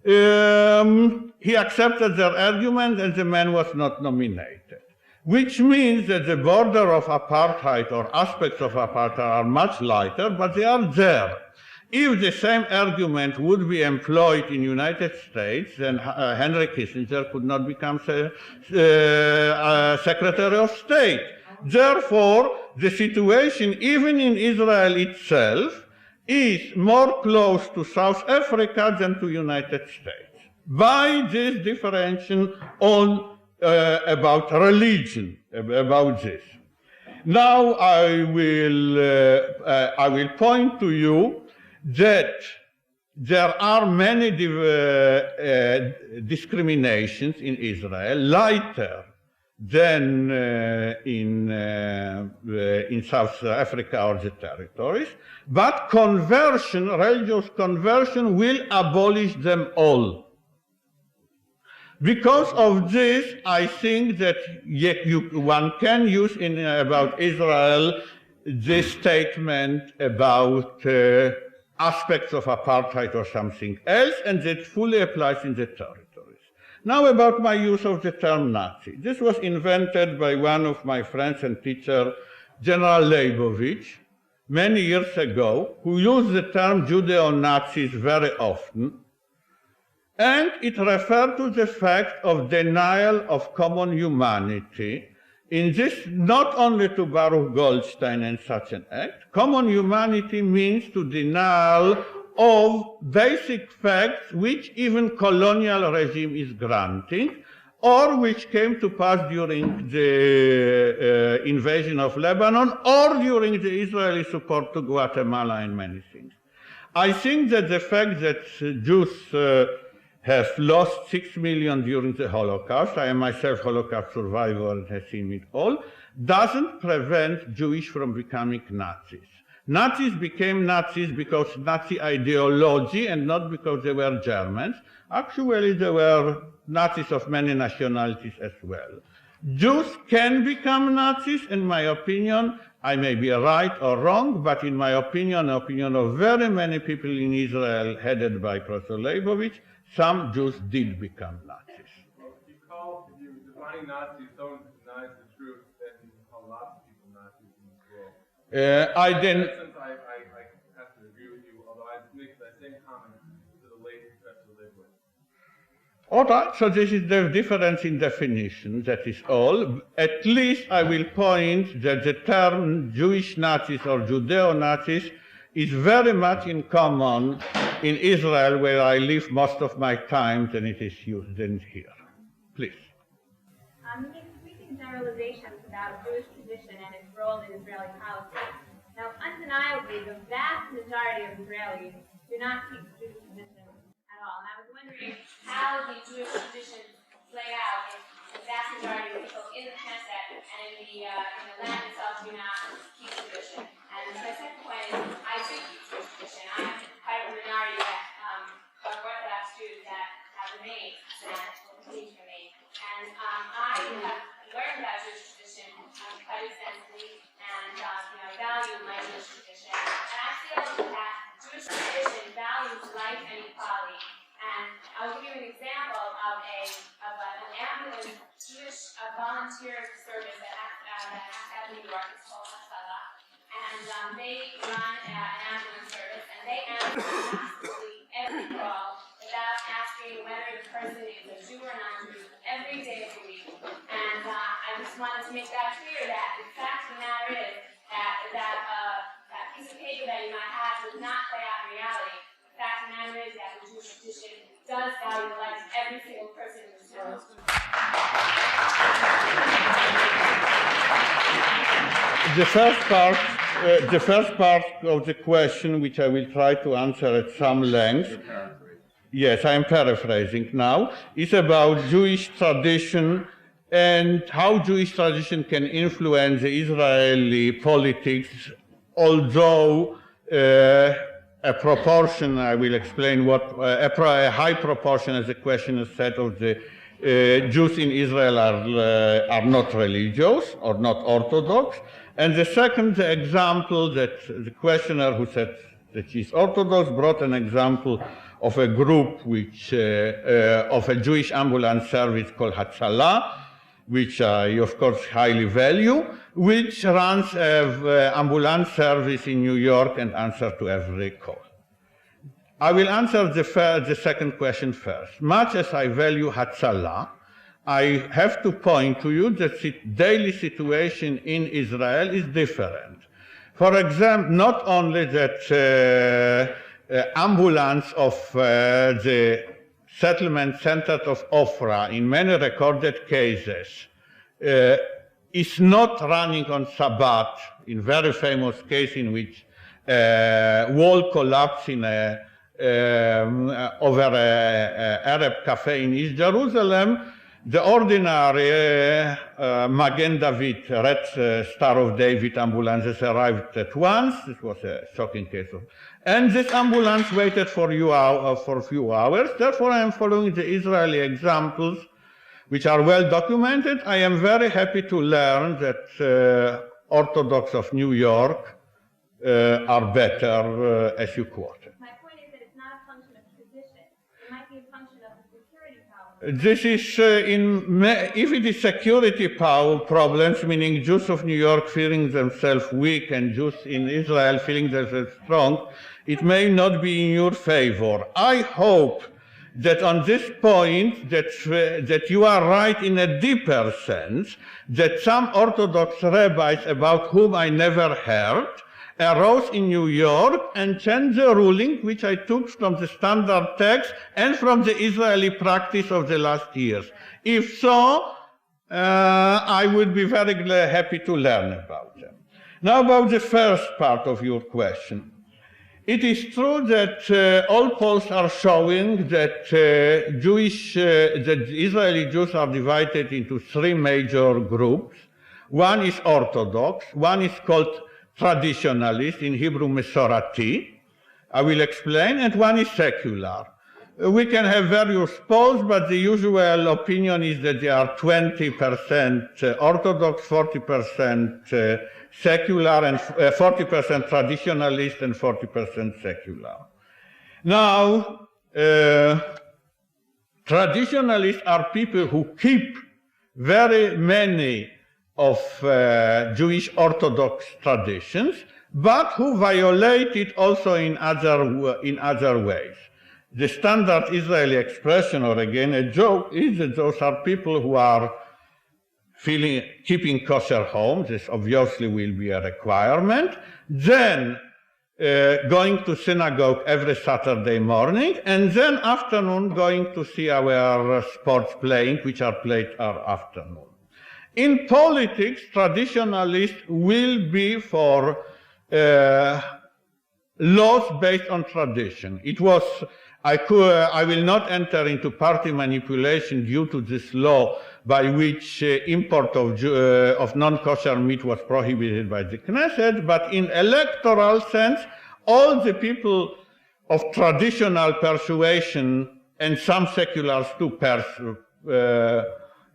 he accepted their argument and the man was not nominated. Which means that the border of apartheid or aspects of apartheid are much lighter, but they are there. If the same argument would be employed in the United States, then Henry Kissinger could not become Secretary of State. Therefore, the situation, even in Israel itself, is more close to South Africa than to the United States. By this differentiation on about religion, about this. Now I will point to you that there are many discriminations in Israel, lighter than in South Africa or the territories, but conversion, religious conversion, will abolish them all. Because of this, I think that one can use about Israel this statement about aspects of apartheid or something else, and that fully applies in the territories. Now about my use of the term Nazi. This was invented by one of my friends and teacher, General Leibovich, many years ago, who used the term Judeo-Nazis very often, and it referred to the fact of denial of common humanity. In this, not only to Baruch Goldstein and such an act, common humanity means to denial of basic facts which even colonial regime is granting, or which came to pass during the invasion of Lebanon, or during the Israeli support to Guatemala and many things. I think that the fact that Jews have lost 6 million during the Holocaust, I am myself Holocaust survivor and have seen it all, doesn't prevent Jewish from becoming Nazis. Nazis became Nazis because Nazi ideology and not because they were Germans. Actually, there were Nazis of many nationalities as well. Jews can become Nazis, in my opinion. I may be right or wrong, but in my opinion, the opinion of very many people in Israel headed by Professor Leibovich, some Jews did become Nazis. Well, you defining Nazis don't deny the truth that you call lots of people Nazis in this world. I didn't. In that sense, I have to agree with you, although I make that same comment to the late Professor Leibovich. All right, so this is the difference in definition, that is all. At least I will point that the term Jewish Nazis or Judeo-Nazis is very much in common in Israel, where I live most of my time, than it is used than here. Please. You make sweeping generalizations about Jewish tradition and its role in Israeli-Palestine. Now, undeniably, the vast majority of Israelis do not keep Jewish tradition at all. And I was wondering how the Jewish tradition played out if the vast majority of people in the Knesset and in the land itself do not keep tradition. And my second point is, I do keep Jewish tradition. I'm part of a minority of Orthodox Jews that have remained and will continue to remain. And I have learned about Jewish tradition quite extensively and value my Jewish tradition. And I feel that Jewish tradition values life and equality. And I'll give you an example of an ambulance outside of New York. It's called Hatzalah. And they run an ambulance service, and they answer absolutely every call without asking whether the person is a Jew or non-Jew every day of the week. And I just wanted to make that clear that the fact of the matter is that piece of paper that you might have does not play out in reality. The fact of the matter is that the Jewish tradition does value the life of every single person in this world. The first part of the question, which I will try to answer at some length, yes, I am paraphrasing now, is about Jewish tradition and how Jewish tradition can influence the Israeli politics, although a proportion, I will explain what, a high proportion, as the question has said, of the Jews in Israel are not religious or not Orthodox. And the second example, that the questioner who said that she's Orthodox brought an example of a group which, of a Jewish ambulance service called Hatzalah, which I, of course, highly value, which runs an ambulance service in New York and answers to every call. I will answer the second question first. Much as I value Hatzalah, I have to point to you that the daily situation in Israel is different. For example, not only that ambulance of the settlement center of Ofra, in many recorded cases, is not running on Shabbat, in very famous case in which a wall collapsed in over an Arab cafe in East Jerusalem. The ordinary Magen David, Red Star of David ambulances arrived at once. This was a shocking case. And this ambulance waited for a few hours. Therefore, I am following the Israeli examples, which are well documented. I am very happy to learn that Orthodox of New York are better, as you quoted. My point is that it's not a function of tradition. It might be a function of the security power. This is, if it is security power problems, meaning Jews of New York feeling themselves weak and Jews in Israel feeling themselves strong, it may not be in your favor. I hope that on this point that you are right in a deeper sense, that some Orthodox rabbis about whom I never heard arose in New York and changed the ruling, which I took from the standard text and from the Israeli practice of the last years. If so, I would be very happy to learn about them. Now about the first part of your question. It is true that all polls are showing that that Israeli Jews are divided into three major groups. One is Orthodox, one is called traditionalist, in Hebrew Mesorati, I will explain, and one is secular. We can have various polls, but the usual opinion is that they are 20% Orthodox, 40% secular, and 40% traditionalist, and 40% secular. Now, traditionalists are people who keep very many of Jewish Orthodox traditions, but who violate it also in other ways. The standard Israeli expression, or again a joke, is that those are people who are keeping kosher homes. This obviously will be a requirement. Then going to synagogue every Saturday morning, and then afternoon going to see our sports playing, which are played afternoon. In politics, traditionalists will be for laws based on tradition. It was, I will not enter into party manipulation due to this law by which import of non-kosher meat was prohibited by the Knesset, but in electoral sense, all the people of traditional persuasion and some seculars too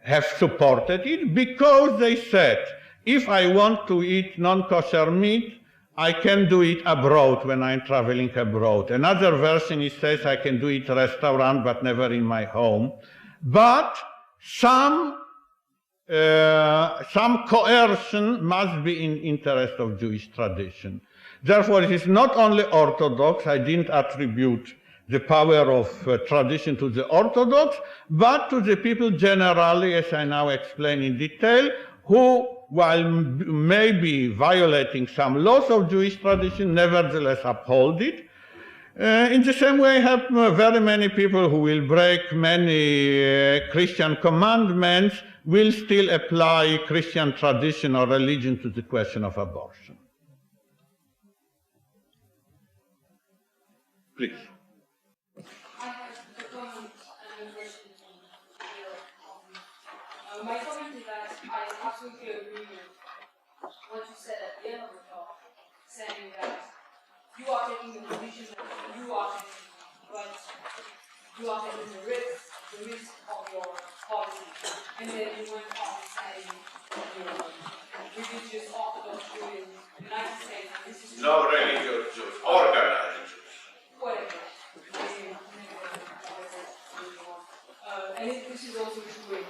have supported it, because they said, if I want to eat non-kosher meat, I can do it abroad when I'm traveling abroad. Another version says I can do it in a restaurant, but never in my home. But some some coercion must be in interest of Jewish tradition. Therefore, it is not only Orthodox. I didn't attribute the power of tradition to the Orthodox, but to the people generally, as I now explain in detail, who, while maybe violating some laws of Jewish tradition, nevertheless uphold it. In the same way, I have very many people who will break many Christian commandments, will still apply Christian tradition or religion to the question of abortion. Please. My comment is that I absolutely agree with what you said at the end of the talk, saying that you are taking the position that you are taking, but you are taking the risk of your policy. And then you went on saying, religious Orthodox Jews in the United States, and this is no religious Jews, organized Jews. Whatever. And this is also true in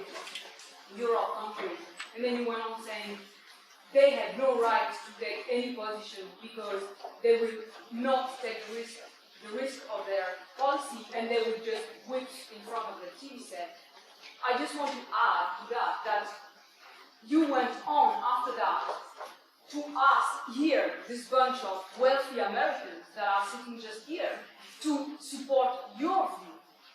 Europe countries. And then you went on saying they had no right to take any position because they would not take the risk of their policy, and they would just whip in front of the TV set. I just want to add to that you went on after that to ask here, this bunch of wealthy Americans that are sitting just here, to support your view.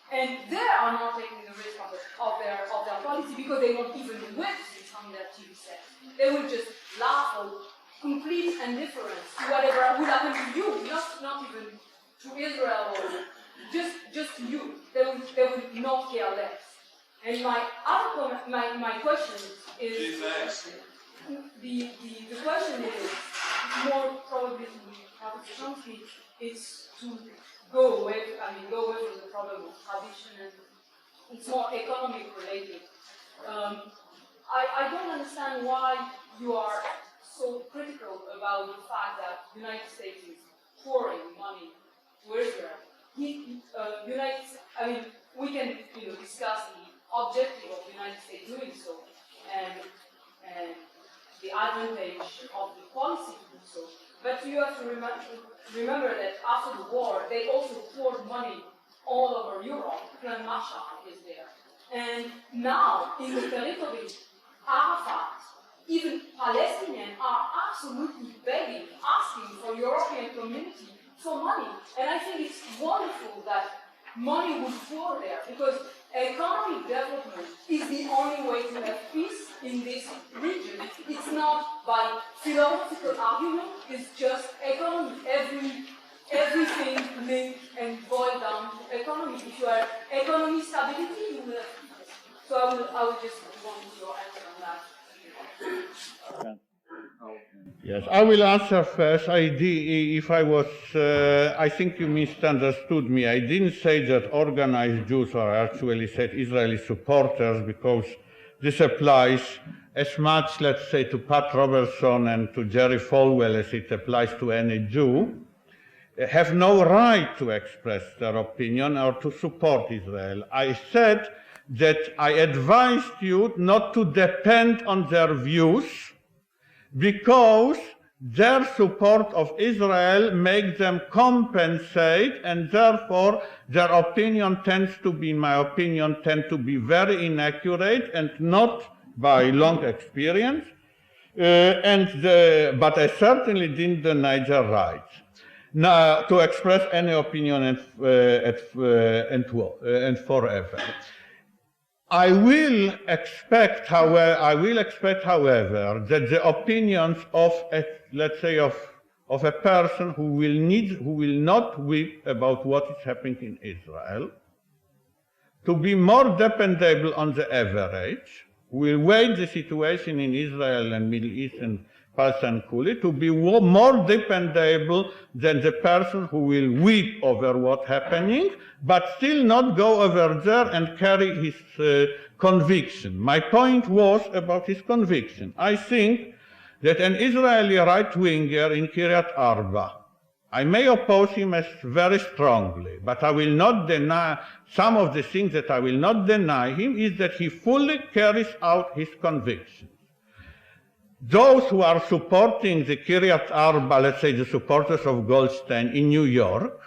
And they are not taking the risk of their policy because they won't even whip it on their TV set. They will just laugh or complete indifference to whatever would happen to you, not even to Israel or just to you. They will not care less. And my question is the question is more probably to Professor Chomsky. It's to go away from the problem of tradition, and it's more economic related. I don't understand why you are so critical about the fact that the United States is pouring money to Israel. We can discuss the objective of the United States doing so, and the advantage of the policy to do so. But you have to remember that after the war, they also poured money all over Europe. Plan Marshall is there. And now, in the territory, Arafat, even Palestinians are absolutely begging, asking for European community for money. And I think it's wonderful that money would pour there, because economic development is the only way to have peace in this region. It's not by philosophical argument, it's just economy. Everything linked and boiled down to economy. If you have economic stability, you will have peace. So I would just want your answer on that. Yes, I will answer first. I think you misunderstood me. I didn't say that organized Jews are actually said Israeli supporters, because this applies as much, let's say, to Pat Robertson and to Jerry Falwell as it applies to any Jew, have no right to express their opinion or to support Israel. I said that I advised you not to depend on their views, because their support of Israel makes them compensate, and therefore their opinion tends to be, in my opinion, very inaccurate and not by long experience. But I certainly didn't deny their rights now to express any opinion and forever. I will expect, however, that the opinions of, let's say, of a person who will not weep about what is happening in Israel, to be more dependable on the average, who will weigh the situation in Israel and Middle East and Palestine equally, to be more dependable than the person who will weep over what's happening, but still not go over there and carry his conviction. My point was about his conviction. I think that an Israeli right-winger in Kiryat Arba I may oppose him as very strongly, but I will not deny, some of the things that I will not deny him is that he fully carries out his convictions. Those who are supporting the Kiryat Arba, let's say the supporters of Goldstein in New York,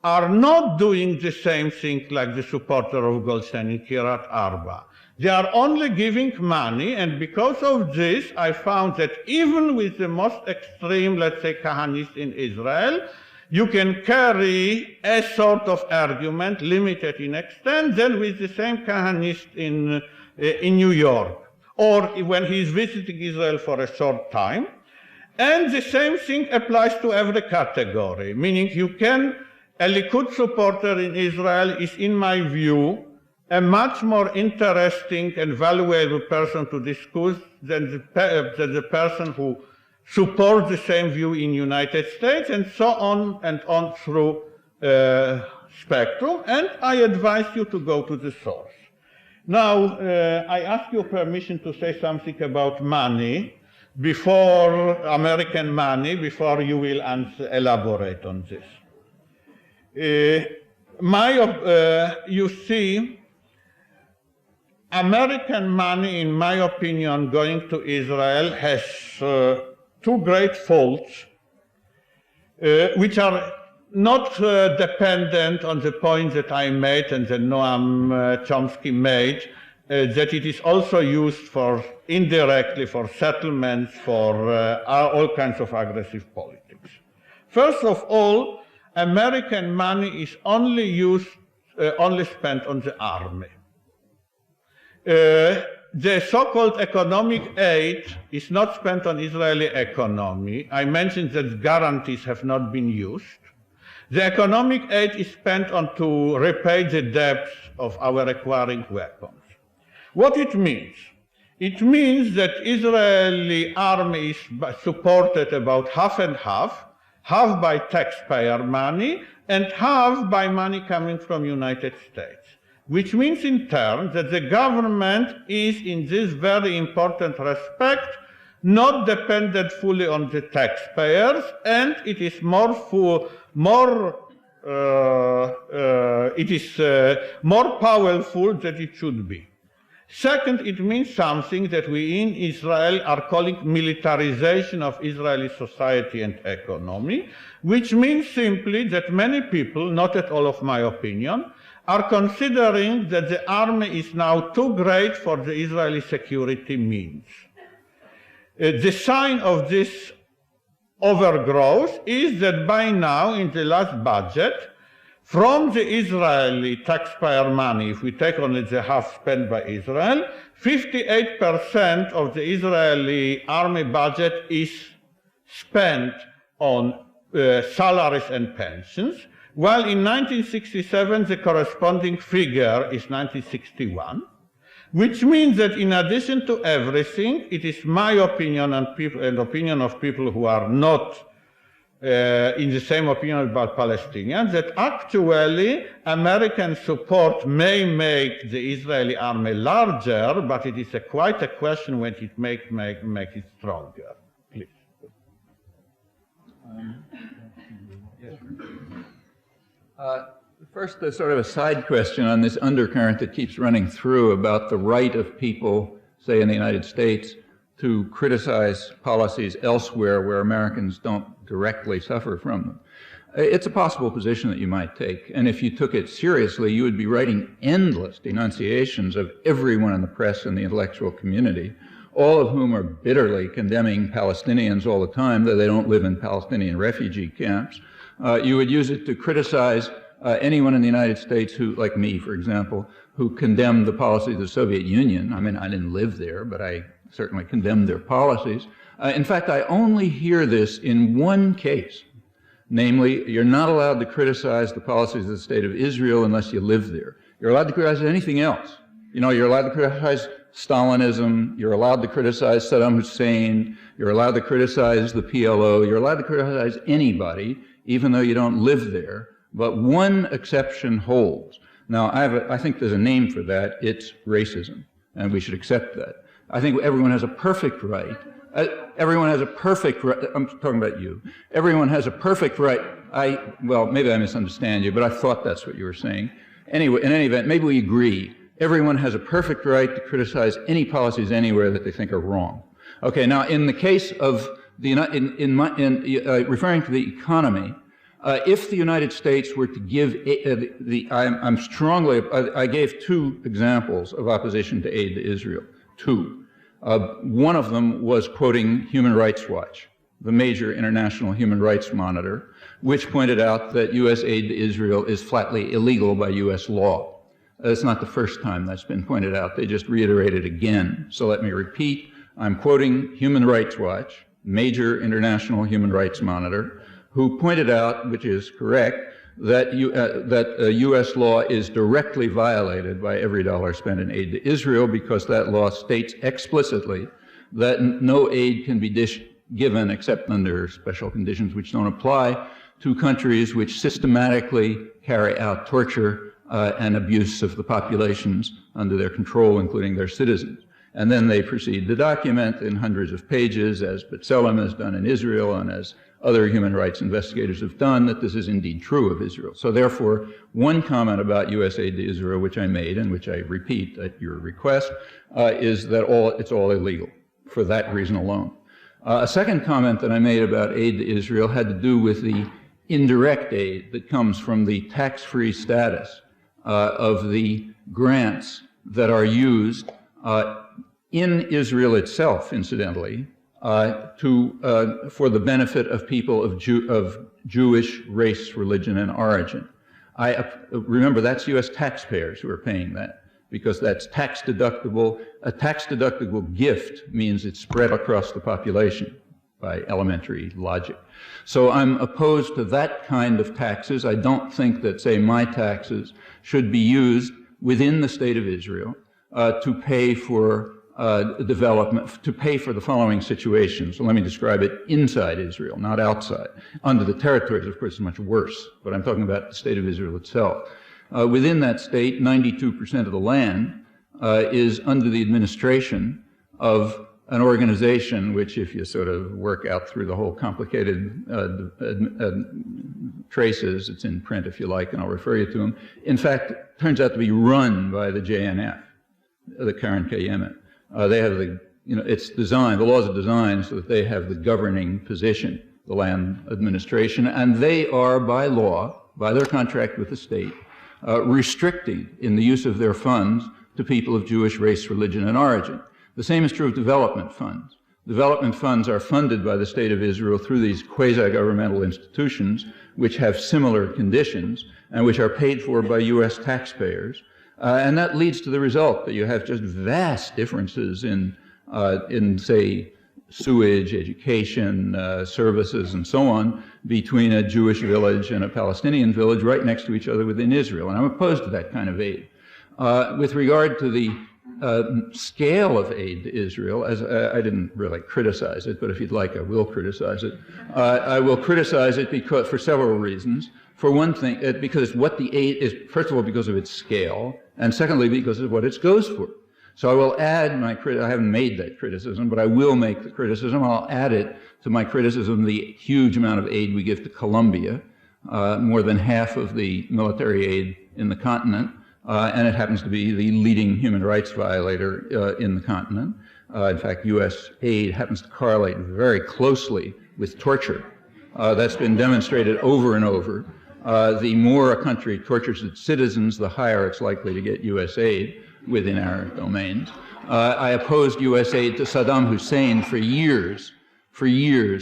are not doing the same thing like the supporter of Goldstein in Kiryat Arba. They are only giving money, and because of this, I found that even with the most extreme, let's say, Kahanist in Israel, you can carry a sort of argument, limited in extent, than with the same Kahanist in New York, or when he is visiting Israel for a short time. And the same thing applies to every category, meaning you can, a Likud supporter in Israel is, in my view, a much more interesting and valuable person to discuss than the person who supports the same view in the United States, and so on and on through spectrum. And I advise you to go to the source. Now, I ask your permission to say something about money, before American money, before you will elaborate on this. You see, American money, in my opinion, going to Israel has two great faults, which are not dependent on the point that I made and that Noam Chomsky made, that it is also used for, indirectly, for settlements, for all kinds of aggressive politics. First of all, American money is only used, only spent on the army. The so-called economic aid is not spent on Israeli economy. I mentioned that guarantees have not been used. The economic aid is spent on to repay the debts of our acquiring weapons. What it means? It means that Israeli army is supported about half and half by taxpayer money and half by money coming from United States. Which means in turn that the government is, in this very important respect, not dependent fully on the taxpayers, and it is more powerful than it should be. Second, it means something that we in Israel are calling militarization of Israeli society and economy, which means simply that many people, not at all of my opinion, are considering that the army is now too great for the Israeli security means. The sign of this overgrowth is that by now, in the last budget, from the Israeli taxpayer money, if we take only the half spent by Israel, 58% of the Israeli army budget is spent on salaries and pensions, while in 1967 the corresponding figure is 1961, which means that in addition to everything, it is my opinion and opinion of people who are not in the same opinion about Palestinians, that actually American support may make the Israeli army larger, but it is quite a question when it make it stronger. Please. First, a sort of a side question on this undercurrent that keeps running through about the right of people, say in the United States, to criticize policies elsewhere where Americans don't directly suffer from them. It's a possible position that you might take, and if you took it seriously, you would be writing endless denunciations of everyone in the press and the intellectual community, all of whom are bitterly condemning Palestinians all the time, though they don't live in Palestinian refugee camps. You would use it to criticize anyone in the United States who, like me, for example, who condemned the policies of the Soviet Union. I mean, I didn't live there, but I certainly condemned their policies. In fact, I only hear this in one case, namely, you're not allowed to criticize the policies of the State of Israel unless you live there. You're allowed to criticize anything else. You know, you're allowed to criticize Stalinism, you're allowed to criticize Saddam Hussein, you're allowed to criticize the PLO, you're allowed to criticize anybody, even though you don't live there, but one exception holds. Now, I think there's a name for that. It's racism, and we should accept that. I think everyone has a perfect right Everyone has a perfect right. I'm talking about you. Everyone has a perfect right. Well, maybe I misunderstand you, but I thought that's what you were saying. Anyway, in any event, maybe we agree. Everyone has a perfect right to criticize any policies anywhere that they think are wrong. Okay, now in the case of the referring to the economy, if the United States were to give I gave two examples of opposition to aid to Israel. Two. One of them was quoting Human Rights Watch, the major international human rights monitor, which pointed out that U.S. aid to Israel is flatly illegal by U.S. law. It's not the first time that's been pointed out. They just reiterated again. So let me repeat. I'm quoting Human Rights Watch, major international human rights monitor, who pointed out, which is correct, that U.S. law is directly violated by every dollar spent in aid to Israel because that law states explicitly that no aid can be given except under special conditions which don't apply to countries which systematically carry out torture and abuse of the populations under their control, including their citizens. And then they proceed to document in hundreds of pages, as B'Tselem has done in Israel and as other human rights investigators have done, that this is indeed true of Israel. So therefore, one comment about U.S. aid to Israel, which I made and which I repeat at your request, is that it's all illegal for that reason alone. A second comment that I made about aid to Israel had to do with the indirect aid that comes from the tax-free status of the grants that are used in Israel itself, incidentally, for the benefit of people of Jewish race, religion, and origin. Remember, that's U.S. taxpayers who are paying that, because that's tax deductible. A tax deductible gift means it's spread across the population by elementary logic. So I'm opposed to that kind of taxes. I don't think that, say, my taxes should be used within the state of Israel to pay for development, to pay for the following situations. So let me describe it inside Israel, not outside. Under the territories, of course, it's much worse, but I'm talking about the state of Israel itself. Within that state, 92% of the land is under the administration of an organization which, if you sort of work out through the whole complicated traces, it's in print if you like, and I'll refer you to them. In fact, it turns out to be run by the JNF, the Karen Kayemet. They have it's designed, the laws are designed so that they have the governing position, the land administration, and they are, by law, by their contract with the state, restricting in the use of their funds to people of Jewish race, religion, and origin. The same is true of development funds. Development funds are funded by the state of Israel through these quasi-governmental institutions which have similar conditions and which are paid for by U.S. taxpayers. And that leads to the result that you have just vast differences in say, sewage, education, services, and so on, between a Jewish village and a Palestinian village right next to each other within Israel. And I'm opposed to that kind of aid. With regard to the scale of aid to Israel, as I didn't really criticize it, but if you'd like, I will criticize it. I will criticize it because, for several reasons. For one thing, because what the aid is, first of all, because of its scale, and secondly, because of what it goes for. So I will add I haven't made that criticism, but I will make the criticism. I'll add it to my criticism, the huge amount of aid we give to Colombia, more than half of the military aid in the continent, and it happens to be the leading human rights violator in the continent. In fact, U.S. aid happens to correlate very closely with torture. That's been demonstrated over and over. The more a country tortures its citizens, the higher it's likely to get U.S. aid within our domains. I opposed U.S. aid to Saddam Hussein for years,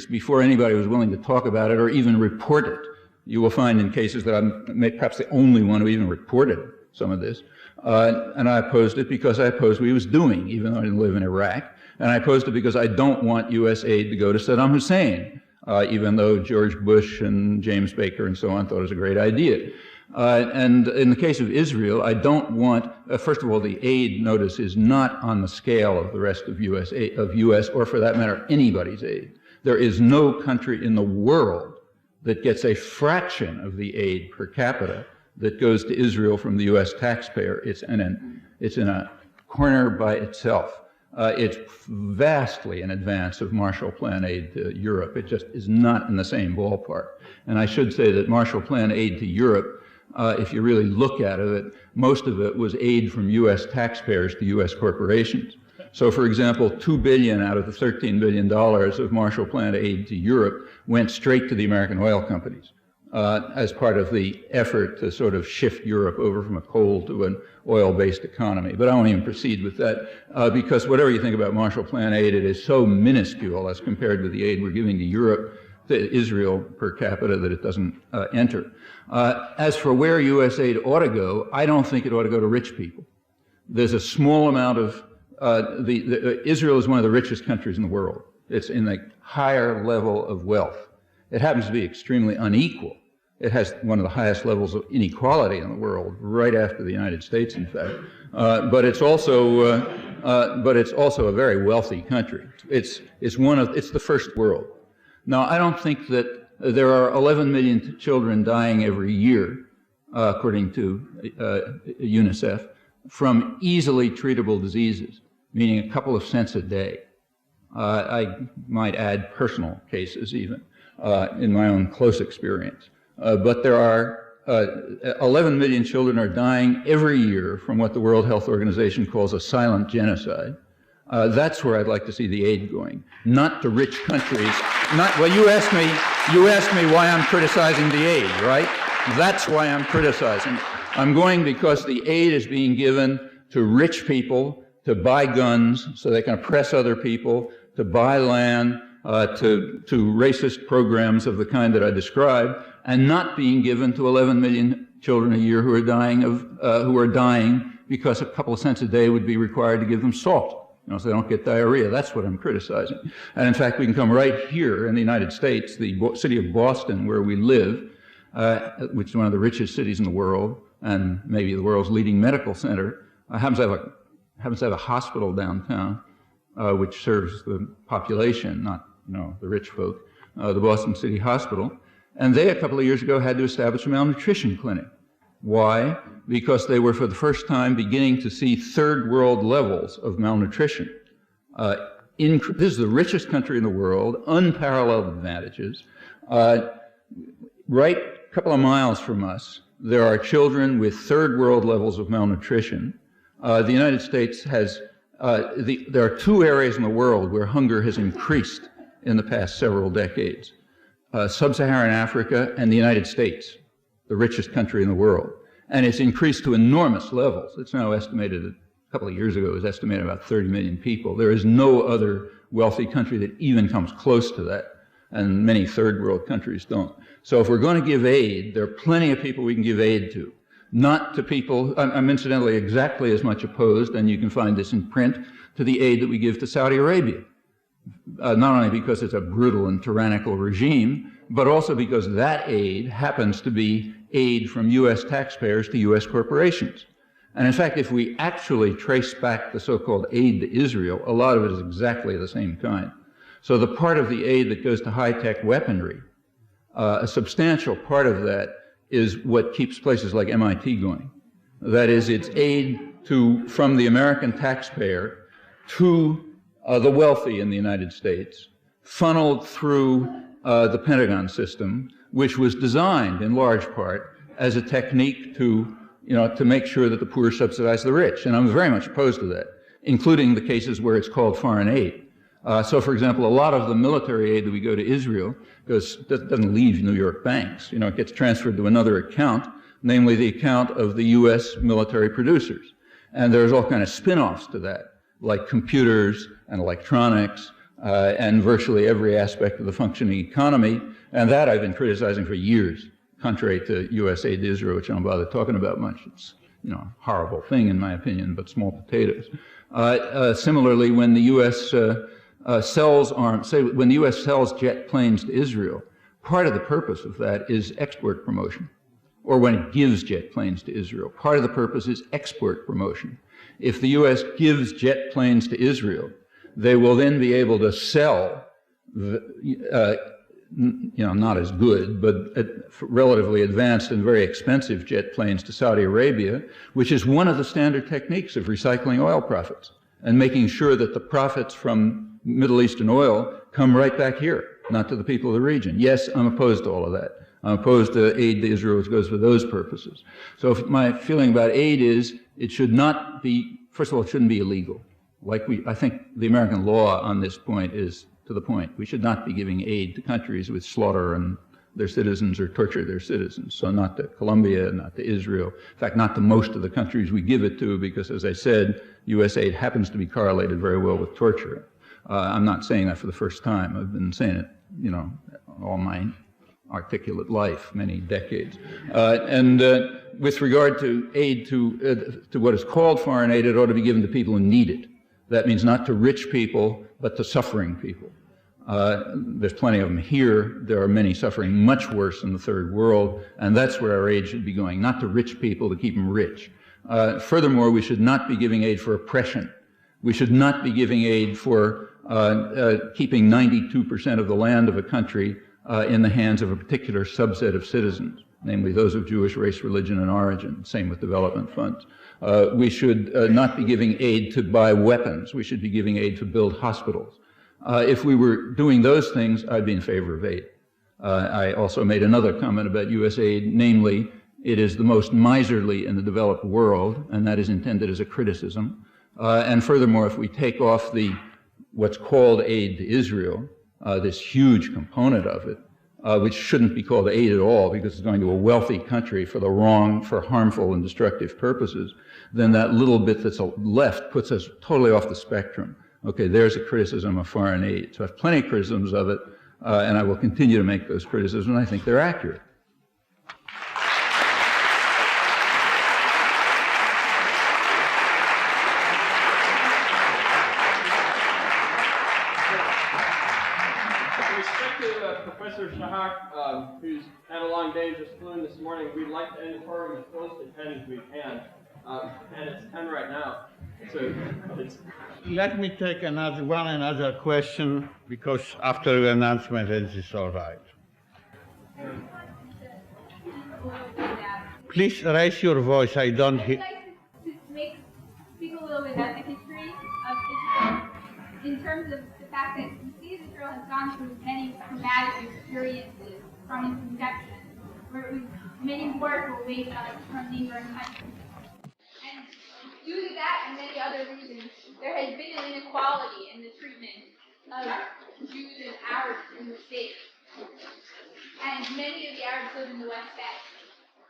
before anybody was willing to talk about it or even report it. You will find in cases that I'm perhaps the only one who even reported some of this. And I opposed it because I opposed what he was doing, even though I didn't live in Iraq. And I opposed it because I don't want U.S. aid to go to Saddam Hussein, even though George Bush and James Baker and so on thought it was a great idea. And in the case of Israel, I don't want, first of all, the aid, notice, is not on the scale of the rest of U.S. or for that matter, anybody's aid. There is no country in the world that gets a fraction of the aid per capita that goes to Israel from the U.S. taxpayer. It's in a corner by itself. It's vastly in advance of Marshall Plan aid to Europe. It just is not in the same ballpark. And I should say that Marshall Plan aid to Europe, if you really look at it, most of it was aid from U.S. taxpayers to U.S. corporations. So, for example, $2 billion out of the $13 billion of Marshall Plan aid to Europe went straight to the American oil companies as part of the effort to sort of shift Europe over from a coal to an oil-based economy. But I won't even proceed with that because whatever you think about Marshall Plan aid, it is so minuscule as compared with the aid we're giving to Europe, to Israel per capita, that it doesn't enter. As for where U.S. aid ought to go, I don't think it ought to go to rich people. There's a small amount of Israel is one of the richest countries in the world. It's in the higher level of wealth. It happens to be extremely unequal. It has one of the highest levels of inequality in the world, right after the United States, in fact. But it's also a very wealthy country. It's the first world. Now, I don't think that there are 11 million children dying every year, according to UNICEF, from easily treatable diseases, meaning a couple of cents a day. I might add personal cases even in my own close experience. But there are 11 million children are dying every year from what the World Health Organization calls a silent genocide. That's where I'd like to see the aid going, not to rich countries. Well, you asked me why I'm criticizing the aid, right? That's why I'm criticizing. I'm going because the aid is being given to rich people to buy guns so they can oppress other people, to buy land, to racist programs of the kind that I described, and not being given to 11 million children a year who are dying because a couple of cents a day would be required to give them salt, so they don't get diarrhea. That's what I'm criticizing. And in fact, we can come right here in the United States, the city of Boston, where we live, which is one of the richest cities in the world, and maybe the world's leading medical center, happens to have a hospital downtown, which serves the population, not the rich folk, the Boston City Hospital. And they, a couple of years ago, had to establish a malnutrition clinic. Why? Because they were, for the first time, beginning to see third world levels of malnutrition. This is the richest country in the world, unparalleled advantages. Right a couple of miles from us, there are children with third world levels of malnutrition. The United States has, there are two areas in the world where hunger has increased in the past several decades. Sub-Saharan Africa and the United States, the richest country in the world. And it's increased to enormous levels. It's now estimated, a couple of years ago, it was estimated about 30 million people. There is no other wealthy country that even comes close to that, and many third world countries don't. So if we're going to give aid, there are plenty of people we can give aid to. Not to people, I'm incidentally exactly as much opposed, and you can find this in print, to the aid that we give to Saudi Arabia. Not only because it's a brutal and tyrannical regime, but also because that aid happens to be aid from U.S. taxpayers to U.S. corporations. And in fact, if we actually trace back the so-called aid to Israel, a lot of it is exactly the same kind. So the part of the aid that goes to high-tech weaponry, a substantial part of that is what keeps places like MIT going. That is, it's aid from the American taxpayer to the wealthy in the United States, funneled through the Pentagon system, which was designed in large part as a technique to make sure that the poor subsidize the rich. And I'm very much opposed to that, including the cases where it's called foreign aid. So, for example, a lot of the military aid that we go to Israel doesn't leave New York banks. It gets transferred to another account, namely the account of the U.S. military producers. And there's all kind of spin-offs to that, like computers and electronics and virtually every aspect of the functioning economy. And that I've been criticizing for years, contrary to U.S. aid to Israel, which I don't bother talking about much. It's a horrible thing in my opinion, but small potatoes. Similarly, when the U.S. sells arms, say when the U.S. sells jet planes to Israel, part of the purpose of that is export promotion. Or when it gives jet planes to Israel, part of the purpose is export promotion. If the U.S. gives jet planes to Israel, they will then be able to sell, not as good, but relatively advanced and very expensive jet planes to Saudi Arabia, which is one of the standard techniques of recycling oil profits. and making sure that the profits from Middle Eastern oil come right back here, not to the people of the region. Yes, I'm opposed to all of that. I'm opposed to aid to Israel, which goes for those purposes. So my feeling about aid is it should not be, first of all, it shouldn't be illegal. I think the American law on this point is to the point. We should not be giving aid to countries which slaughter their citizens or torture their citizens. So not to Colombia, not to Israel. In fact, not to most of the countries we give it to, because as I said, U.S. aid happens to be correlated very well with torture. I'm not saying that for the first time. I've been saying it, all my articulate life, many decades. With regard to aid to what is called foreign aid, it ought to be given to people who need it. That means not to rich people, but to suffering people. There's plenty of them here. There are many suffering much worse in the third world, and that's where our aid should be going, not to rich people to keep them rich. Furthermore, we should not be giving aid for oppression. We should not be giving aid for keeping 92% of the land of a country in the hands of a particular subset of citizens, namely those of Jewish race, religion, and origin. Same with development funds. We should not be giving aid to buy weapons. We should be giving aid to build hospitals. If we were doing those things, I'd be in favor of aid. I also made another comment about U.S. aid, namely, it is the most miserly in the developed world, and that is intended as a criticism. And furthermore, if we take off what's called aid to Israel, this huge component of it, which shouldn't be called aid at all because it's going to a wealthy country for harmful and destructive purposes, then that little bit that's left puts us totally off the spectrum. Okay, there's a criticism of foreign aid. So I have plenty of criticisms of it, and I will continue to make those criticisms, and I think they're accurate. Professor Shahak, who's had a long day, just flew in this morning. We'd like to end the program as close to 10 as we can, and it's 10 right now. So let me take another question, because after the announcement, it is all right. Please raise your voice. I don't hear. I'd like to speak a little bit about the history of Israel in terms of the fact that the state of Israel has gone through many traumatic experiences from its inception, where many wars were waged on it from neighboring countries. And due to that and many other reasons, there has been an inequality in the treatment of Jews and Arabs in the state. And many of the Arabs live in the West Bank.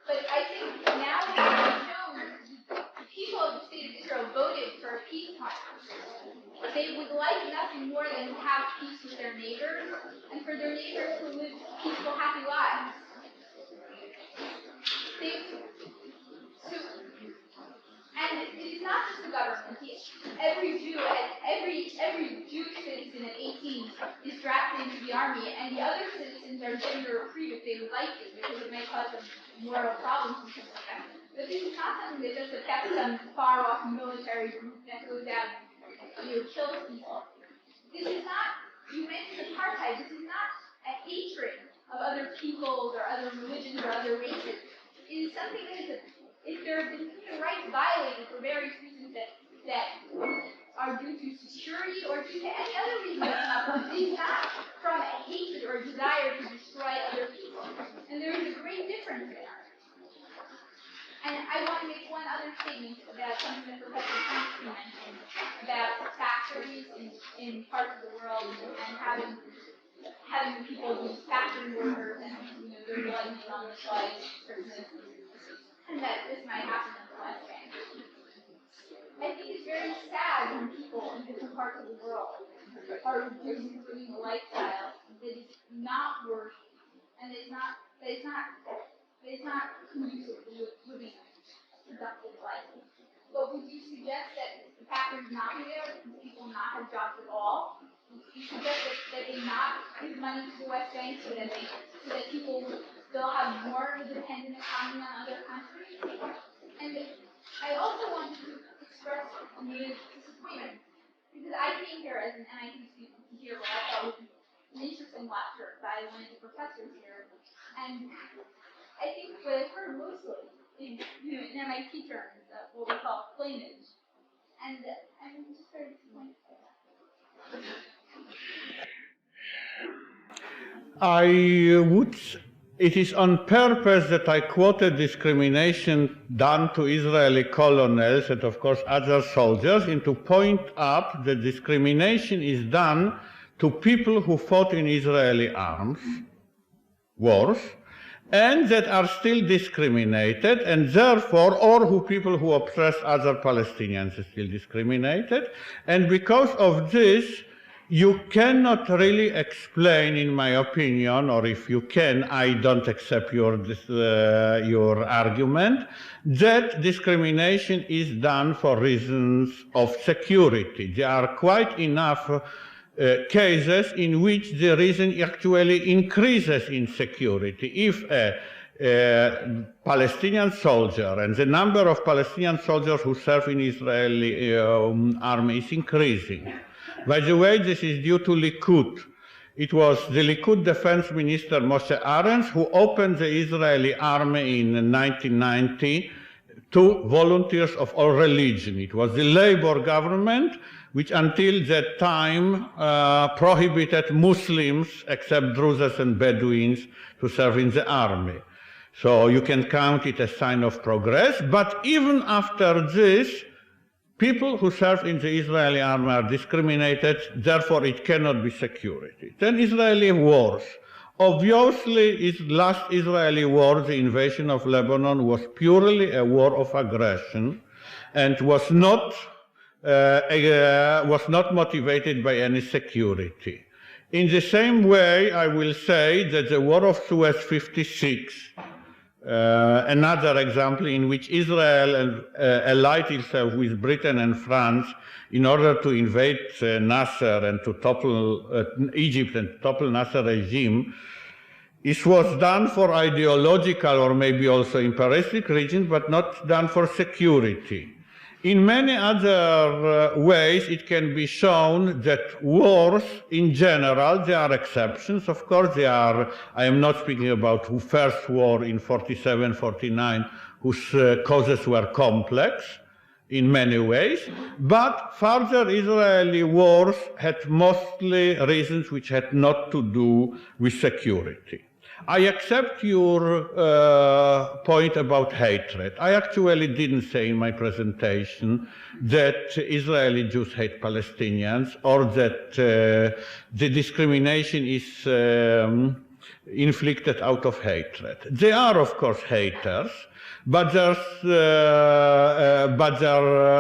But I think now that it's shown, the people of the state of Israel voted for a peace plan. They would like nothing more than to have peace with their neighbors, and for their neighbors to live peaceful, happy lives. And it is not just the government. Every Jew and every Jewish citizen at 18 is drafted into the army, and the other citizens are given a reprieve if they would like to, because it may cause them moral problems and things like that. But this is not something that just affects some far-off military group that goes out and kills people. This is not, you mentioned apartheid, this is not a hatred of other peoples or other religions or other races. It is something that is if there have been human rights violated for various reasons that are due to security or due to any other reason, it is not from a hatred or a desire to destroy other people. And there is a great difference there. And I want to make one other statement about something that Professor Chomsky mentioned about factories in parts of the world and having people be factory workers and their blood being on the slides, and that this might happen in the West Bank. I think it's very sad when people in different parts of the world are living a lifestyle that is not worth, and that is not conducive to living a productive life. But would you suggest that the factories not be there, people not have jobs at all? You suggest that they not give money to the West Bank so that people will still have more of a dependent economy on other countries? And I also want to express disappointment, because I came here as an MIT student to hear what I thought was an interesting lecture by one of the professors here, and I think what I've heard mostly in MIT terms what we call claimage. And and just sort of explain it is on purpose that I quoted discrimination done to Israeli colonels and of course other soldiers, and to point out that discrimination is done to people who fought in Israeli wars, and that are still discriminated, and therefore, or who people who oppress other Palestinians are still discriminated, and because of this, you cannot really explain, in my opinion, or if you can, I don't accept your argument, that discrimination is done for reasons of security. There are quite enough cases in which the reason actually increases in security. If a Palestinian soldier, and the number of Palestinian soldiers who serve in Israeli army is increasing. By the way, this is due to Likud. It was the Likud defense minister Moshe Arens who opened the Israeli army in 1990 to volunteers of all religion. It was the Labour government which until that time prohibited Muslims, except Druses and Bedouins, to serve in the army. So you can count it as a sign of progress, but even after this, people who serve in the Israeli army are discriminated, therefore it cannot be security. Then Israeli wars. Obviously, last Israeli war, the invasion of Lebanon, was purely a war of aggression and was not motivated by any security. In the same way, I will say that the War of Suez 56, another example in which Israel allied itself with Britain and France in order to invade Nasser and to topple Egypt and topple Nasser regime, it was done for ideological or maybe also imperialistic reasons, but not done for security. In many other ways, it can be shown that wars in general, there are exceptions, of course, I am not speaking about the first war in 47-49, whose causes were complex in many ways, but further Israeli wars had mostly reasons which had not to do with security. I accept your point about hatred. I actually didn't say in my presentation that Israeli Jews hate Palestinians or that the discrimination is inflicted out of hatred. They are, of course, haters, but their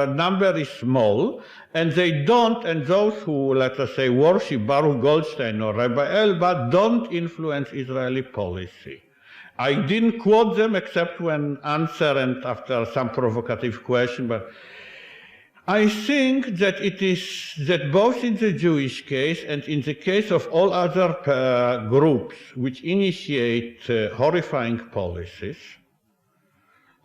number is small, and they don't, and those who, let us say, worship Baruch Goldstein or Rabbi Elba don't influence Israeli policy. I didn't quote them except when answered and after some provocative question, but I think that it is that both in the Jewish case and in the case of all other groups which initiate horrifying policies,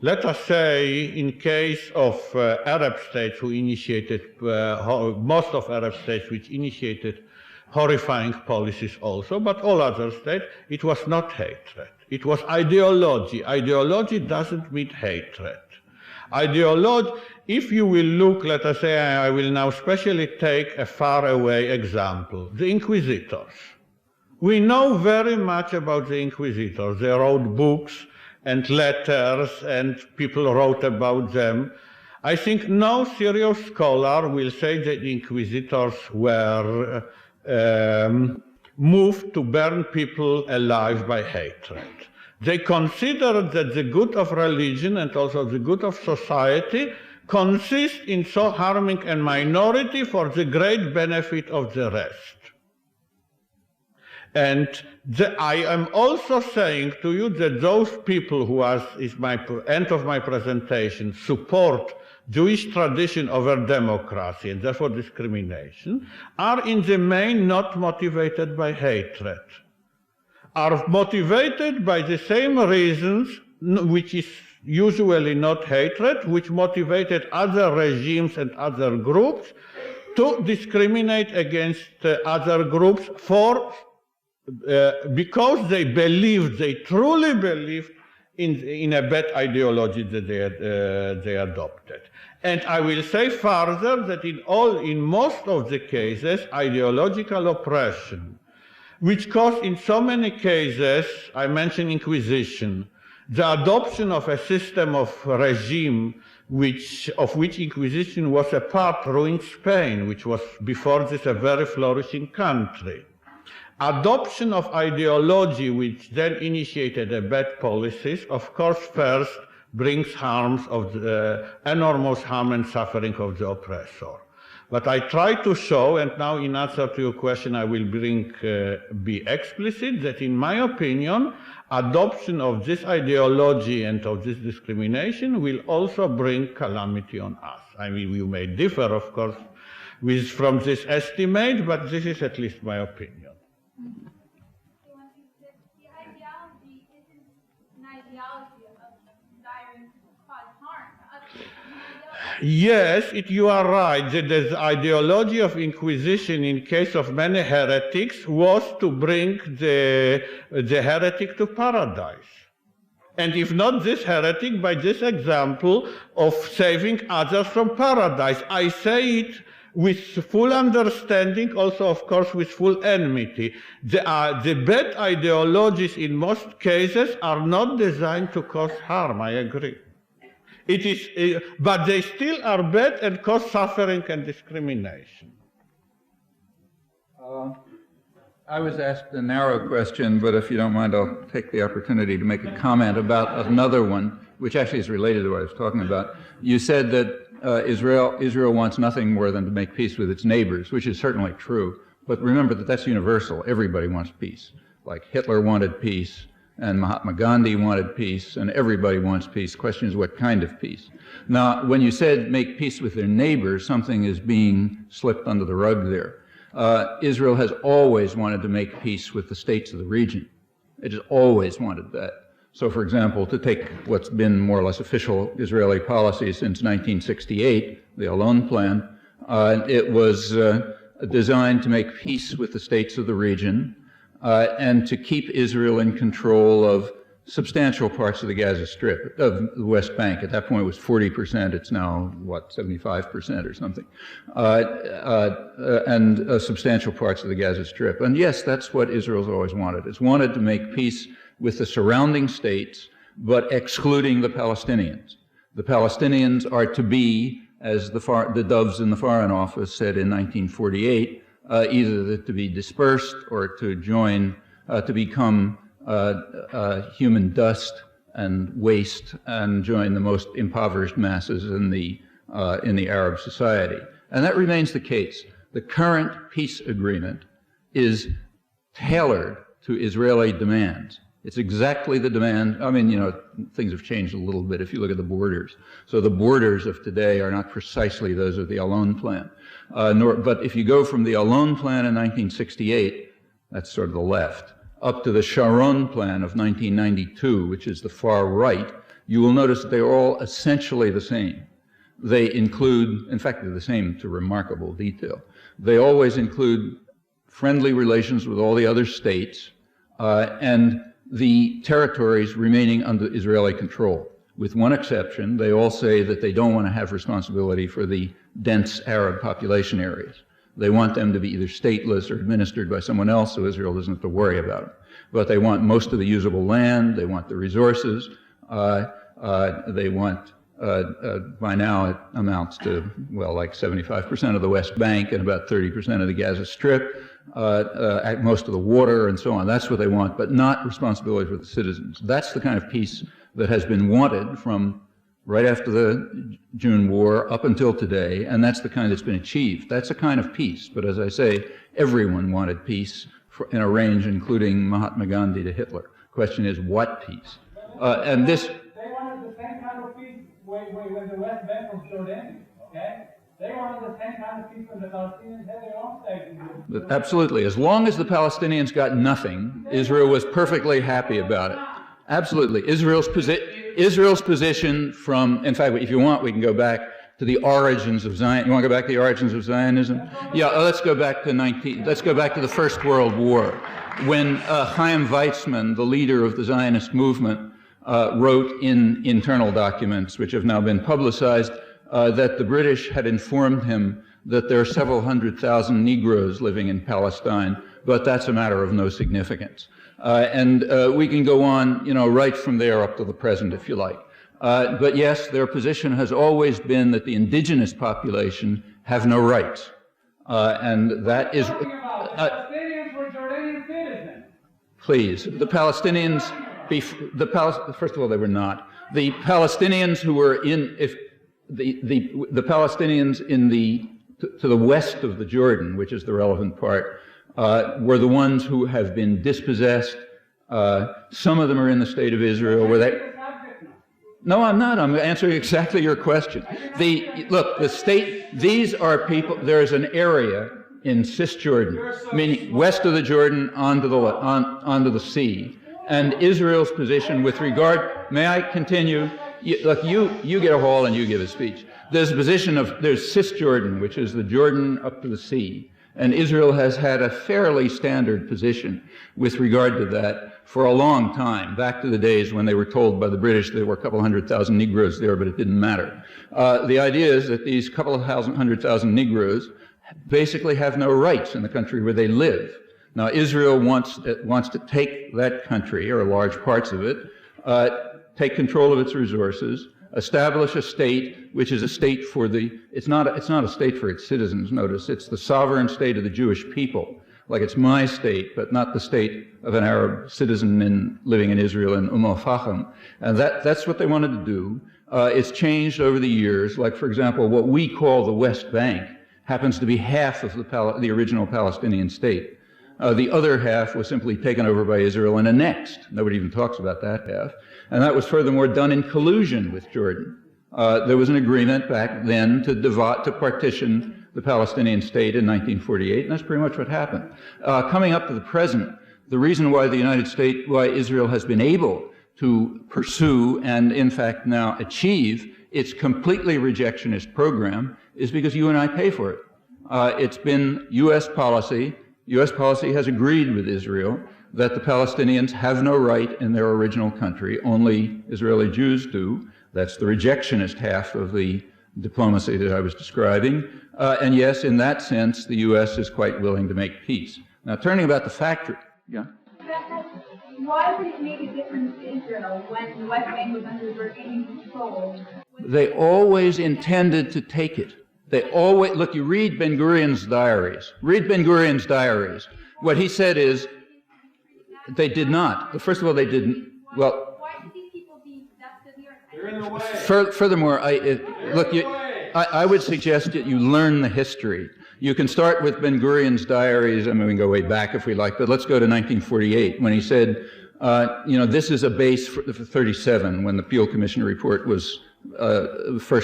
let us say in case of Arab states who initiated, most of Arab states which initiated horrifying policies also, but all other states, it was not hatred. It was ideology. Ideology doesn't mean hatred. Ideology, if you will look, let us say, I will now specially take a faraway example, the Inquisitors. We know very much about the Inquisitors. They wrote books and letters, and people wrote about them. I think no serious scholar will say that the Inquisitors were moved to burn people alive by hatred. They considered that the good of religion and also the good of society consists in so harming a minority for the great benefit of the rest. And I am also saying to you that those people who, is my end of my presentation, support Jewish tradition over democracy and therefore discrimination, are in the main not motivated by hatred, are motivated by the same reasons, which is usually not hatred, which motivated other regimes and other groups to discriminate against other groups because they believed, they truly believed in a bad ideology that they adopted. And I will say further that in most of the cases, ideological oppression, which caused in so many cases, I mentioned Inquisition, the adoption of a system of regime of which Inquisition was a part, ruined Spain, which was before this a very flourishing country. Adoption of ideology which then initiated a bad policies, of course, first brings harms of the enormous harm and suffering of the oppressor. But I try to show, and now in answer to your question I will be explicit, that in my opinion, adoption of this ideology and of this discrimination will also bring calamity on us. I mean, you may differ, of course, from this estimate, but this is at least my opinion. The ideology isn't an ideology of desiring to cause harm to others. Yes, you are right. The ideology of Inquisition in case of many heretics was to bring the heretic to paradise. And if not this heretic, by this example of saving others from paradise. I say it with full understanding, also of course with full enmity. The bad ideologies in most cases are not designed to cause harm, I agree. But they still are bad and cause suffering and discrimination. I was asked a narrow question, but if you don't mind, I'll take the opportunity to make a comment about another one, which actually is related to what I was talking about. You said that Israel wants nothing more than to make peace with its neighbors, which is certainly true. But remember that that's universal. Everybody wants peace. Like Hitler wanted peace, and Mahatma Gandhi wanted peace, and everybody wants peace. The question is what kind of peace. Now, when you said make peace with their neighbors, something is being slipped under the rug there. Israel has always wanted to make peace with the states of the region. It has always wanted that. So, for example, to take what's been more or less official Israeli policy since 1968, the Alon Plan, it was designed to make peace with the states of the region and to keep Israel in control of substantial parts of the Gaza Strip, of the West Bank. At that point it was 40%, it's now, what, 75% or something, and substantial parts of the Gaza Strip. And yes, that's what Israel's always wanted. It's wanted to make peace with the surrounding states, but excluding the Palestinians. The Palestinians are to be, as the doves in the Foreign Office said in 1948, either to be dispersed or to join, to become human dust and waste and join the most impoverished masses in the Arab society. And that remains the case. The current peace agreement is tailored to Israeli demands. It's exactly the demand. I mean, you know, things have changed a little bit if you look at the borders. So the borders of today are not precisely those of the Alon Plan. But if you go from the Alon Plan in 1968, that's sort of the left, up to the Sharon Plan of 1992, which is the far right, you will notice that they are all essentially the same. They include, in fact, they're the same to remarkable detail. They always include friendly relations with all the other states and the territories remaining under Israeli control. With one exception, they all say that they don't want to have responsibility for the dense Arab population areas. They want them to be either stateless or administered by someone else, so Israel doesn't have to worry about it. But they want most of the usable land, they want the resources, they want, by now it amounts to, well, like 75% of the West Bank and about 30% of the Gaza Strip, most of the water and so on. That's what they want, but not responsibility for the citizens. That's the kind of peace that has been wanted from right after the June War up until today, and that's the kind that's been achieved. That's a kind of peace, but as I say, everyone wanted peace in a range including Mahatma Gandhi to Hitler. Question is, what peace? And this... They wanted the same kind of peace when the West Bank was Jordan, okay? They wanted the same kind of peace when the Palestinians had their own state. Absolutely. As long as the Palestinians got nothing, Israel was perfectly happy about it. Absolutely. Israel's position from, in fact, if you want, we can go back to the origins of Zion. You want to go back to the origins of Zionism? Yeah, let's go back to the First World War, when Chaim Weizmann, the leader of the Zionist movement, wrote in internal documents, which have now been publicized, that the British had informed him that there are several 100,000 Negroes living in Palestine, but that's a matter of no significance. And we can go on, right from there up to the present, if you like. But yes, their position has always been that the indigenous population have no rights. And that is... Palestinians were Jordanian citizens. Please, the Palestinians... First of all, they were not. The Palestinians who were in... The Palestinians to the west of the Jordan, which is the relevant part, were the ones who have been dispossessed. Some of them are in the state of Israel where they... No, I'm not. I'm answering exactly your question. Look, the state, these are people, there's an area in Cisjordan, meaning west of the Jordan onto the sea. And Israel's position with regard, may I continue? Look, you get a hall and you give a speech. There's a position there's Cisjordan, which is the Jordan up to the sea. And Israel has had a fairly standard position with regard to that for a long time, back to the days when they were told by the British there were a couple 100,000 Negroes there, but it didn't matter. The idea is that these couple of 100,000 Negroes basically have no rights in the country where they live. Now, Israel wants to take that country, or large parts of it, take control of its resources, establish a state which is a state for it's not a state for its citizens, notice, it's the sovereign state of the Jewish people. Like it's my state, but not the state of an Arab citizen living in Israel in Al-Fahim. And that's what they wanted to do. It's changed over the years. Like, for example, what we call the West Bank happens to be half of the original Palestinian state. The other half was simply taken over by Israel and annexed. Nobody even talks about that half. And that was furthermore done in collusion with Jordan. There was an agreement back then to partition the Palestinian state in 1948, and that's pretty much what happened. Coming up to the present, the reason why why Israel has been able to pursue and in fact now achieve its completely rejectionist program is because you and I pay for it. It's been U.S. policy. U.S. policy has agreed with Israel that the Palestinians have no right in their original country, only Israeli Jews do. That's the rejectionist half of the diplomacy that I was describing. And yes, in that sense, the U.S. is quite willing to make peace. Now, turning about the factory, yeah? Why would it make a difference to Israel when the West Bank was under Jordanian control? They always intended to take it. They always, look, you read Ben-Gurion's diaries. Read Ben-Gurion's diaries. What he said is, they did not. First of all, they didn't. Well, why should these people be, You're in the way. Furthermore, I would suggest that you learn the history. You can start with Ben-Gurion's diaries. I mean, we can go way back if we like, but let's go to 1948 when he said, this is a base for 37, when the Peel Commission report was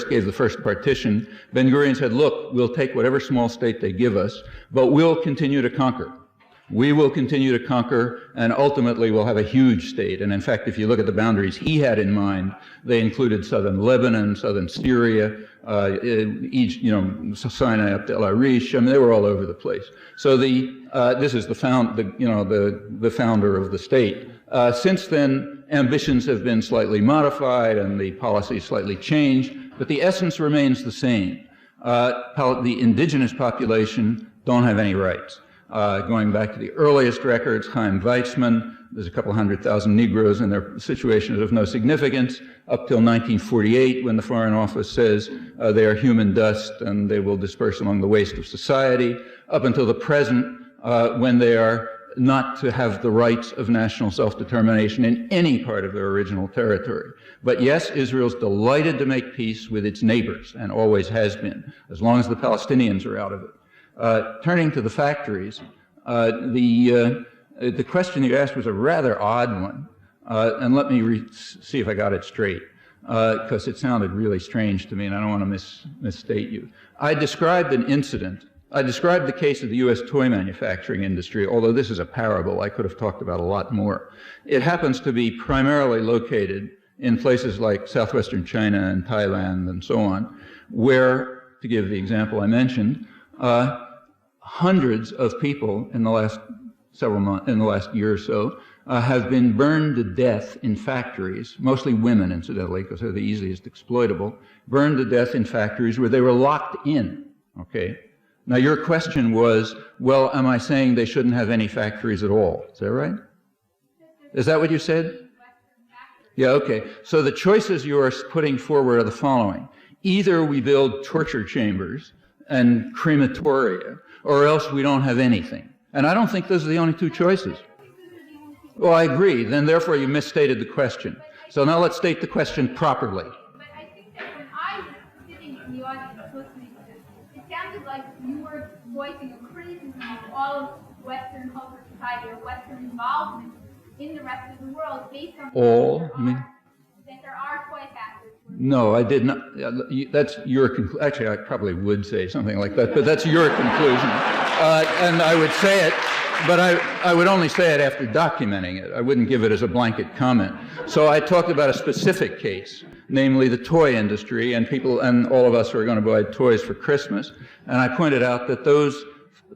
gave the first partition. Ben-Gurion said, look, we'll take whatever small state they give us, but we'll continue to conquer. We will continue to conquer, and ultimately we'll have a huge state. And in fact, if you look at the boundaries he had in mind, they included southern Lebanon, southern Syria, Sinai up to El Arish. I mean, they were all over the place. So this is the founder of the state. Since then, ambitions have been slightly modified and the policy slightly changed, but the essence remains the same. The indigenous population don't have any rights. Going back to the earliest records, Chaim Weizmann, there's a couple 100,000 Negroes and their situation is of no significance, up till 1948 when the Foreign Office says they are human dust and they will disperse among the waste of society, up until the present when they are not to have the rights of national self-determination in any part of their original territory. But yes, Israel's delighted to make peace with its neighbors and always has been, as long as the Palestinians are out of it. Turning to the factories, the question you asked was a rather odd one, and let me see if I got it straight, because it sounded really strange to me, and I don't want to misstate you. I described an incident. I described the case of the U.S. toy manufacturing industry, although this is a parable. I could have talked about a lot more. It happens to be primarily located in places like southwestern China and Thailand and so on, where, to give the example I mentioned, hundreds of people in the last several months, in the last year or so, have been burned to death in factories, mostly women, incidentally, because they're the easiest exploitable, burned to death in factories where they were locked in, okay? Now, your question was, well, am I saying they shouldn't have any factories at all? Is that right? Is that what you said? Yeah, okay. So the choices you are putting forward are the following. Either we build torture chambers and crematoria, or else we don't have anything. And I don't think those are the only two choices. Well, I agree. Then, therefore, you misstated the question. So now let's state the question properly. But I think that when I was sitting in the audience listening to this, it sounded like you were voicing a criticism of all of Western culture, society, or Western involvement in the rest of the world based on All? You mean? that there are toy factories. No, I did not. That's your conclusion. Actually, I probably would say something like that, but that's your conclusion. And I would say it, but I would only say it after documenting it. I wouldn't give it as a blanket comment. So I talked about a specific case, namely the toy industry, and people, and all of us are going to buy toys for Christmas. And I pointed out that those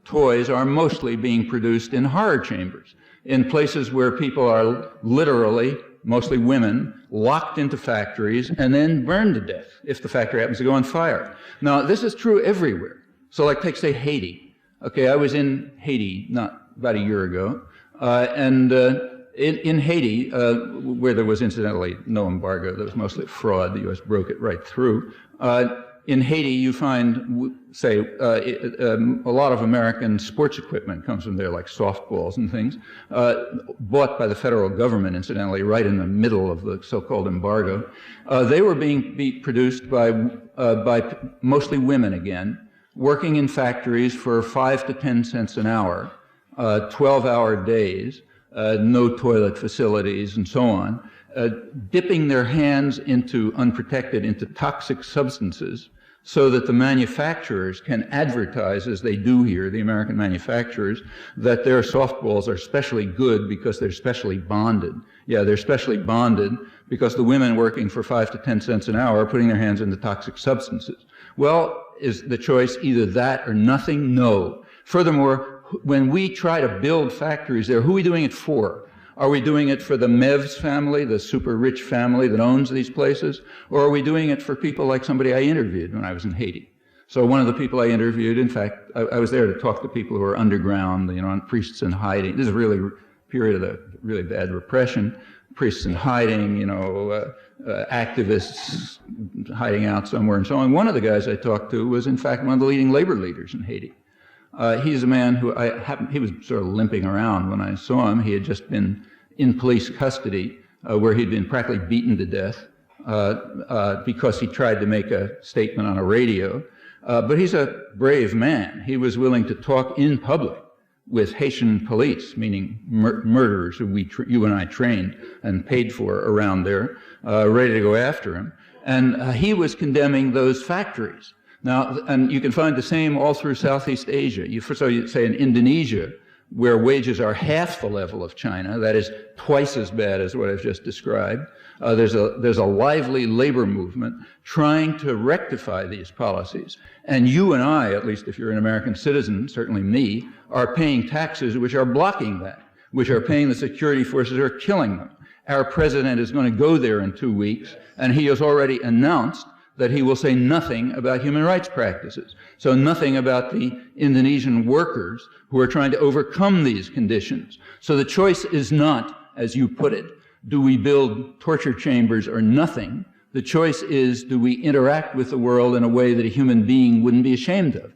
toys are mostly being produced in horror chambers, in places where people are literally, mostly women, locked into factories and then burned to death if the factory happens to go on fire. Now, this is true everywhere. So like, take, say, Haiti. Okay, I was in Haiti about a year ago, and in Haiti, where there was incidentally no embargo, there was mostly fraud, the U.S. broke it right through. In Haiti, you find, say, a lot of American sports equipment comes from there, like softballs and things, bought by the federal government, incidentally, right in the middle of the so-called embargo. They were being produced by mostly women again, working in factories for 5 to 10 cents an hour, 12-hour days, no toilet facilities, and so on, dipping their hands unprotected into toxic substances so that the manufacturers can advertise, as they do here, the American manufacturers, that their softballs are specially good because they're specially bonded. Yeah, they're specially bonded because the women working for 5 to 10 cents an hour are putting their hands into toxic substances. Well, is the choice either that or nothing? No. Furthermore, when we try to build factories there, who are we doing it for? Are we doing it for the Mevs family, the super rich family that owns these places? Or are we doing it for people like somebody I interviewed when I was in Haiti? So one of the people I interviewed, in fact, I was there to talk to people who are underground, priests in hiding. This is really a period of the really bad repression. Priests in hiding, activists hiding out somewhere and so on. One of the guys I talked to was, in fact, one of the leading labor leaders in Haiti. He's a man who he was sort of limping around when I saw him. He had just been in police custody where he'd been practically beaten to death because he tried to make a statement on a radio. But he's a brave man. He was willing to talk in public with Haitian police, meaning murderers who you and I trained and paid for around there, ready to go after him. And he was condemning those factories. Now, and you can find the same all through Southeast Asia. So you say in Indonesia, where wages are half the level of China, that is twice as bad as what I've just described, there's a lively labor movement trying to rectify these policies. And you and I, at least if you're an American citizen, certainly me, are paying taxes which are blocking that, which are paying the security forces who are killing them. Our president is going to go there in 2 weeks, and he has already announced that he will say nothing about human rights practices. So nothing about the Indonesian workers who are trying to overcome these conditions. So the choice is not, as you put it, do we build torture chambers or nothing? The choice is, do we interact with the world in a way that a human being wouldn't be ashamed of?